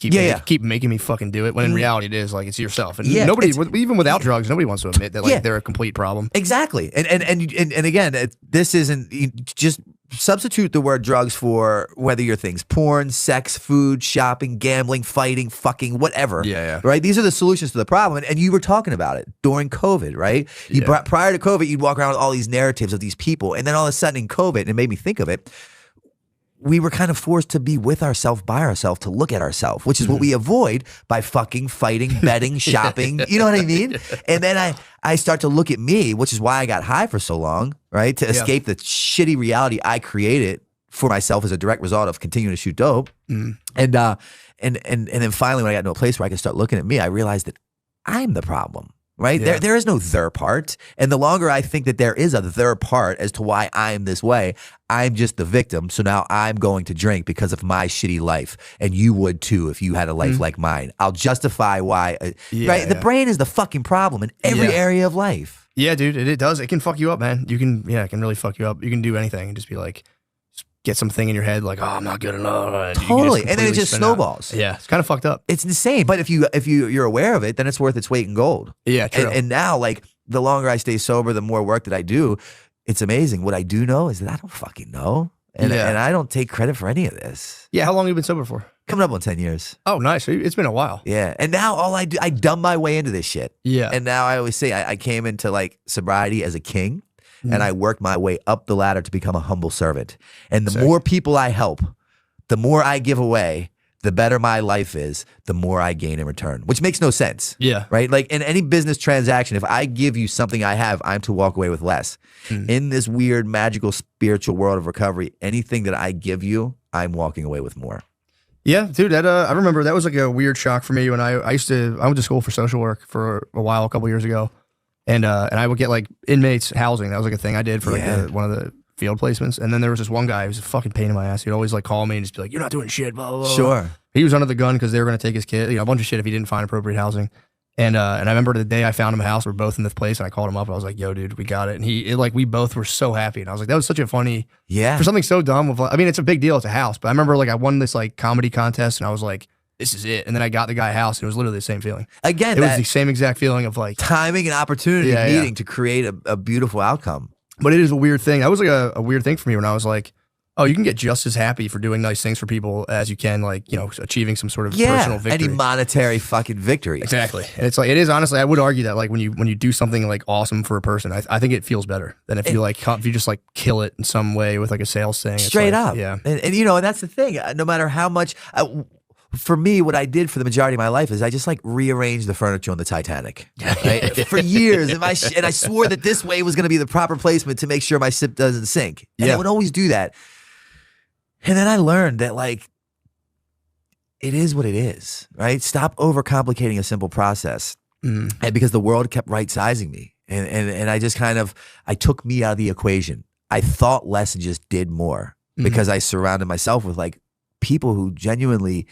F: keep making me fucking do it. When in reality it is like, it's yourself. And nobody, even without drugs, nobody wants to admit that like they're a complete problem.
G: Exactly. And again, this isn't just substitute the word drugs for whether your things porn, sex, food, shopping, gambling, fighting, fucking, whatever.
F: Yeah.
G: Right? These are the solutions to the problem. And you were talking about it during COVID, right? Prior to COVID, you'd walk around with all these narratives of these people. And then all of a sudden in COVID, and it made me think of it, we were kind of forced to be with ourselves, by ourselves, to look at ourselves, which is what we avoid by fucking fighting, betting, shopping. You know what I mean? And then I start to look at me, which is why I got high for so long, right? To escape the shitty reality I created for myself as a direct result of continuing to shoot dope. And then finally, when I got to a place where I could start looking at me, I realized that I'm the problem. Right?
F: Yeah.
G: There is no their part. And the longer I think that there is a their part as to why I'm this way, I'm just the victim. So now I'm going to drink because of my shitty life. And you would too if you had a life like mine. I'll justify why. Right? The brain is the fucking problem in every area of life.
F: Yeah, dude, it does. It can fuck you up, man. It can really fuck you up. You can do anything and just be like, get something in your head like, oh, I'm not good enough. And you
G: Totally.
F: just
G: And then it
F: completely
G: just
F: spin out.
G: snowballs.
F: Yeah, it's kind of fucked up.
G: It's insane. But if you're aware of it, then it's worth its weight in gold.
F: Yeah, true.
G: And now, like, the longer I stay sober, the more work that I do, it's amazing. What I do know is that I don't fucking know. And I don't take credit for any of this.
F: Yeah, how long have you been sober for?
G: Coming up on 10 years.
F: Oh, nice. It's been a while.
G: Yeah. And now all I do, I dumb my way into this shit.
F: Yeah.
G: And now I always say I came into like sobriety as a king and I worked my way up the ladder to become a humble servant. And the more people I help, the more I give away, the better my life is, the more I gain in return, which makes no sense.
F: Yeah.
G: Right? Like in any business transaction, if I give you something I have, I'm to walk away with less. In this weird, magical, spiritual world of recovery, anything that I give you, I'm walking away with more.
F: Yeah, dude, that I remember that was like a weird shock for me when I went to school for social work for a while, a couple years ago. And I would get like inmates housing. That was like a thing I did for like one of the field placements. And then there was this one guy who was a fucking pain in my ass. He'd always like call me and just be like, you're not doing shit, blah, blah, blah.
G: Sure.
F: He was under the gun because they were going to take his kid, a bunch of shit if he didn't find appropriate housing. And I remember the day I found him a house, we were both in this place, and I called him up. And I was like, yo, dude, we got it. And we both were so happy. And I was like, that was such a funny, for something so dumb. I mean, it's a big deal. It's a house. But I remember like I won this like comedy contest, and I was like, this is it. And then I got the guy a house, and it was literally the same feeling.
G: Again,
F: it was the same exact feeling of like
G: timing and opportunity meeting to create a beautiful outcome.
F: But it is a weird thing. That was like a weird thing for me when I was like, oh, you can get just as happy for doing nice things for people as you can, like, achieving some sort of personal victory.
G: Any monetary fucking victory.
F: Exactly. And it's like, it is honestly, I would argue that like when you do something like awesome for a person, I think it feels better than if you just like kill it in some way with like a sales thing.
G: Straight up.
F: Yeah.
G: And that's the thing. No matter how much, for me, what I did for the majority of my life is I just like rearranged the furniture on the Titanic right? For years. And I swore that this way was going to be the proper placement to make sure my ship doesn't sink. And I would always do that. And then I learned that like, it is what it is, right? Stop overcomplicating a simple process. And because the world kept right-sizing me. And I just I took me out of the equation. I thought less and just did more because I surrounded myself with like people who genuinely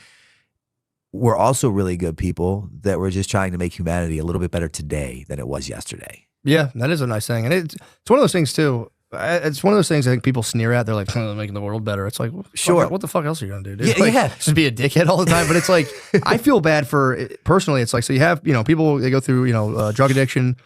G: were also really good people that were just trying to make humanity a little bit better today than it was yesterday.
F: Yeah, that is a nice thing. And it's one of those things too. It's one of those things I think people sneer at. They're like, making the world better. It's like, what the fuck else are you going to do, dude? Just be a dickhead all the time. But it's like, I feel bad for, personally, it's like, so you have, people, they go through, drug addiction.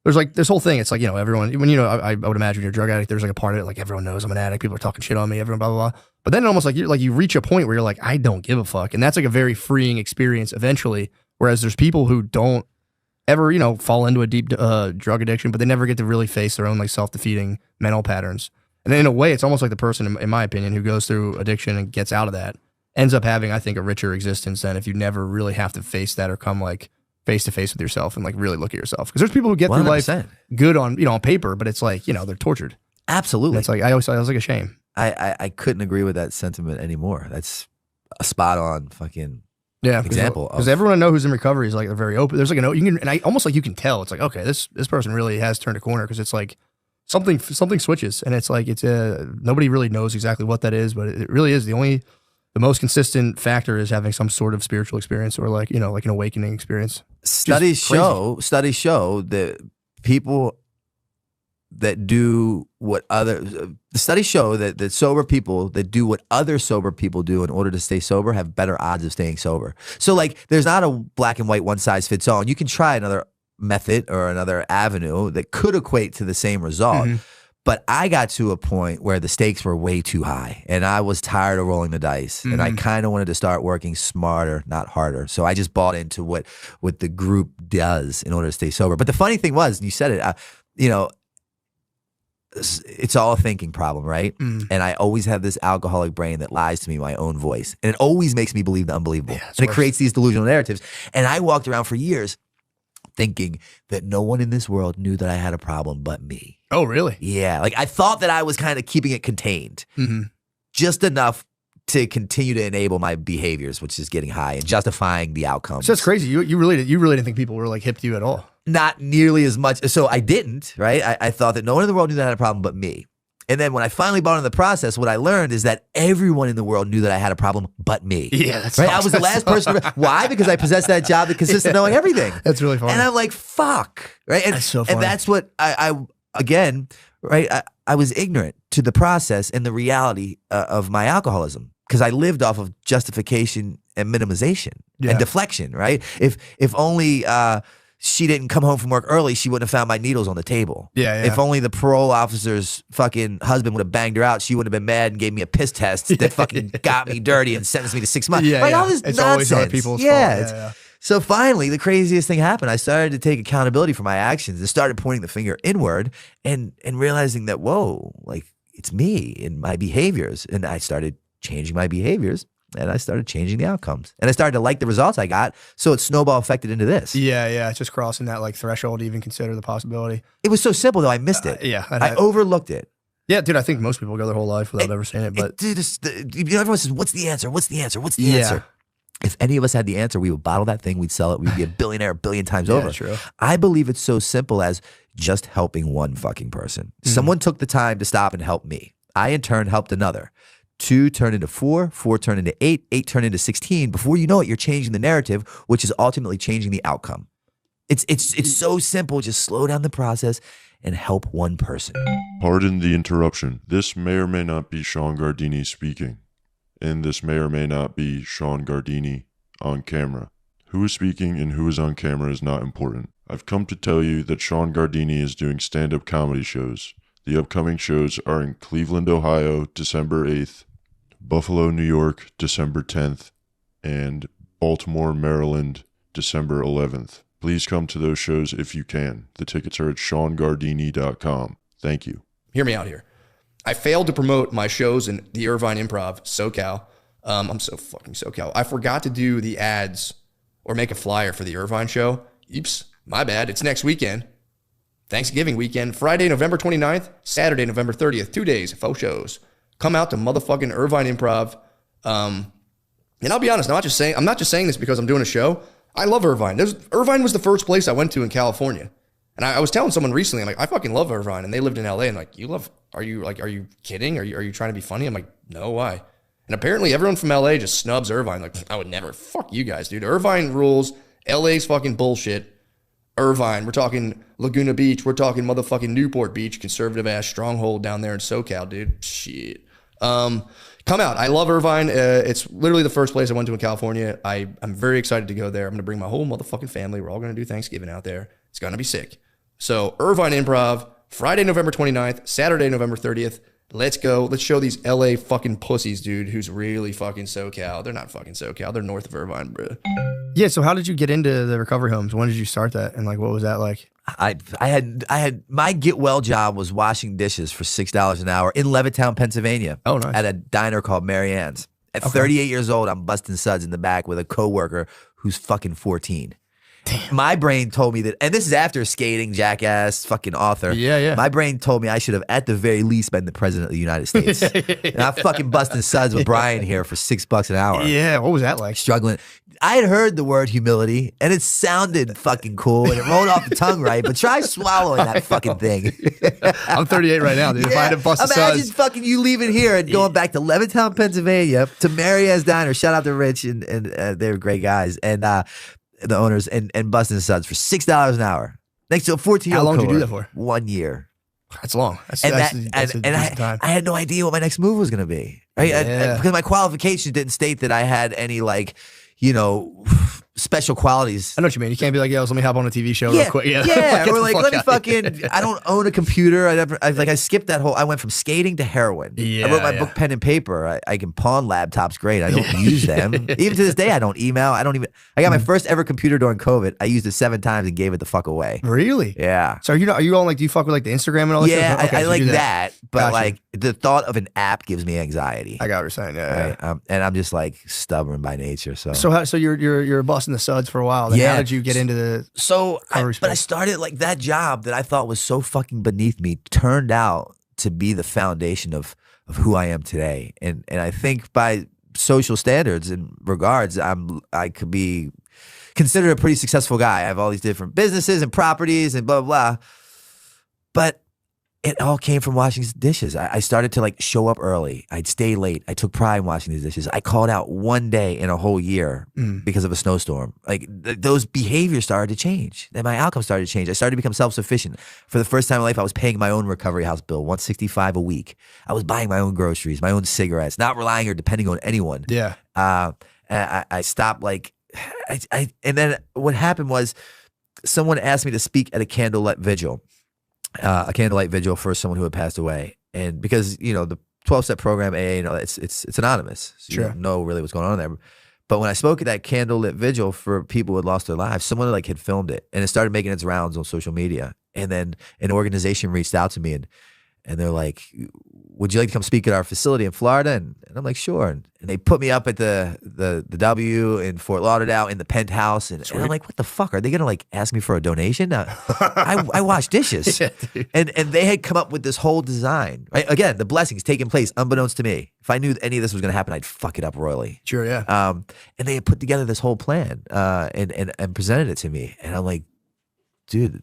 F: There's like this whole thing. It's like, everyone, when, I would imagine you're a drug addict, there's like a part of it, like everyone knows I'm an addict. People are talking shit on me, everyone, blah, blah, blah. But then almost like you reach a point where you're like, I don't give a fuck. And that's like a very freeing experience eventually. Whereas there's people who don't ever, fall into a deep drug addiction, but they never get to really face their own like self-defeating mental patterns. And then in a way, it's almost like the person, in my opinion, who goes through addiction and gets out of that ends up having, I think, a richer existence than if you never really have to face that or come like face to face with yourself and like really look at yourself. Because there's people who get 100%. Through life good on, on paper, but it's like, they're tortured.
G: Absolutely.
F: And it's like, I always thought it was like a shame.
G: I couldn't agree with that sentiment anymore. That's a spot on fucking example.
F: Because everyone I know who's in recovery is like, they're very open. There's like almost like you can tell. It's like, okay, this person really has turned a corner because it's like something switches and it's like, nobody really knows exactly what that is, but it really is the most consistent factor is having some sort of spiritual experience or like, like an awakening experience.
G: Studies show that people that do what studies show that sober people that do what other sober people do in order to stay sober have better odds of staying sober. So like there's not a black and white one size fits all. And you can try another method or another avenue that could equate to the same result. But I got to a point where the stakes were way too high and I was tired of rolling the dice and I kind of wanted to start working smarter, not harder. So I just bought into what the group does in order to stay sober. But the funny thing was, and you said it, it's all a thinking problem, right? And I always have this alcoholic brain that lies to me, my own voice. And it always makes me believe the unbelievable. Yeah, and it creates these delusional narratives. And I walked around for years thinking that no one in this world knew that I had a problem but me.
F: Oh, really?
G: Yeah. Like I thought that I was kind of keeping it contained. Just enough to continue to enable my behaviors, which is getting high and justifying the outcomes.
F: So that's crazy. You really didn't think people were like hip to you at all.
G: Not nearly as much. So I didn't, right? I thought that no one in the world knew that I had a problem but me. And then when I finally bought into the process, what I learned is that everyone in the world knew that I had a problem but me.
F: Yeah, that's
G: right. I was the last person. Why? Because I possessed that job that consists of knowing everything.
F: That's really funny.
G: And I'm like, fuck. Right. And
F: that's so funny.
G: And that's what I again, right? I was ignorant to the process and the reality of my alcoholism because I lived off of justification and minimization and deflection, right? If only she didn't come home from work early, she wouldn't have found my needles on the table.
F: Yeah.
G: If only the parole officer's fucking husband would have banged her out, she would have been mad and gave me a piss test that fucking got me dirty and sentenced me to 6 months.
F: Yeah,
G: like all this
F: it's
G: nonsense.
F: always other people's fault. Yeah.
G: So finally, the craziest thing happened. I started to take accountability for my actions and started pointing the finger inward and realizing that, whoa, like it's me and my behaviors. And I started changing my behaviors and I started changing the outcomes. And I started to like the results I got. So it snowball affected into this.
F: Yeah. It's just crossing that like threshold to even consider the possibility.
G: It was so simple though. I missed it. I overlooked it.
F: Yeah, dude, I think most people go their whole life without ever saying it. But
G: dude, everyone says, what's the answer? What's the answer? What's the answer? If any of us had the answer, we would bottle that thing, we'd sell it, we'd be a billionaire a billion times over.
F: True.
G: I believe it's so simple as just helping one fucking person. Someone took the time to stop and help me. I, in turn, helped another. 2 turned into 4, 4 turned into 8, 8 turned into 16. Before you know it, you're changing the narrative, which is ultimately changing the outcome. It's so simple. Just slow down the process and help one person.
H: Pardon the interruption. This may or may not be Sean Gardini speaking. And this may or may not be Sean Gardini on camera. Who is speaking and who is on camera is not important. I've come to tell you that Sean Gardini is doing stand-up comedy shows. The upcoming shows are in Cleveland, Ohio, December 8th, Buffalo, New York, December 10th, and Baltimore, Maryland, December 11th. Please come to those shows if you can. The tickets are at SeanGardini.com. Thank you.
I: Hear me out here. I failed to promote my shows in the Irvine Improv, SoCal. I'm so fucking SoCal. I forgot to do the ads or make a flyer for the Irvine show. Oops, my bad. It's next weekend. Thanksgiving weekend, Friday, November 29th, Saturday, November 30th, 2 days, faux shows. Come out to motherfucking Irvine Improv. And I'll be honest, I'm not just saying this because I'm doing a show. I love Irvine. Irvine was the first place I went to in California. And I was telling someone recently, I'm like, I fucking love Irvine. And they lived in LA. And like, are you kidding? Are you trying to be funny? I'm like, no, why? And apparently everyone from LA just snubs Irvine. Like, I would never. Fuck you guys, dude. Irvine rules. LA's fucking bullshit. Irvine, we're talking Laguna Beach. We're talking motherfucking Newport Beach, conservative ass stronghold down there in SoCal, dude. Shit. Come out. I love Irvine. It's literally the first place I went to in California. I'm very excited to go there. I'm going to bring my whole motherfucking family. We're all going to do Thanksgiving out there. It's going to be sick. So Irvine Improv, Friday, November 29th, Saturday, November 30th. Let's go. Let's show these LA fucking pussies, dude, who's really fucking SoCal. They're not fucking SoCal. They're north of Irvine, bro.
F: Yeah, so how did you get into the recovery homes? When did you start that? And like, what was that like?
G: I had my get well job was washing dishes for $6 an hour in Levittown, Pennsylvania.
F: Oh, nice.
G: At a diner called Mary Ann's. At 38 years old, I'm busting suds in the back with a coworker who's fucking 14. Damn. My brain told me that, and this is after skating, jackass, fucking author.
F: Yeah.
G: My brain told me I should have, at the very least, been the president of the United States. And I'm fucking busting suds with Brian here for $6 an hour.
F: Yeah, what was that like?
G: Struggling. I had heard the word humility, and it sounded fucking cool, and it rolled off the tongue right, but try swallowing that fucking thing.
F: I'm 38 right now, dude. If I had to bust a
G: imagine
F: suds.
G: fucking you leaving here and going back to Levittown, Pennsylvania, to Mary Ann's Diner. Shout out to Rich, and they were great guys. And the owners, and busting suds for $6 an hour. Next to a 14-year-old.
F: How long did you do that for?
G: 1 year.
F: That's long. That's
G: And
F: a decent time.
G: I had no idea what my next move was going to be. Right? Because my qualifications didn't state that I had any special qualities.
F: I know what you mean. You can't be like, yo, let me hop on a TV show real quick.
G: Yeah. Or like, let me fucking, I don't own a computer. I skipped that whole, I went from skating to heroin. I wrote my book, pen and paper. I can pawn laptops great. I don't use them. Even to this day, I don't email. I got my first ever computer during COVID. I used it 7 times and gave it the fuck away.
F: Really?
G: Yeah.
F: So are you all like, do you fuck with like the Instagram and all that
G: yeah,
F: stuff? Okay,
G: I
F: so
G: like
F: you do
G: that. But
F: Gotcha.
G: like the thought of an app gives me anxiety.
F: I got what you're saying. Yeah.
G: Right? And I'm just like stubborn by nature. So
F: So you're busting the suds for a while. Then
G: Yeah.
F: how did you get into the recovery
G: but I
F: space?
G: started like that job that I thought was so fucking beneath me turned out to be the foundation of who I am today. And I think by social standards and regards, I could be considered a pretty successful guy. I have all these different businesses and properties and blah, blah, blah. But It all came from washing dishes. I started to like show up early. I'd stay late. I took pride in washing these dishes. I called out one day in a whole year because of a snowstorm. Like those behaviors started to change. And my outcome started to change. I started to become self-sufficient. For the first time in my life, I was paying my own recovery house bill, $165 a week. I was buying my own groceries, my own cigarettes, not relying or depending on anyone.
F: Yeah.
G: I stopped like, and then what happened was someone asked me to speak at a candlelight vigil. A candlelight vigil for someone who had passed away, and because the 12-step program AA, it's anonymous, so you don't know really what's going on there. But when I spoke at that candlelit vigil for people who had lost their lives, someone like had filmed it, and it started making its rounds on social media. And then an organization reached out to me, and they're like, "Would you like to come speak at our facility in Florida?" And I'm like, "Sure." And they put me up at the W in Fort Lauderdale in the penthouse, and I'm like, "What the fuck? Are they gonna like ask me for a donation?" I wash dishes, and they had come up with this whole design. Right? Again, the blessings taking place unbeknownst to me. If I knew any of this was gonna happen, I'd fuck it up royally.
F: Sure, yeah.
G: And they had put together this whole plan and presented it to me, and I'm like, dude,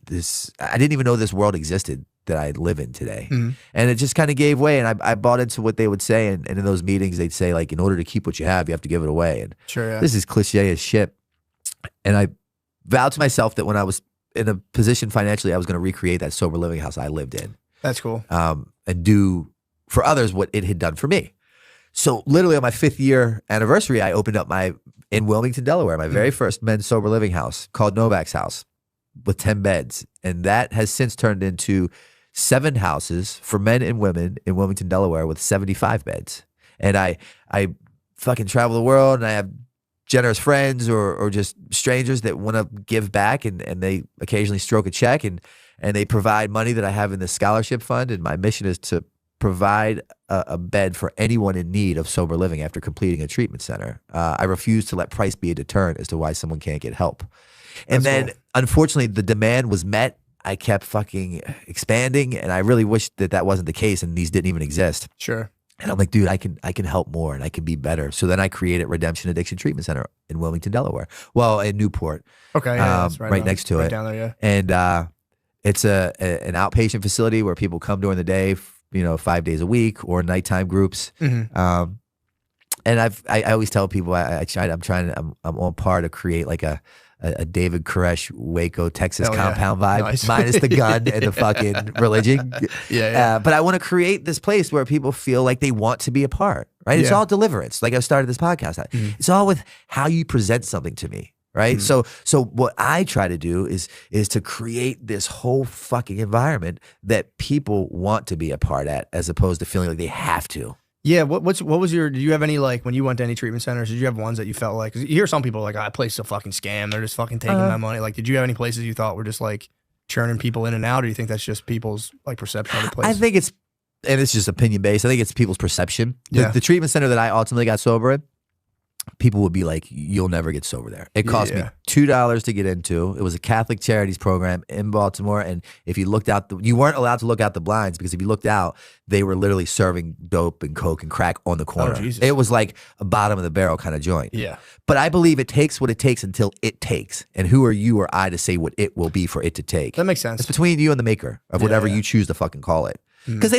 G: I didn't even know this world existed that I live in today. And it just kind of gave way, and I bought into what they would say, and in those meetings they'd say like, in order to keep what you have, you have to give it away. And
F: sure, yeah.
G: This is cliche as shit. And I vowed to myself that when I was in a position financially, I was going to recreate that sober living house I lived in.
F: That's cool.
G: And do for others what it had done for me. So literally on my 5th year anniversary, I opened up in Wilmington, Delaware, my very first men's sober living house called Novak's House with 10 beds. And that has since turned into 7 houses for men and women in Wilmington, Delaware with 75 beds. And I fucking travel the world, and I have generous friends or just strangers that want to give back, and they occasionally stroke a check, and they provide money that I have in the scholarship fund. And my mission is to provide a bed for anyone in need of sober living after completing a treatment center. I refuse to let price be a deterrent as to why someone can't get help. And then, unfortunately, the demand was met. I kept fucking expanding, and I really wished that wasn't the case, and these didn't even exist.
F: Sure.
G: And I'm like, dude, I can help more, and I can be better. So then I created Redemption Addiction Treatment Center in Wilmington, Delaware. Well, in Newport.
F: Okay, yeah, that's
G: right next to it.
F: Down there, yeah.
G: And it's an outpatient facility where people come during the day, 5 days a week, or nighttime groups. And I always tell people I'm on par to create like a David Koresh Waco, Texas compound vibe, minus the gun and the fucking religion. But I want to create this place where people feel like they want to be a part, right? It's all deliverance. Like I started this podcast. It's all with how you present something to me, right? So what I try to do is to create this whole fucking environment that people want to be a part at, as opposed to feeling like they have to.
F: Yeah, what was your? Did you have any like when you went to any treatment centers? Did you have ones that you felt like? Because you hear some people like, "Oh, that place is a fucking scam. They're just fucking taking my money." Like, did you have any places you thought were just like churning people in and out, or do you think that's just people's like perception of the place?
G: I think it's just opinion based. I think it's people's perception.
F: Yeah.
G: The treatment center that I ultimately got sober in, people would be like, "You'll never get sober there." It cost me $2 to get into. It was a Catholic Charities program in Baltimore, and if you looked out, you weren't allowed to look out the blinds, because if you looked out, they were literally serving dope and coke and crack on the corner.
F: Oh, Jesus.
G: It was like a bottom of the barrel kind of joint.
F: Yeah.
G: But I believe it takes what it takes until it takes, and who are you or I to say what it will be for it to take?
F: That makes sense.
G: It's between you and the maker of whatever you choose to fucking call it. Because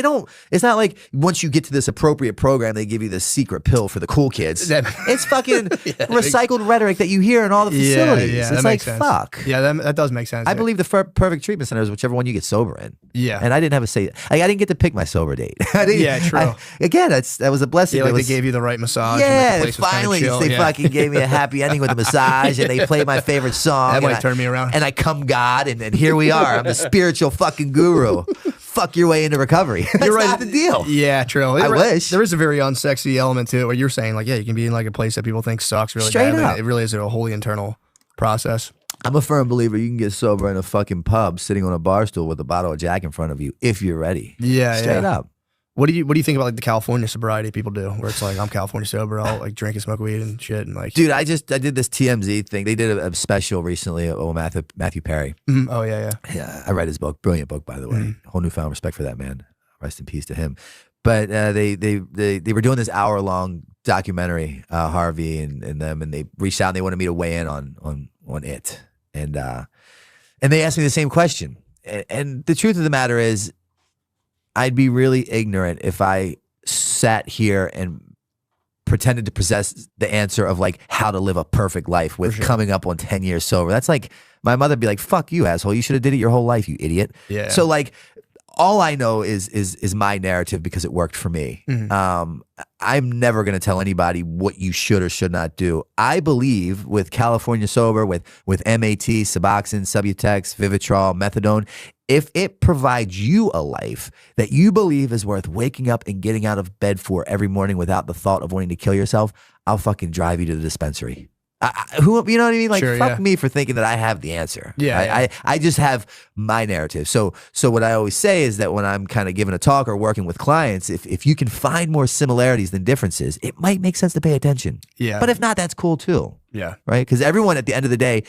G: it's not like once you get to this appropriate program, they give you this secret pill for the cool kids. It's fucking recycled rhetoric that you hear in all the facilities.
F: Yeah,
G: it's like, fuck.
F: Yeah, that does make sense.
G: I believe the perfect treatment center is whichever one you get sober in.
F: Yeah.
G: And I didn't have a say. Like, I didn't get to pick my sober date.
F: True.
G: Again, that was a blessing.
F: Yeah, like they gave you the right massage.
G: Yeah,
F: and the place was
G: finally
F: kinda chill.
G: they fucking gave me a happy ending with a massage, and they played my favorite song.
F: That might turn me around.
G: And I come God, and here we are. I'm the spiritual fucking guru. Fuck your way into recovery. That's not the deal.
F: Yeah, true.
G: I wish.
F: There is a very unsexy element to it where you're saying like, yeah, you can be in like a place that people think sucks really
G: Straight
F: badly.
G: up.
F: It really is a wholly internal process.
G: I'm a firm believer you can get sober in a fucking pub sitting on a bar stool with a bottle of Jack in front of you if you're ready.
F: Yeah,
G: Straight up.
F: What do you think about like the California sobriety people do, where it's like I'm California sober, I'll like drink and smoke weed and shit, and like,
G: dude, I did this TMZ thing. They did a special recently with Matthew Perry.
F: Oh yeah.
G: I read his book, brilliant book by the way. Whole newfound respect for that man. Rest in peace to him. But they were doing this hour-long documentary, Harvey and them, and they reached out and they wanted me to weigh in on it, and they asked me the same question. And the truth of the matter is, I'd be really ignorant if I sat here and pretended to possess the answer of like how to live a perfect life with coming up on 10 years sober. That's like, my mother'd be like, fuck you, asshole. You should have did it your whole life, you idiot.
F: Yeah.
G: So like, all I know is my narrative because it worked for me. I'm never going to tell anybody what you should or should not do. I believe with California Sober, with MAT, Suboxone, Subutex, Vivitrol, Methadone, if it provides you a life that you believe is worth waking up and getting out of bed for every morning without the thought of wanting to kill yourself, I'll fucking drive you to the dispensary. Who, you know what I mean? Like, fuck me for thinking that I have the answer. I just have my narrative. So what I always say is that when I'm kind of giving a talk or working with clients, if you can find more similarities than differences, it might make sense to pay attention.
F: Yeah.
G: But if not, that's cool too.
F: Yeah.
G: Right? Because everyone at the end of the day,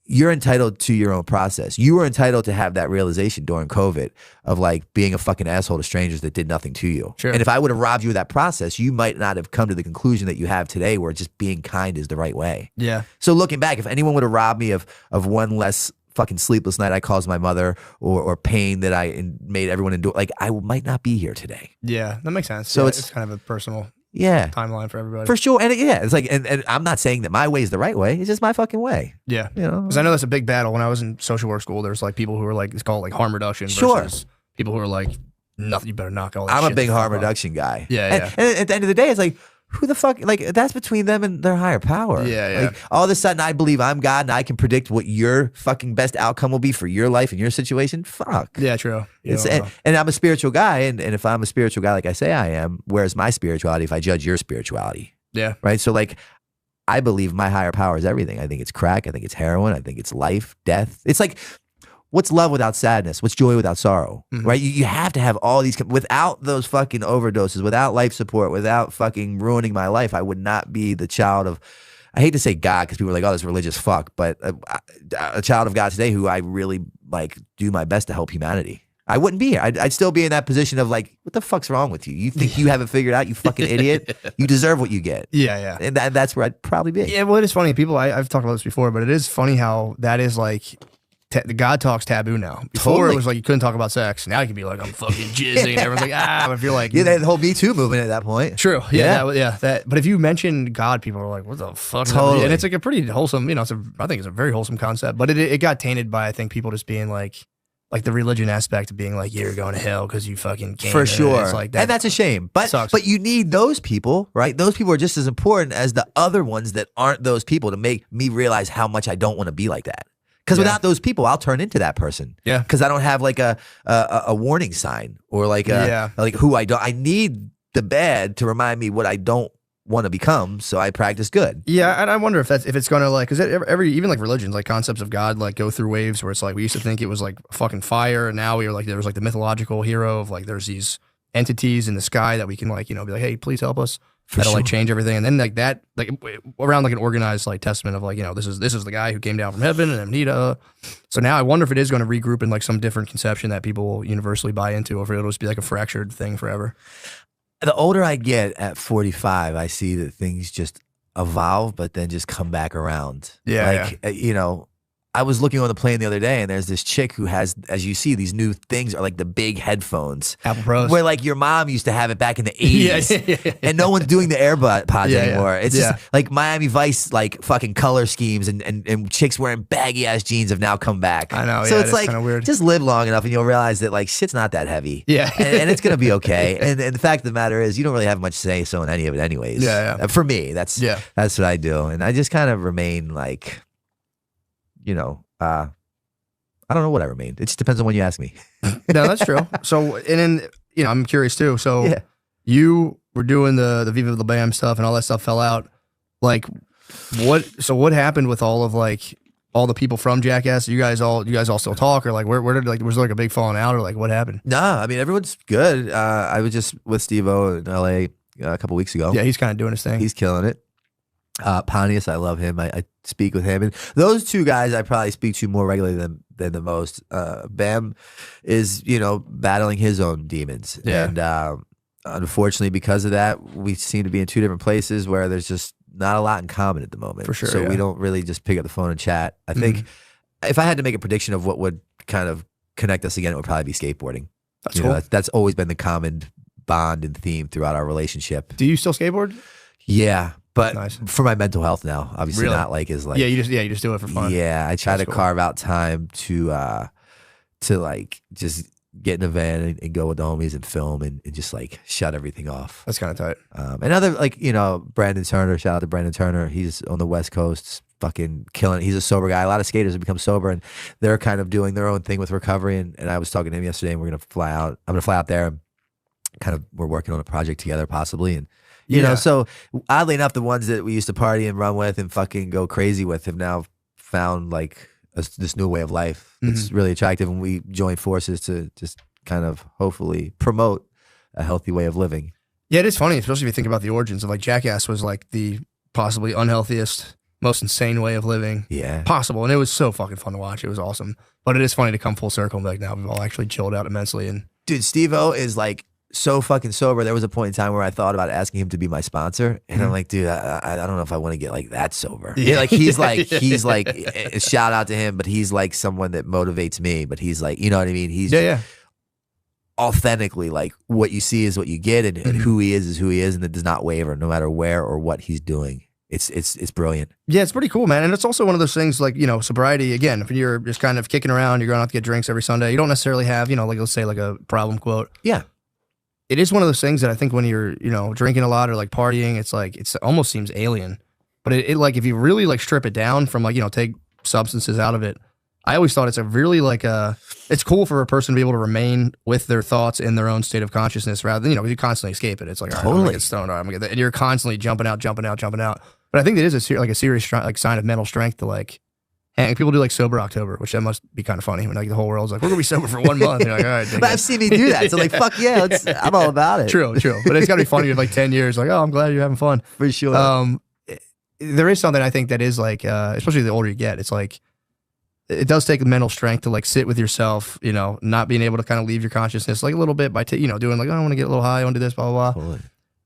G: you're entitled to your own process. You were entitled to have that realization during COVID of like being a fucking asshole to strangers that did nothing to you.
F: Sure.
G: And if I would have robbed you of that process, you might not have come to the conclusion that you have today where just being kind is the right way.
F: Yeah.
G: So looking back, if anyone would have robbed me of one less fucking sleepless night I caused my mother or pain that I made everyone endure, like I might not be here today.
F: Yeah, that makes sense.
G: So
F: Yeah,
G: it's
F: kind of a personal
G: yeah
F: timeline for everybody.
G: for sure. And it's like, and I'm not saying that my way is the right way. It's just my fucking way.
F: Yeah.
G: You know?
F: Because I know that's a big battle. When I was in social work school, there's like people who are like, it's called like harm reduction versus people who are like, nothing, you better knock all that
G: I'm
F: shit
G: a big
F: the fuck
G: harm
F: off.
G: reduction guy.
F: Yeah,
G: and at the end of the day, it's like, who the fuck, like, that's between them and their higher power.
F: Yeah.
G: Like, all of a sudden, I believe I'm God and I can predict what your fucking best outcome will be for your life and your situation. Fuck.
F: Yeah, true.
G: And I'm a spiritual guy. And if I'm a spiritual guy, like I say I am, where's my spirituality if I judge your spirituality?
F: Yeah.
G: Right? So, like, I believe my higher power is everything. I think it's crack. I think it's heroin. I think it's life, death. It's like, what's love without sadness? What's joy without sorrow? Right? You have to have all these. Without those fucking overdoses, without life support, without fucking ruining my life, I would not be the child of, I hate to say God because people are like, oh, this religious fuck, but a child of God today who I really like do my best to help humanity. I wouldn't be here. I'd still be in that position of like, what the fuck's wrong with you? You think you have it figured out, you fucking idiot? You deserve what you get.
F: Yeah.
G: And that's where I'd probably be.
F: Yeah, well, it is funny. People, I've talked about this before, but it is funny how that is like, the God talk's taboo now. Before
G: Totally.
F: it was like you couldn't talk about sex. Now you can be like, I'm fucking jizzing. And everyone's like, but if you're like,
G: Yeah, the whole Me Too movement at that point.
F: true. Yeah. But if you mention God, people are like, what the fuck?
G: Totally.
F: And it's like a pretty wholesome, I think it's a very wholesome concept. But it got tainted by, I think, people just being like the religion aspect of being like, you're going to hell because you fucking came.
G: For sure.
F: It's like that.
G: And that's a shame. But
F: sucks.
G: but you need those people, right? Those people are just as important as the other ones that aren't those people to make me realize how much I don't want to be like that. Because without those people, I'll turn into that person.
F: Yeah.
G: Because I don't have like a warning sign or like like who I don't. I need the bad to remind me what I don't want to become. So I practice good.
F: Yeah, and I wonder if it's gonna like, because even like religions, like concepts of God, like go through waves where it's like we used to think it was like fucking fire, and now we are like there was like the mythological hero of like there's these entities in the sky that we can like be like, hey, please help us. That'll like change everything, and then like that like around like an organized like testament of like this is the guy who came down from heaven and Amnita. So now I wonder if it is going to regroup in like some different conception that people universally buy into, or if it'll just be like a fractured thing forever.
G: The older I get at 45, I see that things just evolve, but then just come back around.
F: Yeah,
G: I was looking on the plane the other day, and there's this chick who has, as you see, these new things are like the big headphones.
F: Apple Pros.
G: Where like your mom used to have it back in the 80s.
F: Yeah.
G: And no one's doing the AirPods anymore. It's
F: Yeah.
G: just like Miami Vice, like fucking color schemes and chicks wearing baggy ass jeans have now come back.
F: I know,
G: So
F: yeah,
G: it's
F: that's
G: like,
F: kinda weird.
G: just live long enough and you'll realize that like shit's not that heavy.
F: Yeah.
G: And it's going to be okay. And the fact of the matter is you don't really have much say so in any of it anyways.
F: Yeah.
G: For me, that's what I do. And I just kind of remain like, I don't know what I remained. It just depends on when you ask me.
F: No, that's true. So, and then, I'm curious too. So you were doing the Viva La Bam stuff and all that stuff fell out. Like what happened with all of like all the people from Jackass? You guys all still talk, or like where did like, was there like a big falling out, or like what happened?
G: Nah, I mean, everyone's good. I was just with Steve-O in LA a couple weeks ago.
F: Yeah, he's kind of doing his thing.
G: He's killing it. Pontius, I love him. I speak with him, and those two guys I probably speak to more regularly than the most. Bam is battling his own demons, and unfortunately because of that, we seem to be in two different places where there's just not a lot in common at the moment.
F: For sure,
G: so we don't really just pick up the phone and chat. I think if I had to make a prediction of what would kind of connect us again, it would probably be skateboarding.
F: That's cool.
G: That's always been the common bond and theme throughout our relationship.
F: Do you still skateboard?
G: Yeah, but
F: Nice.
G: for my mental health now, obviously
F: Really?
G: not like as like
F: Yeah, you just do it for fun.
G: Yeah, I try
F: That's
G: to
F: cool.
G: carve out time to like just get in a van and go with the homies and film and just like shut everything off.
F: That's kind of tight.
G: And other like Brandon Turner, shout out to Brandon Turner. He's on the West Coast, fucking killing it. He's a sober guy. A lot of skaters have become sober and they're kind of doing their own thing with recovery. And I was talking to him yesterday and we're gonna fly out. I'm gonna fly out there. And kind of we're working on a project together possibly. And you know, so oddly enough, the ones that we used to party and run with and fucking go crazy with have now found like this new way of life. It's really attractive, and we join forces to just kind of hopefully promote a healthy way of living.
F: Yeah, it is funny, especially if you think about the origins of like Jackass was like the possibly unhealthiest, most insane way of living possible, and it was so fucking fun to watch. It was awesome, but it is funny to come full circle and be like, now we've all actually chilled out immensely. And
G: dude, Steve-O is like so fucking sober. There was a point in time where I thought about asking him to be my sponsor, and I'm like, dude, I don't know if I want to get like that sober. Yeah, like he's like a shout out to him, but he's like someone that motivates me. But he's like, you know what I mean? He's authentically like what you see is what you get, and who he is who he is, and it does not waver no matter where or what he's doing. It's brilliant.
F: Yeah, it's pretty cool, man. And it's also one of those things like, sobriety, again, if you're just kind of kicking around, you're going out to get drinks every Sunday, you don't necessarily have, like let's say like a problem quote.
G: Yeah.
F: It is one of those things that I think when you're, drinking a lot or like partying, it's like, it almost seems alien. But it like, if you really like strip it down from like, take substances out of it, I always thought it's a really like it's cool for a person to be able to remain with their thoughts in their own state of consciousness rather than, if you constantly escape it. It's like, all right, I'm gonna get stoned, all right, I'm gonna get that. And you're constantly jumping out. But I think it is a serious like sign of mental strength to like, and people do like sober October, which that must be kind of funny when like the whole world's like, we're gonna be sober for 1 month. You're like, all right,
G: but I've seen me do that, so like, fuck yeah, I'm all about it.
F: True. But it's gotta be funny in like 10 years, like, oh, I'm glad you're having fun.
G: For sure.
F: There is something I think that is like, especially the older you get, it's like, it does take mental strength to like sit with yourself, not being able to kind of leave your consciousness like a little bit by, doing like, oh, I want to get a little high, I want to do this, blah, blah, blah.
G: Totally.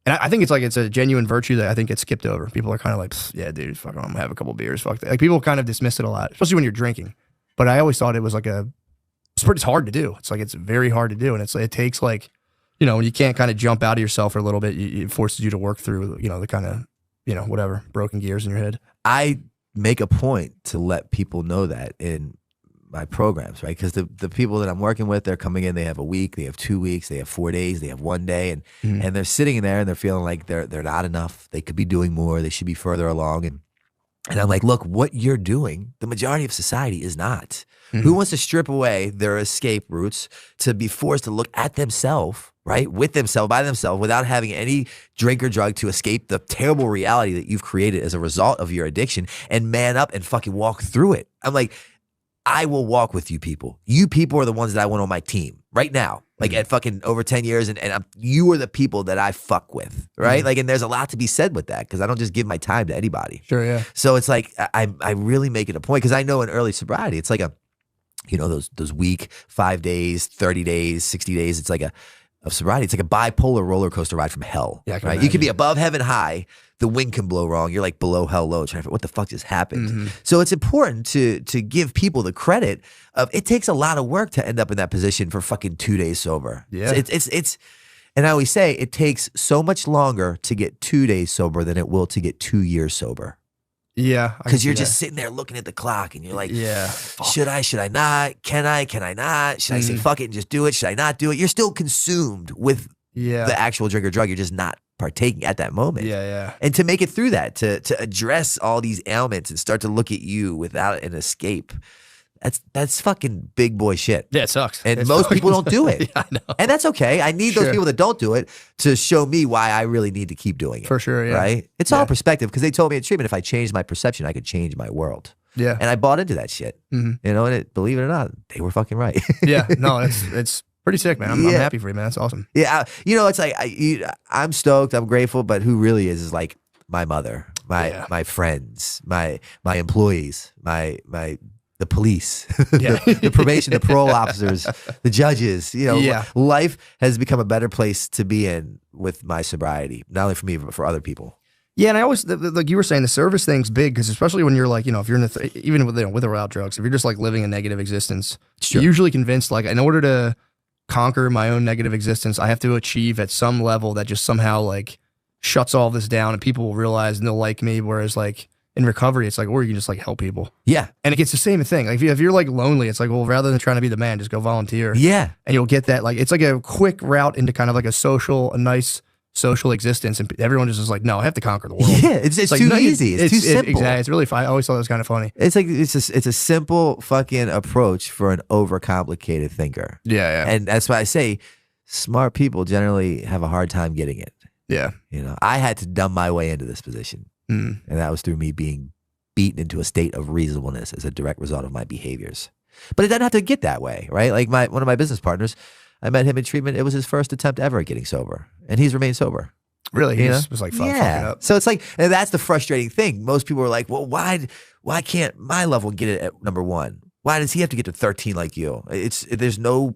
F: And I think it's a genuine virtue that I think gets skipped over. People are kind of like, yeah, dude, fuck, I'm gonna have a couple beers, fuck that. Like people kind of dismiss it a lot, especially when you're drinking. But I always thought it was like it's hard to do. It's like, it's very hard to do. And it takes like, when you can't kind of jump out of yourself for a little bit, it forces you to work through, the kind of, whatever, broken gears in your head.
G: I make a point to let people know that in my programs, right? Because the people that I'm working with, they're coming in, they have a week, they have 2 weeks, they have 4 days, they have 1 day, and they're sitting in there and they're feeling like they're not enough. They could be doing more. They should be further along. And I'm like, look, what you're doing, the majority of society is not. Who wants to strip away their escape routes to be forced to look at themselves, right? With themselves, by themselves, without having any drink or drug to escape the terrible reality that you've created as a result of your addiction and man up and fucking walk through it. I'm like, I will walk with you people. You people are the ones that I want on my team right now. Like at fucking over 10 years and you are the people that I fuck with, right? Like, and there's a lot to be said with that because I don't just give my time to anybody.
F: Sure, yeah.
G: So it's like, I really make it a point because I know in early sobriety, it's like those week, 5 days, 30 days, 60 days, it's like of sobriety. It's like a bipolar roller coaster ride from hell.
F: Yeah,
G: right? You can be above heaven high. The wind can blow wrong. You're like below hell low. Trying to figure what the fuck just happened. So it's important to give people the credit of it takes a lot of work to end up in that position for fucking 2 days sober.
F: Yeah.
G: So it's and I always say it takes so much longer to get 2 days sober than it will to get 2 years sober.
F: Yeah.
G: Because you're just sitting there looking at the clock and you're like,
F: yeah,
G: should I not? Can I not? Should I say fuck it and just do it? Should I not do it? You're still consumed with the actual drink or drug. You're just not partaking at that moment.
F: Yeah.
G: And to make it through that, to address all these ailments and start to look at you without an escape, that's fucking big boy shit.
F: Yeah, it sucks.
G: And most people don't do it.
F: Yeah, I know.
G: And that's okay. I need those people that don't do it to show me why I really need to keep doing it.
F: For sure, yeah.
G: Right? It's all perspective because they told me in treatment if I changed my perception, I could change my world.
F: Yeah.
G: And I bought into that shit. And believe it or not, they were fucking right.
F: Yeah. No, it's pretty sick, man. I'm happy for you, man. That's awesome.
G: Yeah. It's like I'm stoked. I'm grateful. But who really is like my mother, my friends, my employees, the police, the probation, the parole officers, the judges. Life has become a better place to be in with my sobriety, not only for me but for other people.
F: Yeah, and I always like you were saying, the service thing's big because especially when you're like, if you're in even with or without drugs, if you're just like living a negative existence, you're usually convinced like in order to conquer my own negative existence. I have to achieve at some level that just somehow like shuts all this down and people will realize and they'll like me. Whereas like in recovery, it's like, or you can just like help people.
G: Yeah.
F: And it gets the same thing. Like if you're like lonely, it's like, well, rather than trying to be the man, just go volunteer.
G: Yeah.
F: And you'll get that. Like, it's like a quick route into kind of like a nice social existence. And everyone just is like, no, I have to conquer the world.
G: Yeah. It's
F: like,
G: too
F: no,
G: easy. It's too simple.
F: Exactly. It's really fun. I always thought that was kind of funny.
G: It's like, it's a simple fucking approach for an overcomplicated thinker.
F: Yeah. Yeah.
G: And that's why I say smart people generally have a hard time getting it.
F: Yeah.
G: You know, I had to dumb my way into this position. And that was through me being beaten into a state of reasonableness as a direct result of my behaviors. But it doesn't have to get that way, right? Like one of my business partners, I met him in treatment. It was his first attempt ever at getting sober. And he's remained sober.
F: Really? He
G: You know?
F: just was like, fuck it up.
G: So it's like, and that's the frustrating thing. Most people are like, well, why can't my level get it at number 1? Why does he have to get to 13 like you? There's no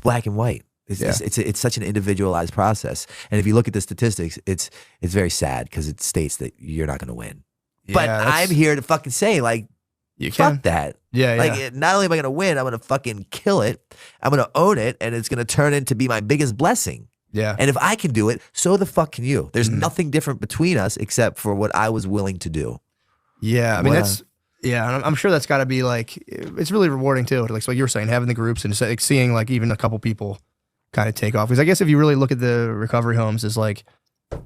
G: black and white. It's such an individualized process. And if you look at the statistics, it's very sad because it states that you're not going to win.
F: Yeah,
G: But I'm here to fucking say, like,
F: you
G: fuck
F: can.
G: that.
F: Yeah.
G: Like, not only am I going to win, I'm going to fucking kill it. I'm going to own it, and it's going to turn into be my biggest blessing.
F: Yeah.
G: And if I can do it, so the fuck can you. There's nothing different between us except for what I was willing to do.
F: Yeah. I mean,
G: Wow.
F: and I'm sure that's got to be like, it's really rewarding too. Like you were saying, having the groups and like seeing like even a couple people kind of take off. Because I guess if you really look at the recovery homes, is like,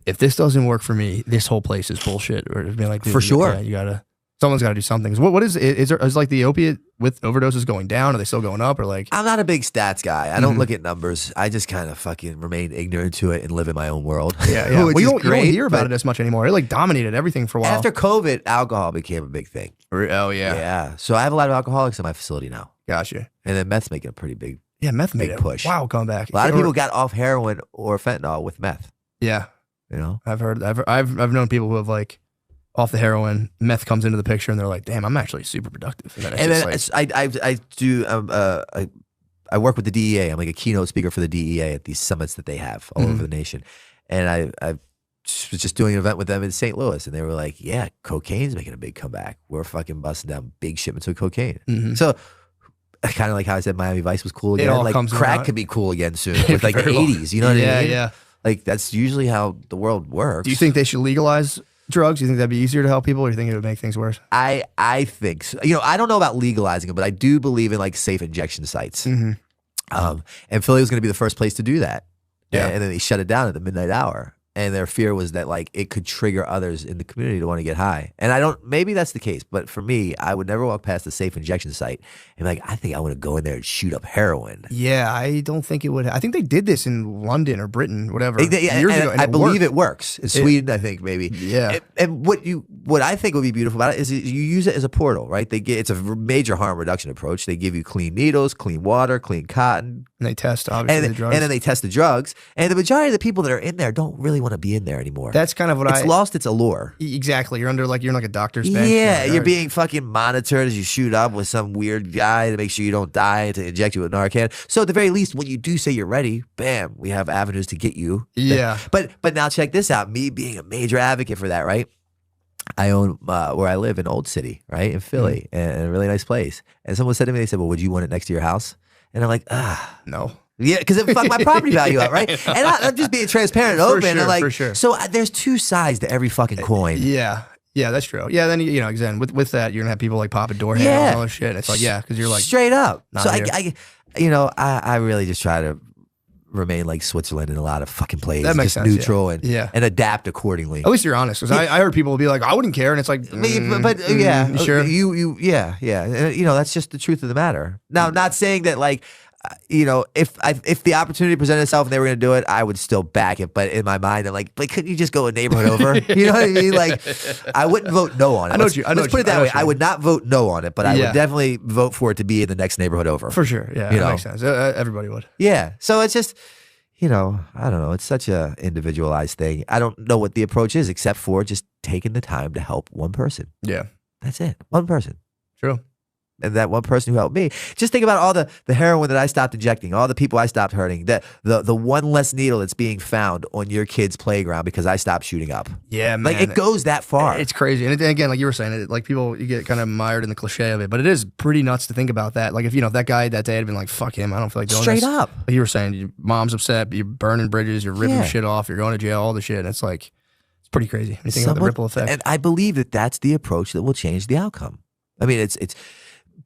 F: if this doesn't work for me, this whole place is bullshit. Or it'd be like, dude,
G: For sure.
F: Yeah, someone's got to do something. What is it? Is like the opiate with overdoses going down? Are they still going up? Or like,
G: I'm not a big stats guy. I don't look at numbers. I just kind of fucking remain ignorant to it and live in my own world.
F: yeah.
G: Which
F: Well, you
G: is
F: don't
G: great,
F: hear about
G: but
F: it as much anymore. It like dominated everything for a while.
G: After COVID, alcohol became a big thing.
F: Oh yeah.
G: Yeah. So I have a lot of alcoholics in my facility now.
F: Gotcha.
G: And then meth's making a pretty big.
F: Yeah, meth made
G: Big
F: it.
G: push.
F: Wow, come back.
G: A lot of people got off heroin or fentanyl with meth.
F: Yeah,
G: You know?
F: I've known people who have like off the heroin, meth comes into the picture, and they're like, "Damn, I'm actually super productive." And then,
G: I work with the DEA. I'm like a keynote speaker for the DEA at these summits that they have all over the nation. And I was just doing an event with them in St. Louis, and they were like, "Yeah, cocaine's making a big comeback. We're fucking busting down big shipments of cocaine." So, kind of like how I said Miami Vice was cool again.
F: all
G: Like
F: comes
G: crack
F: around.
G: could be cool again soon with like the
F: Very well.
G: 80s. You know what I mean?
F: Yeah.
G: Like that's usually how the world works.
F: Do you think they should legalize drugs? Do you think that'd be easier to help people, or do you think it would make things worse?
G: I think so. You know, I don't know about legalizing it, but I do believe in like safe injection sites. And Philly was going to be the first place to do that.
F: Yeah.
G: And then they shut it down at the midnight hour. And their fear was that like it could trigger others in the community to want to get high. And maybe that's the case, but for me, I would never walk past a safe injection site and be like, I think I want to go in there and shoot up heroin.
F: Yeah, I don't think it would. I think they did this in London or Britain, whatever,
G: And
F: years ago. And
G: I believe
F: worked.
G: it works. In Sweden, I think maybe.
F: Yeah.
G: And what I think would be beautiful about it is you use it as a portal, right? It's a major harm reduction approach. They give you clean needles, clean water, clean cotton.
F: And they test, obviously, the drugs.
G: And then they test the drugs. And the majority of the people that are in there don't really want to be in there anymore.
F: That's kind of what
G: it's lost its allure.
F: Exactly. You're in like a doctor's bench.
G: Yeah,
F: You're
G: you're being fucking monitored as you shoot up with some weird guy to make sure you don't die, to inject you with Narcan. So at the very least, when you do say you're ready, bam, we have avenues to get you.
F: Yeah.
G: But now check this out. Me being a major advocate for that, right? I own where I live in Old City, right, in Philly, and a really nice place. And someone said to me, they said, well, would you want it next to your house? And I'm like,
F: no.
G: Yeah, because it fucked my property value up, right? And I'm just being transparent and open.
F: Sure,
G: and like,
F: for sure.
G: So there's two sides to every fucking coin.
F: Yeah. Yeah, that's true. Yeah, then again with that, you're gonna have people like popping door handles and all this shit. It's like, yeah, because you're like
G: straight up.
F: not
G: So
F: here.
G: I really just try to remain like Switzerland in a lot of fucking plays.
F: That makes
G: just
F: sense,
G: neutral
F: yeah.
G: and adapt accordingly.
F: At least you're honest, because I heard people be like, I wouldn't care, and it's like,
G: Yeah,
F: you sure?
G: Yeah. That's just the truth of the matter. Now, not saying that like, if the opportunity presented itself and they were going to do it, I would still back it. But in my mind, I'm like, couldn't you just go a neighborhood over? You know what I mean? Like, I wouldn't vote no on it. Let's put it that way. I would not vote no on it, but I would definitely vote for it to be in the next neighborhood over.
F: For sure. Yeah, that makes sense. Everybody would.
G: Yeah. So it's just, I don't know. It's such a individualized thing. I don't know what the approach is except for just taking the time to help one person.
F: Yeah.
G: That's it. One person.
F: True.
G: and that one person who helped me. Just think about all the heroin that I stopped injecting, all the people I stopped hurting, the one less needle that's being found on your kid's playground because I stopped shooting up.
F: Yeah, man.
G: Like, it goes that far.
F: It's crazy. And again, like you were saying, like people, you get kind of mired in the cliche of it, but it is pretty nuts to think about that. Like if, if that guy that day had been like, fuck him, I don't feel like doing
G: Straight
F: this.
G: up.
F: Like you were saying, your mom's upset, you're burning bridges, you're ripping shit off, you're going to jail, all the shit. And it's like, it's pretty crazy. You think about the ripple effect.
G: And I believe that that's the approach that will change the outcome. I mean, it's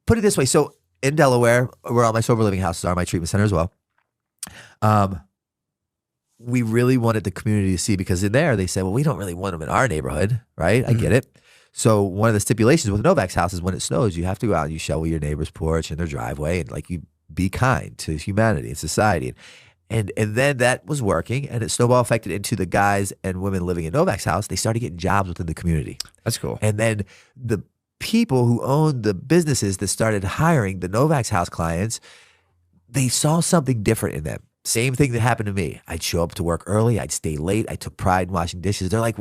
G: put it this way. So in Delaware, where all my sober living houses are, my treatment center as well, we really wanted the community to see, because in there they said, well, we don't really want them in our neighborhood, right? I get it. So one of the stipulations with the Novak's house is when it snows, you have to go out and you shovel your neighbor's porch and their driveway, and like you be kind to humanity and society. And then that was working, and it snowball affected into the guys and women living in Novak's house. They started getting jobs within the community.
F: That's cool.
G: And then the people who owned the businesses that started hiring the Novak's house clients, they saw something different in them. Same thing that happened to me. I'd show up to work early. I'd stay late. I took pride in washing dishes. They're like,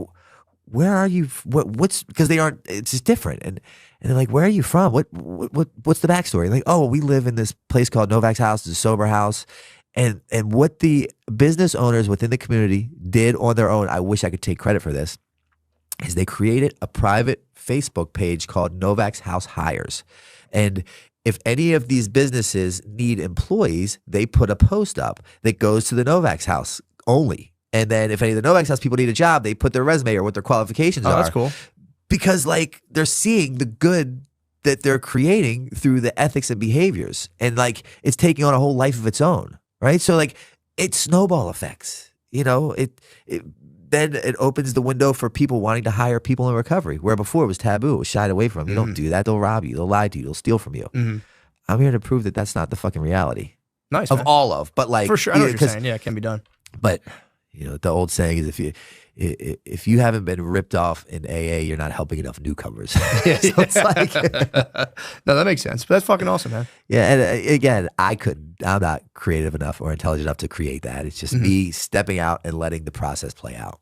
G: where are you? What's, because they aren't, it's just different. And they're like, where are you from? What's the backstory? Like, oh, we live in this place called Novak's house. It's a sober house. And what the business owners within the community did on their own, I wish I could take credit for this, is they created a private Facebook page called Novak's House Hires. And if any of these businesses need employees, they put a post up that goes to the Novak's house only. And then if any of the Novak's house people need a job, they put their resume or what their qualifications are.
F: That's cool.
G: Because like they're seeing the good that they're creating through the ethics and behaviors. And like it's taking on a whole life of its own. Right. So like it snowball effects, then it opens the window for people wanting to hire people in recovery, where before it was taboo, it was shied away from. You don't do that. They'll rob you. They'll lie to you. They'll steal from you. I'm here to prove that that's not the fucking reality.
F: Nice.
G: Of
F: man.
G: all of, but like.
F: For sure. I know what you're saying. Yeah, it can be done.
G: But, the old saying is if you haven't been ripped off in AA, you're not helping enough newcomers. So it's like.
F: No, that makes sense. But that's fucking awesome, man.
G: Yeah. And again, I'm not creative enough or intelligent enough to create that. It's just me stepping out and letting the process play out.